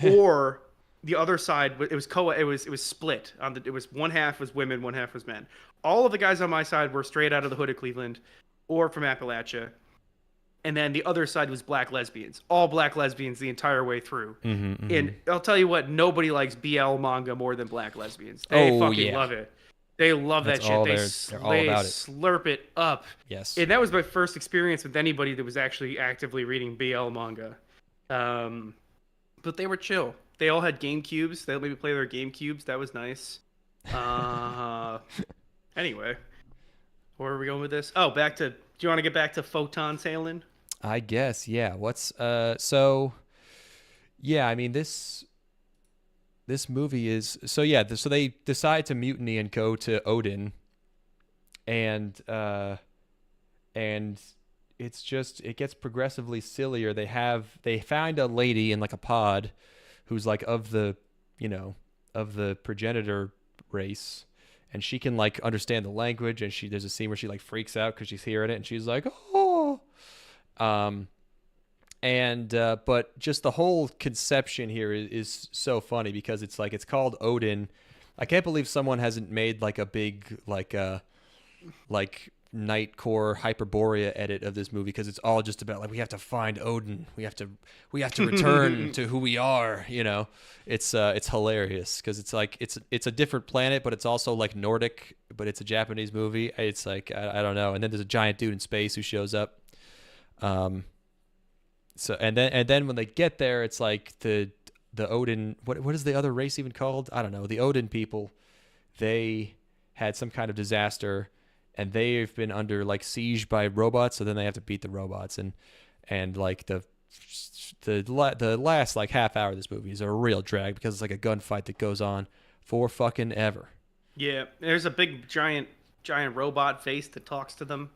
Speaker 4: or the other side, it was split. It was one half was women, one half was men. All of the guys on my side were straight out of the hood of Cleveland, or from Appalachia, and then the other side was black lesbians, all black lesbians the entire way through. And I'll tell you what, nobody likes BL manga more than black lesbians. They fucking love it. They love that shit.
Speaker 3: They're all about it.
Speaker 4: Slurp it up.
Speaker 3: Yes.
Speaker 4: And that was my first experience with anybody that was actually actively reading BL manga. But they were chill. They all had GameCubes. They let me play their GameCubes. That was nice. Anyway, where are we going with this? Oh, do you want to get back to Photon sailing?
Speaker 3: I guess, yeah. So yeah, I mean this movie is so they decide to mutiny and go to Odin, and it gets progressively sillier. They find a lady in like a pod who's like of the progenitor race, and she can like understand the language, and there's a scene where she like freaks out because she's hearing it, and she's like, oh. But just the whole conception here is so funny because it's like, it's called Odin. I can't believe someone hasn't made like a big, like Nightcore Hyperborea edit of this movie, because it's all just about like, we have to find Odin. We have to return to who we are. It's hilarious because it's like, it's a different planet, but it's also like Nordic, but it's a Japanese movie. It's like, I don't know. And then there's a giant dude in space who shows up. So and then when they get there, it's like the Odin. What is the other race even called? I don't know. The Odin people, they had some kind of disaster, and they've been under like siege by robots. So then they have to beat the robots, and like the last like half hour of this movie is a real drag because it's like a gunfight that goes on for fucking ever. Yeah,
Speaker 4: there's a big giant robot face that talks to them.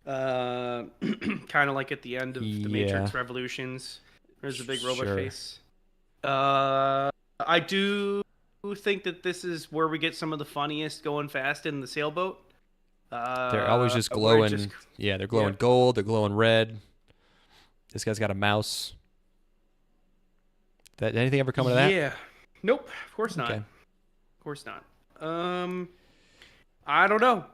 Speaker 4: Kind of like at the end of the Matrix Revolutions. There's a big robot face. I do think that this is where we get some of the funniest going fast in the sailboat.
Speaker 3: They're always just glowing. They're glowing gold. They're glowing red. This guy's got a mouse. Anything ever coming to that?
Speaker 4: Yeah. Nope. Of course not.
Speaker 3: Okay.
Speaker 4: Of course not. I don't know.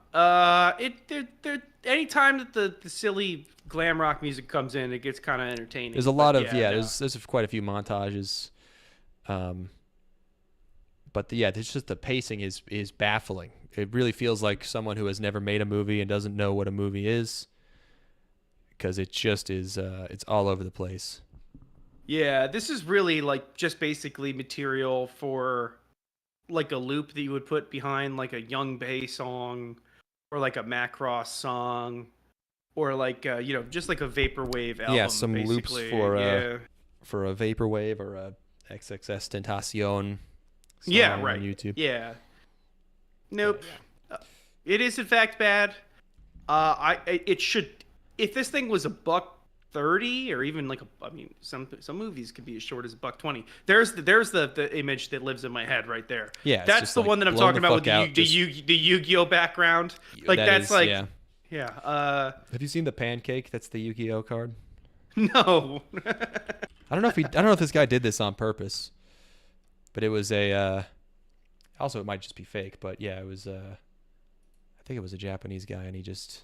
Speaker 4: Anytime that the silly glam rock music comes in, it gets kind of entertaining.
Speaker 3: There's a lot of there's quite a few montages, but it's just the pacing is baffling. It really feels like someone who has never made a movie and doesn't know what a movie is, because it just is it's all over the place.
Speaker 4: Yeah, this is really like just basically material for like a loop that you would put behind like a Young Bay song, or like a Macross song, or like just like a vaporwave album.
Speaker 3: Yeah, some
Speaker 4: basically.
Speaker 3: Loops for a vaporwave or a XXS Tentacion song on YouTube.
Speaker 4: Yeah. Nope. It is in fact bad. It should, if this thing was $1.30 or even like some movies could be as short as $1.20. There's the image that lives in my head right there.
Speaker 3: Yeah,
Speaker 4: that's the one that I'm talking about with the Yu-Gi-Oh background. Like that's like yeah.
Speaker 3: Have you seen the pancake? That's the Yu-Gi-Oh card.
Speaker 4: No.
Speaker 3: I don't know if this guy did this on purpose, but it was also it might just be fake, but yeah, it was I think it was a Japanese guy, and he just.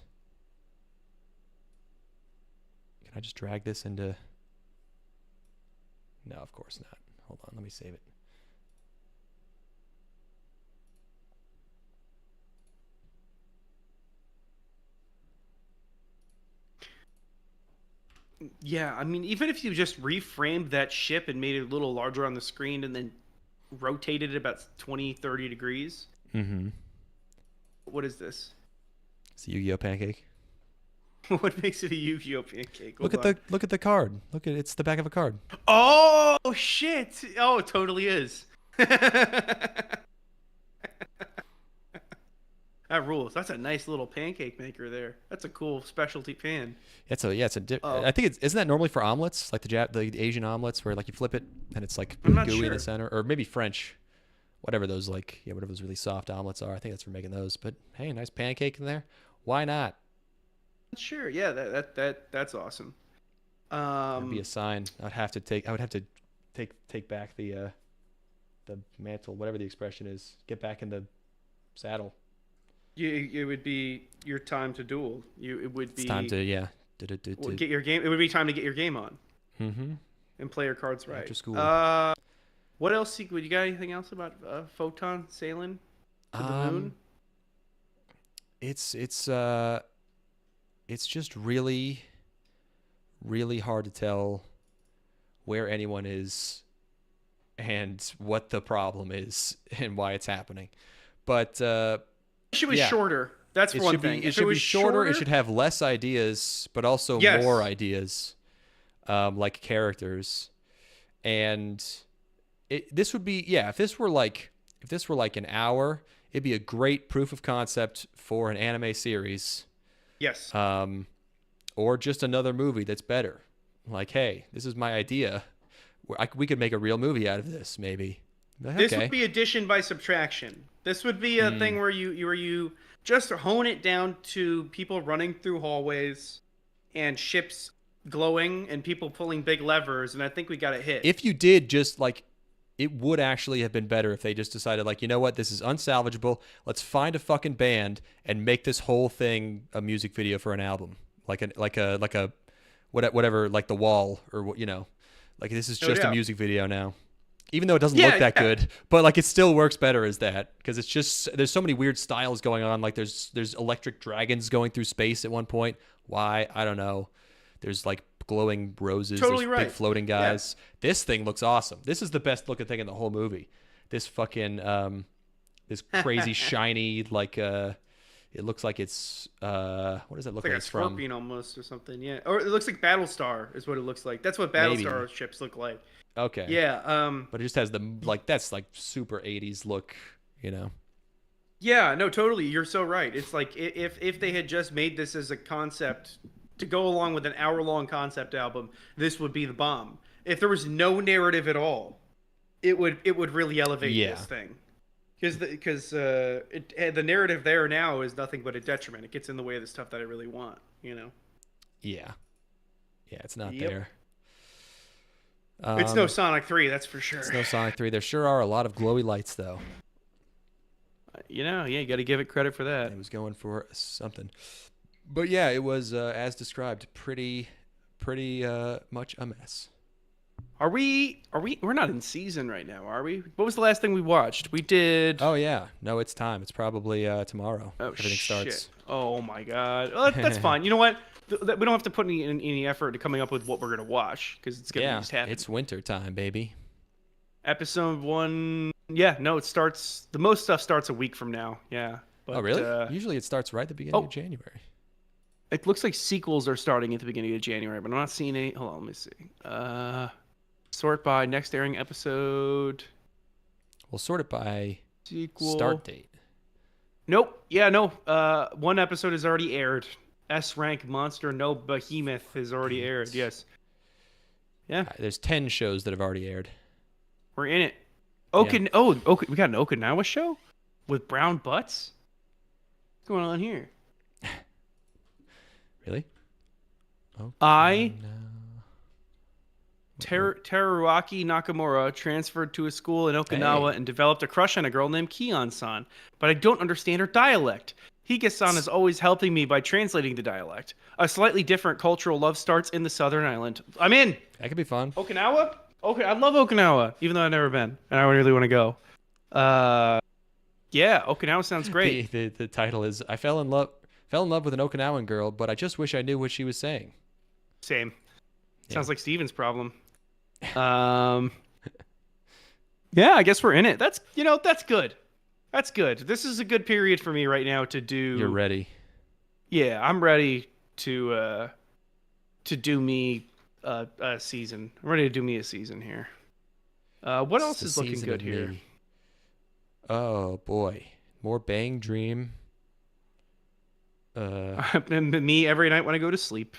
Speaker 3: Can I just drag this into? No, of course not. Hold on, let me save it.
Speaker 4: Yeah, I mean, even if you just reframed that ship and made it a little larger on the screen and then rotated it about 20, 30 degrees.
Speaker 3: Mm-hmm.
Speaker 4: What is this?
Speaker 3: It's a Yu-Gi-Oh pancake.
Speaker 4: What makes it a Yu-Gi-Oh pancake?
Speaker 3: Look at the card. It's the back of a card.
Speaker 4: Oh shit! Oh, it totally is. That rules. That's a nice little pancake maker there. That's a cool specialty pan.
Speaker 3: I think isn't that normally for omelets, like the Asian omelets, where like you flip it and it's like gooey in the center, or maybe French, whatever those whatever those really soft omelets are. I think that's for making those. But hey, nice pancake in there. Why not?
Speaker 4: Sure. Yeah. That's awesome.
Speaker 3: That'd be a sign. I would have to take back the the mantle, whatever the expression is. Get back in the saddle.
Speaker 4: It would be your time to duel. It would be
Speaker 3: It's time to
Speaker 4: get your game. It would be time to get your game on.
Speaker 3: Mm-hmm.
Speaker 4: And play your cards right.
Speaker 3: After school.
Speaker 4: What else? Would you got anything else about Photon sailing to the moon?
Speaker 3: It's just really, really hard to tell where anyone is and what the problem is and why it's happening. But it
Speaker 4: should be shorter. That's one thing.
Speaker 3: It should be shorter. It should have less ideas, but also more ideas, like characters. And this would be if this were like an hour, it'd be a great proof of concept for an anime series.
Speaker 4: Yes.
Speaker 3: Or just another movie that's better. Like, hey, this is my idea. We could make a real movie out of this, maybe. Okay.
Speaker 4: This would be addition by subtraction. This would be a thing where you just hone it down to people running through hallways and ships glowing and people pulling big levers, and I think we got it hit.
Speaker 3: If you did just like, it would actually have been better if they just decided, like, you know what, this is unsalvageable. Let's find a fucking band and make this whole thing a music video for an album, like a whatever, like The Wall, or like this is just a music video now. Even though it doesn't look that good, but like it still works better as that, because it's just there's so many weird styles going on. Like there's electric dragons going through space at one point. Why? I don't know. There's like glowing roses.
Speaker 4: Totally
Speaker 3: there's
Speaker 4: right.
Speaker 3: Big floating guys. Yeah. This thing looks awesome. This is the best looking thing in the whole movie. This fucking this crazy shiny like it looks like it's what does it look like?
Speaker 4: It's like a scorpion almost or something. Yeah, or it looks like Battlestar is what it looks like. That's what Battlestar ships look like.
Speaker 3: Okay.
Speaker 4: Yeah.
Speaker 3: But it just has the that's like super 80s look,
Speaker 4: Yeah, no, totally. You're so right. It's like if they had just made this as a concept to go along with an hour-long concept album, this would be the bomb. If there was no narrative at all, it would really elevate this thing. Because the narrative there now is nothing but a detriment. It gets in the way of the stuff that I really want,
Speaker 3: Yeah. Yeah, it's not there.
Speaker 4: It's no Sonic 3, that's for sure.
Speaker 3: It's no Sonic 3. There sure are a lot of glowy lights, though.
Speaker 4: You got to give it credit for that.
Speaker 3: It was going for something. But yeah, it was, as described, pretty much a mess.
Speaker 4: We're not in season right now, are we? What was the last thing we watched? We did...
Speaker 3: Oh, yeah. No, it's time. It's probably tomorrow.
Speaker 4: Oh,
Speaker 3: everything starts.
Speaker 4: Oh, my God. Well, that's fine. You know what? We don't have to put any effort to coming up with what we're going to watch, because it's going to just happen.
Speaker 3: It's winter time, baby.
Speaker 4: Episode 1... Yeah, no, it starts... The most stuff starts a week from now. Yeah. But,
Speaker 3: oh, really? Usually it starts right at the beginning of January.
Speaker 4: It looks like sequels are starting at the beginning of January, but I'm not seeing any... Hold on, let me see. Sort by next airing episode.
Speaker 3: We'll sort it by
Speaker 4: sequel
Speaker 3: start date.
Speaker 4: Nope. Yeah, no. One episode has already aired. S-rank monster no behemoth has already aired. Yes. Yeah.
Speaker 3: There's 10 shows that have already aired.
Speaker 4: We're in it. We got an Okinawa show with brown butts. What's going on here?
Speaker 3: Really?
Speaker 4: Teruaki Nakamura transferred to a school in Okinawa and developed a crush on a girl named Kion-san, but I don't understand her dialect. Higa-san is always helping me by translating the dialect. A slightly different cultural love starts in the southern island. I'm in!
Speaker 3: That could be fun.
Speaker 4: Okinawa? Okay, I love Okinawa, even though I've never been, and I really want to go. Yeah, Okinawa sounds great.
Speaker 3: The title is, I fell in love with an Okinawan girl, but I just wish I knew what she was saying.
Speaker 4: Same. Sounds like Steven's problem. Yeah, I guess we're in it. That's good. That's good. This is a good period for me right now to do.
Speaker 3: You're ready.
Speaker 4: Yeah, I'm ready to do me a season. I'm ready to do me a season here. What else is looking good here?
Speaker 3: Oh boy, more Bang Dream.
Speaker 4: Me every night when I go to sleep.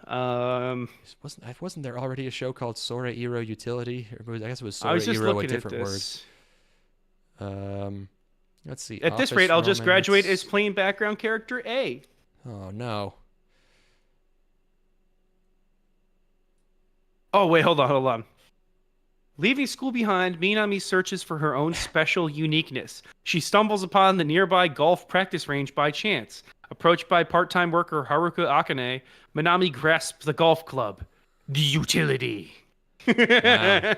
Speaker 3: Wasn't there already a show called Sora Iro Utility? I guess it was Sora Iro, a different word. Let's see.
Speaker 4: At this rate, I'll just graduate as plain background character A.
Speaker 3: Oh no.
Speaker 4: Oh wait, hold on. Leaving school behind, Minami searches for her own special uniqueness. She stumbles upon the nearby golf practice range by chance. Approached by part-time worker Haruka Akane, Minami grasps the golf club. The utility.
Speaker 3: Wow.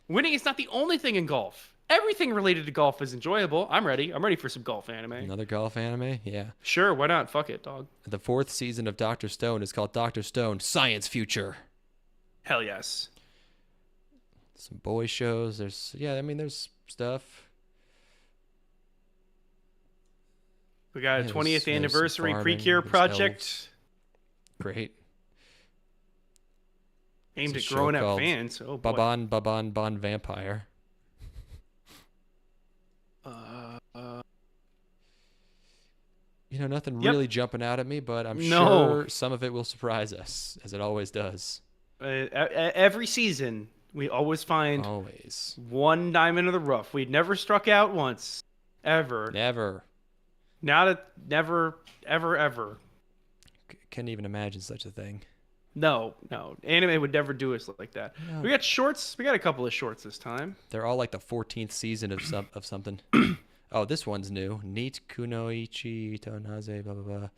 Speaker 4: Winning is not the only thing in golf. Everything related to golf is enjoyable. I'm ready. I'm ready for some golf anime.
Speaker 3: Another golf anime? Yeah.
Speaker 4: Sure, why not? Fuck it, dog.
Speaker 3: The 4th season of Dr. Stone is called Dr. Stone Science Future.
Speaker 4: Hell yes.
Speaker 3: Some boy shows. There's stuff.
Speaker 4: We got a
Speaker 3: Yeah,
Speaker 4: 20th
Speaker 3: there's some
Speaker 4: anniversary
Speaker 3: farming,
Speaker 4: Precure
Speaker 3: there's
Speaker 4: project
Speaker 3: elves. Great.
Speaker 4: aimed
Speaker 3: It's
Speaker 4: at
Speaker 3: a show
Speaker 4: growing up
Speaker 3: called
Speaker 4: fans. Oh boy.
Speaker 3: Baban Vampire. Nothing really jumping out at me, but I'm sure some of it will surprise us, as it always does.
Speaker 4: Every season, we always find one diamond in the rough. We'd never struck out once. Ever.
Speaker 3: Never.
Speaker 4: Never, ever.
Speaker 3: Can't even imagine such a thing.
Speaker 4: No. Anime would never do us like that.
Speaker 3: No.
Speaker 4: We got shorts. We got a couple of shorts this time.
Speaker 3: They're all like the 14th season of something. Oh, this one's new. Neat Kunoichi Tonaze, blah, blah, blah.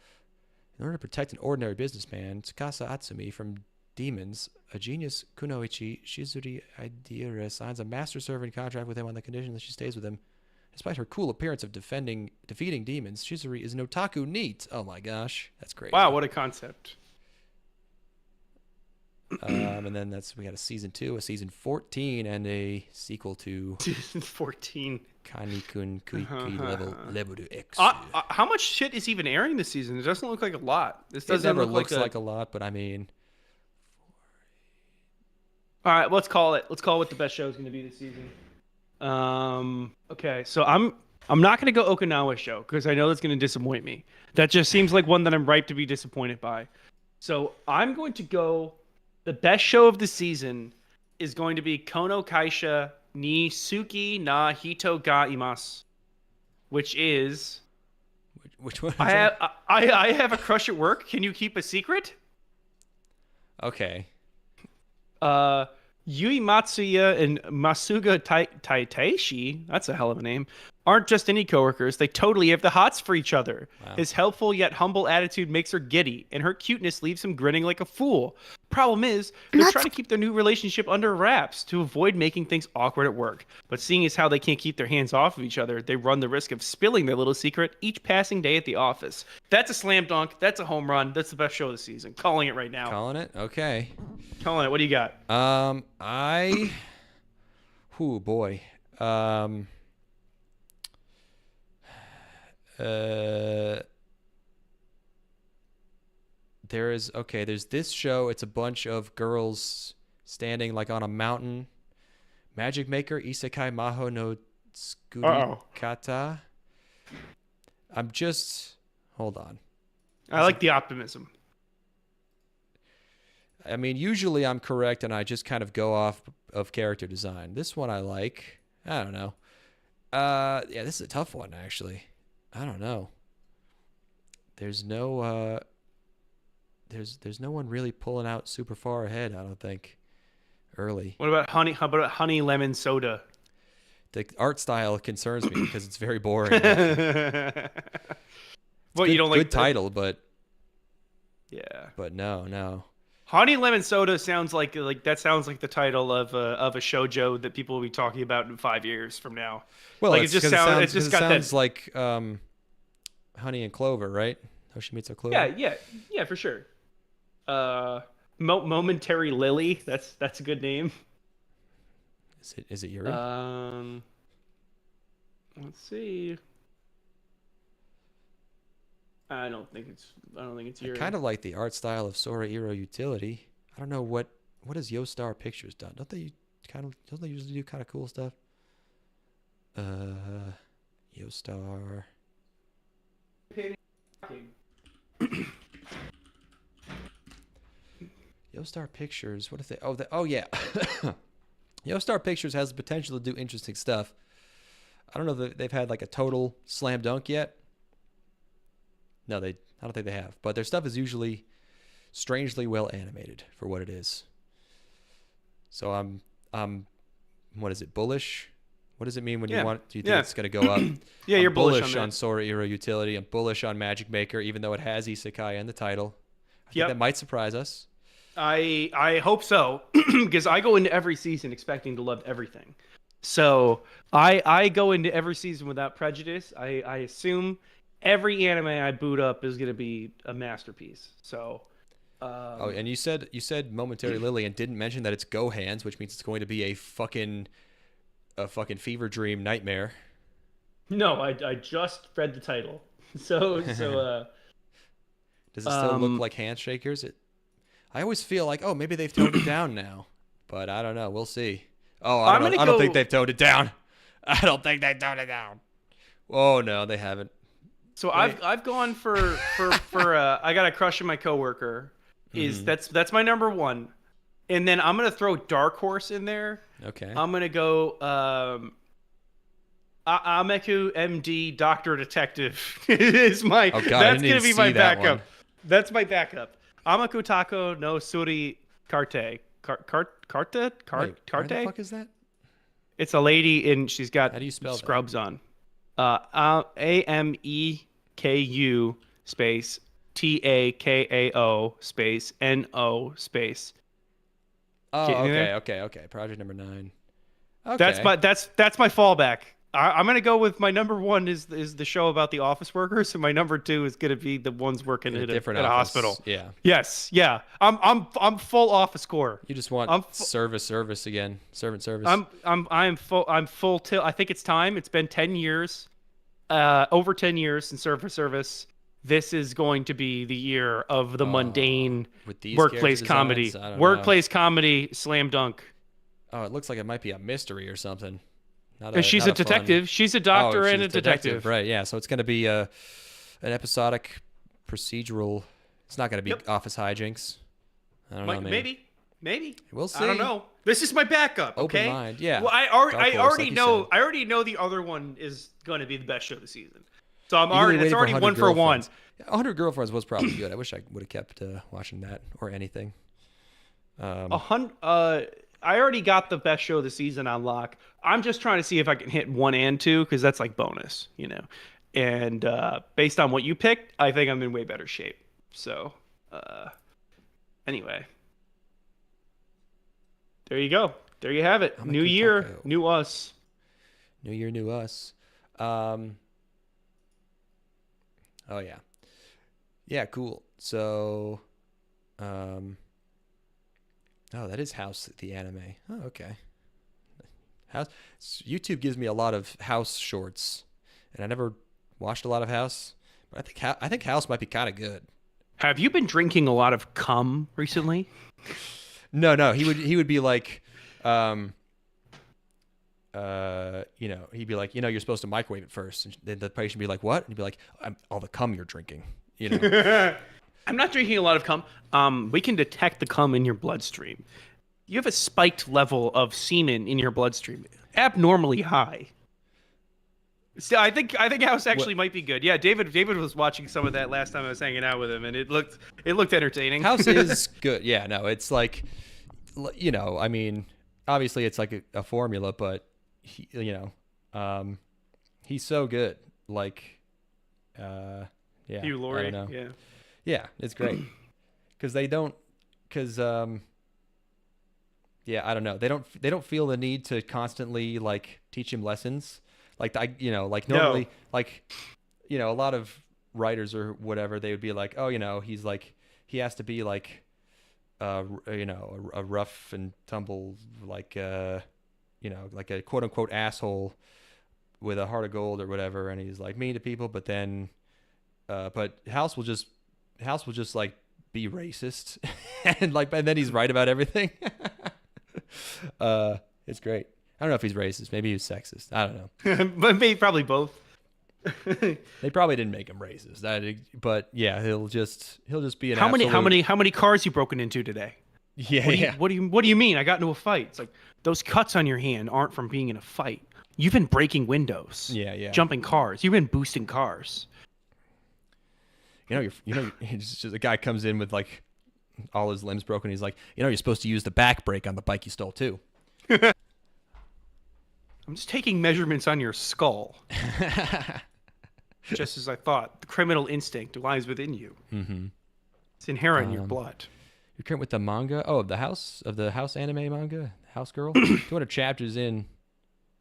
Speaker 3: In order to protect an ordinary businessman, Tsukasa Atsumi from demons, a genius Kunoichi Shizuri Idira signs a master servant contract with him on the condition that she stays with him. Despite her cool appearance of defeating demons, Shizuri is an otaku neat. Oh my gosh, that's great.
Speaker 4: Wow, what a concept.
Speaker 3: And then we got a season 2, a season 14, and a sequel to
Speaker 4: Season 14.
Speaker 3: Kanikun Kuiki level X.
Speaker 4: How much shit is even airing this season? It doesn't look like a lot. This
Speaker 3: It
Speaker 4: doesn't
Speaker 3: never
Speaker 4: look
Speaker 3: looks
Speaker 4: like
Speaker 3: like a lot, but I mean,
Speaker 4: All right, let's call it. Let's call it what the best show is going to be this season. Okay, so I'm not going to go Okinawa show because I know that's going to disappoint me. That just seems like one that I'm ripe to be disappointed by. So I'm going to go. The best show of the season is going to be Kono Kaisha ni Suki na Hito ga Imasu, which is
Speaker 3: which one? Is
Speaker 4: I have a crush at work. Can you keep a secret?
Speaker 3: Okay.
Speaker 4: Yui Matsuya and Masuga Taiteishi, that's a hell of a name, aren't just any coworkers. They totally have the hots for each other.
Speaker 3: Wow.
Speaker 4: His helpful yet humble attitude makes her giddy, and her cuteness leaves him grinning like a fool. Problem is, they're trying to keep their new relationship under wraps to avoid making things awkward at work. But seeing as how they can't keep their hands off of each other, they run the risk of spilling their little secret each passing day at the office. That's a slam dunk. That's a home run. That's the best show of the season. Calling it right now.
Speaker 3: Calling it? Okay.
Speaker 4: Calling it. What do you got?
Speaker 3: Oh boy. There's this show. It's a bunch of girls standing like on a mountain. Magic Maker Isekai Maho no Tsurikata. Hold on.
Speaker 4: I like the optimism.
Speaker 3: I mean, usually I'm correct and I just kind of go off of character design. This one I like. I don't know. Yeah, this is a tough one actually. I don't know. There's no there's no one really pulling out super far ahead, I don't think. Early.
Speaker 4: What about honey? How about honey lemon soda?
Speaker 3: The art style concerns me because it's very boring.
Speaker 4: Well, you don't like
Speaker 3: good title, but
Speaker 4: yeah.
Speaker 3: But no.
Speaker 4: Honey lemon soda sounds like that sounds like the title of a shoujo that people will be talking about in 5 years from now.
Speaker 3: Well,
Speaker 4: like
Speaker 3: it just sounds
Speaker 4: that
Speaker 3: like Honey and Clover, right? Yoshimitsu Clover.
Speaker 4: Yeah, for sure. Momentary Lily. That's a good name.
Speaker 3: Is it Yuri?
Speaker 4: Let's see. I don't think it's Yuri.
Speaker 3: I kind of like the art style of Sora Iro Utility. I don't know what has Yostar Pictures done. Don't they usually do kind of cool stuff? Yostar. Yostar Pictures. What if they? Oh yeah. Yostar Pictures has the potential to do interesting stuff. I don't know if they've had like a total slam dunk yet. No, I don't think they have. But their stuff is usually strangely well animated for what it is. So I'm what is it? Bullish? What does it mean when
Speaker 4: Yeah.
Speaker 3: you want? Do you think it's gonna go up?
Speaker 4: Yeah,
Speaker 3: I'm
Speaker 4: you're bullish
Speaker 3: on Sora Hero Utility. I'm bullish on Magic Maker, even though it has Isekai in the title. I think that might surprise us.
Speaker 4: I hope so, because I go into every season expecting to love everything. So I go into every season without prejudice. I assume every anime I boot up is gonna be a masterpiece. So.
Speaker 3: Oh, and you said Momentary Lily and didn't mention that it's Gohan's, which means it's going to be a fucking fever dream nightmare.
Speaker 4: No, I just read the title. So
Speaker 3: Does it still look like Handshakers? I always feel like, oh, maybe they've toned it down now, but I don't know. We'll see. Oh, I don't think they've toned it down. I don't think they toned it down. Oh no, they haven't.
Speaker 4: So I've gone for I got a crush on my coworker. That's my number one, and then I'm gonna throw Dark Horse in there.
Speaker 3: Okay.
Speaker 4: I'm gonna go Ameku MD Doctor Detective is my.
Speaker 3: Oh God,
Speaker 4: that's
Speaker 3: I didn't
Speaker 4: gonna be
Speaker 3: even
Speaker 4: my
Speaker 3: see that
Speaker 4: backup.
Speaker 3: one.
Speaker 4: That's my backup. Amaku Tako no Suri Karte. Karte?
Speaker 3: Wait, where the fuck is that?
Speaker 4: It's a lady and she's got
Speaker 3: How do you spell
Speaker 4: scrubs on. AMEKU space TAKAO space NO space.
Speaker 3: Oh,
Speaker 4: Get me
Speaker 3: okay.
Speaker 4: there?
Speaker 3: Project number 9. Okay.
Speaker 4: That's my fallback. I'm gonna go with my number one is the show about the office workers, and my number two is gonna be the ones working
Speaker 3: In
Speaker 4: at
Speaker 3: different
Speaker 4: a
Speaker 3: office.
Speaker 4: hospital.
Speaker 3: Yeah.
Speaker 4: Yes. Yeah. I'm full office core.
Speaker 3: You just want service again. Servant service.
Speaker 4: I'm full till I think it's time. It's been 10 years. Over 10 years since service. This is going to be the year of the mundane
Speaker 3: with these
Speaker 4: workplace
Speaker 3: character
Speaker 4: comedy.
Speaker 3: designs, I don't
Speaker 4: Workplace comedy slam dunk.
Speaker 3: Oh, it looks like it might be a mystery or something.
Speaker 4: She's a detective. She's a doctor and a detective.
Speaker 3: Right, yeah. So it's going to be an episodic procedural. It's not going to be office hijinks. I don't know, man.
Speaker 4: Maybe.
Speaker 3: We'll see.
Speaker 4: I don't know. This is my backup, okay?
Speaker 3: Open mind, yeah.
Speaker 4: Well, I
Speaker 3: Dark
Speaker 4: already
Speaker 3: Horse, like you
Speaker 4: know.
Speaker 3: said.
Speaker 4: I already know the other one is going to be the best show of the season. So I'm
Speaker 3: Eagerly
Speaker 4: already. It's
Speaker 3: waiting
Speaker 4: already
Speaker 3: 100
Speaker 4: one for one.
Speaker 3: Girlfriends. 100 Girlfriends was probably good. I wish I would have kept watching that or anything.
Speaker 4: I already got the best show of the season on lock. I'm just trying to see if I can hit 1 and 2 because that's like bonus, you know. And based on what you picked, I think I'm in way better shape. So, anyway, there you go. There you have it. New year, new us.
Speaker 3: New year, new us. Oh yeah, yeah, cool. So, oh, that is House, the anime. Oh, okay. House. YouTube gives me a lot of House shorts, and I never watched a lot of House. But I think House might be kind of good.
Speaker 4: Have you been drinking a lot of cum recently?
Speaker 3: No. He would be like, he'd be like, you're supposed to microwave it first. And then the patient would be like, what? And he'd be like, all the cum you're drinking.
Speaker 4: I'm not drinking a lot of cum. We can detect the cum in your bloodstream. You have a spiked level of semen in your bloodstream, abnormally high. So I think House actually might be good. Yeah, David was watching some of that last time I was hanging out with him, and it looked entertaining.
Speaker 3: House is good. Yeah, no, it's like, I mean, obviously it's like a formula, but he's so good. Like, yeah,
Speaker 4: Hugh Laurie.
Speaker 3: I don't know.
Speaker 4: Yeah.
Speaker 3: Yeah, it's great. I don't know. They don't feel the need to constantly like teach him lessons. Like normally, a lot of writers or whatever, they would be like, oh, he's like, he has to be like, a rough and tumble, like, like a quote unquote asshole with a heart of gold or whatever. And he's like mean to people, but then, but House will just like be racist and then he's right about everything. It's great. I don't know if he's racist. Maybe he's sexist. I don't know.
Speaker 4: But maybe probably both.
Speaker 3: They probably didn't make him racist. But yeah, he'll just be an
Speaker 4: how many cars you broken into today?
Speaker 3: Yeah.
Speaker 4: What do you mean? I got into a fight. It's like those cuts on your hand aren't from being in a fight. You've been breaking windows.
Speaker 3: Yeah.
Speaker 4: Jumping cars. You've been boosting cars.
Speaker 3: It's just a guy comes in with like all his limbs broken. He's like, you're supposed to use the back brake on the bike you stole too.
Speaker 4: I'm just taking measurements on your skull. Just as I thought. The criminal instinct lies within you.
Speaker 3: Mm-hmm.
Speaker 4: It's inherent in your blood.
Speaker 3: You're current with the manga. Oh, the house anime manga, House Girl. 200 chapters in.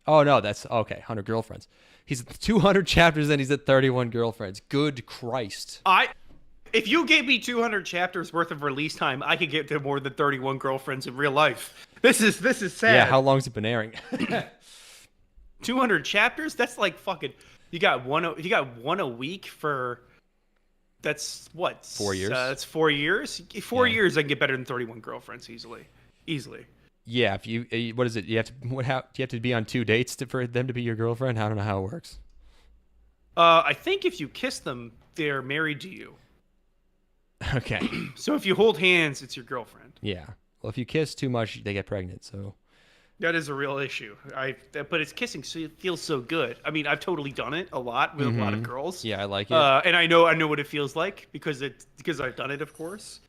Speaker 3: Oh no, that's okay. 100 girlfriends. He's 200 chapters in. He's at 31 girlfriends. Good Christ.
Speaker 4: If you gave me 200 chapters worth of release time, I could get to more than 31 girlfriends in real life. This is sad.
Speaker 3: Yeah, how long's it been airing?
Speaker 4: 200 chapters? That's like fucking. You got one a week for. That's what?
Speaker 3: 4 years.
Speaker 4: That's 4 years. 4 years, I can get better than 31 girlfriends easily.
Speaker 3: Yeah. If you, what is it? Do you have to be on 2 dates for them to be your girlfriend? I don't know how it works.
Speaker 4: I think if you kiss them, they're married to you.
Speaker 3: Okay.
Speaker 4: So if you hold hands, it's your girlfriend.
Speaker 3: Yeah. Well, if you kiss too much, they get pregnant. So.
Speaker 4: That is a real issue. But it's kissing, so it feels so good. I mean, I've totally done it a lot with a lot of girls.
Speaker 3: Yeah, I like it.
Speaker 4: And I know what it feels like because I've done it, of course.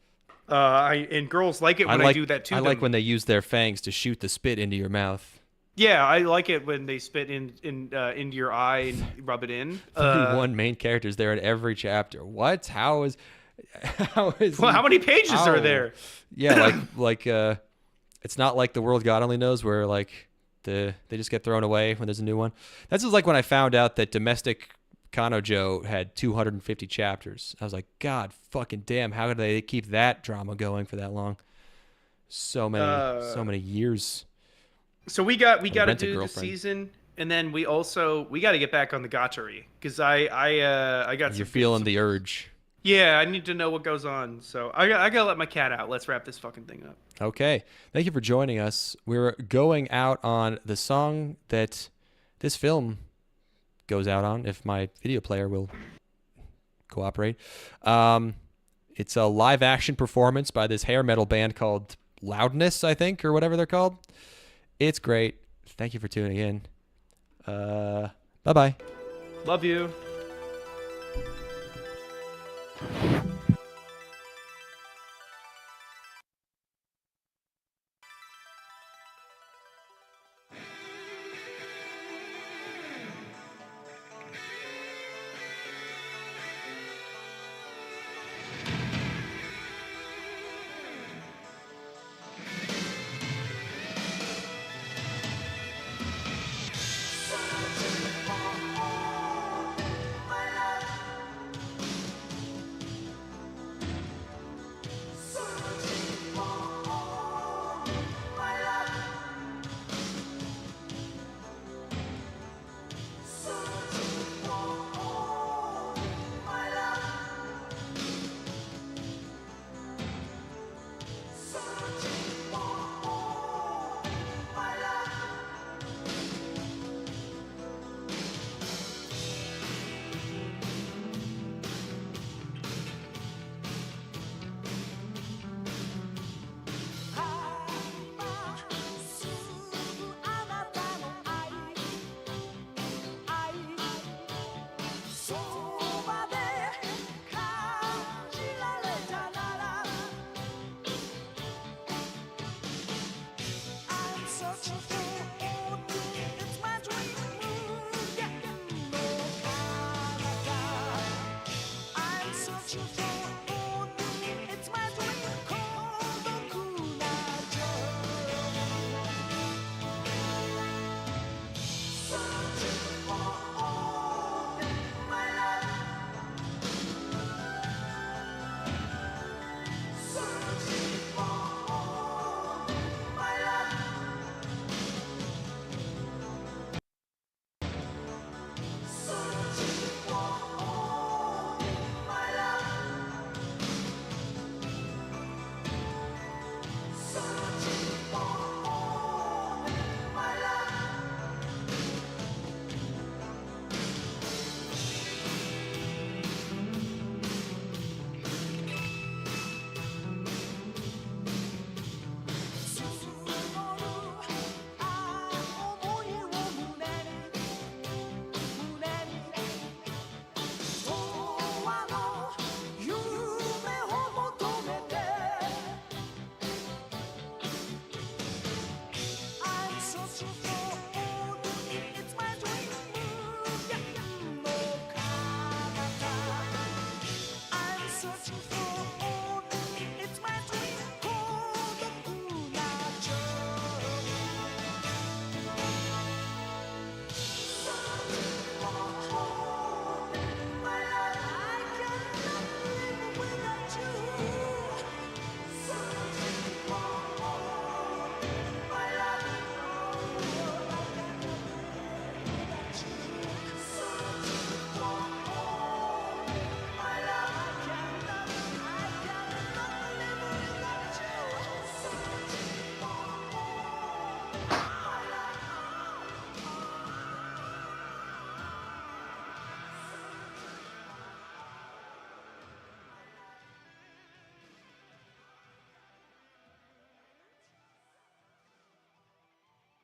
Speaker 4: And girls like it when I do that too.
Speaker 3: I like when they use their fangs to shoot the spit into your mouth.
Speaker 4: Yeah, I like it when they spit into your eye and rub it in.
Speaker 3: 31 main characters there in every chapter. What? How is?
Speaker 4: Well, how many pages are there?
Speaker 3: Yeah, like it's not like The World God Only Knows, where like they just get thrown away when there's a new one. That's just like when I found out that Domestic Kanojo had 250 chapters. I was like, God fucking damn, how did they keep that drama going for that long? So many years.
Speaker 4: So we got to do the season, and then we got to get back on the Gatari because I got.
Speaker 3: You're feeling the urge.
Speaker 4: Yeah, I need to know what goes on. So I gotta let my cat out. Let's wrap this fucking thing up.
Speaker 3: Okay. Thank you for joining us. We're going out on the song that this film goes out on, if my video player will cooperate. It's a live action performance by this hair metal band called Loudness, I think, or whatever they're called. It's great. Thank you for tuning in. Bye-bye.
Speaker 4: Love you.
Speaker 6: Searching for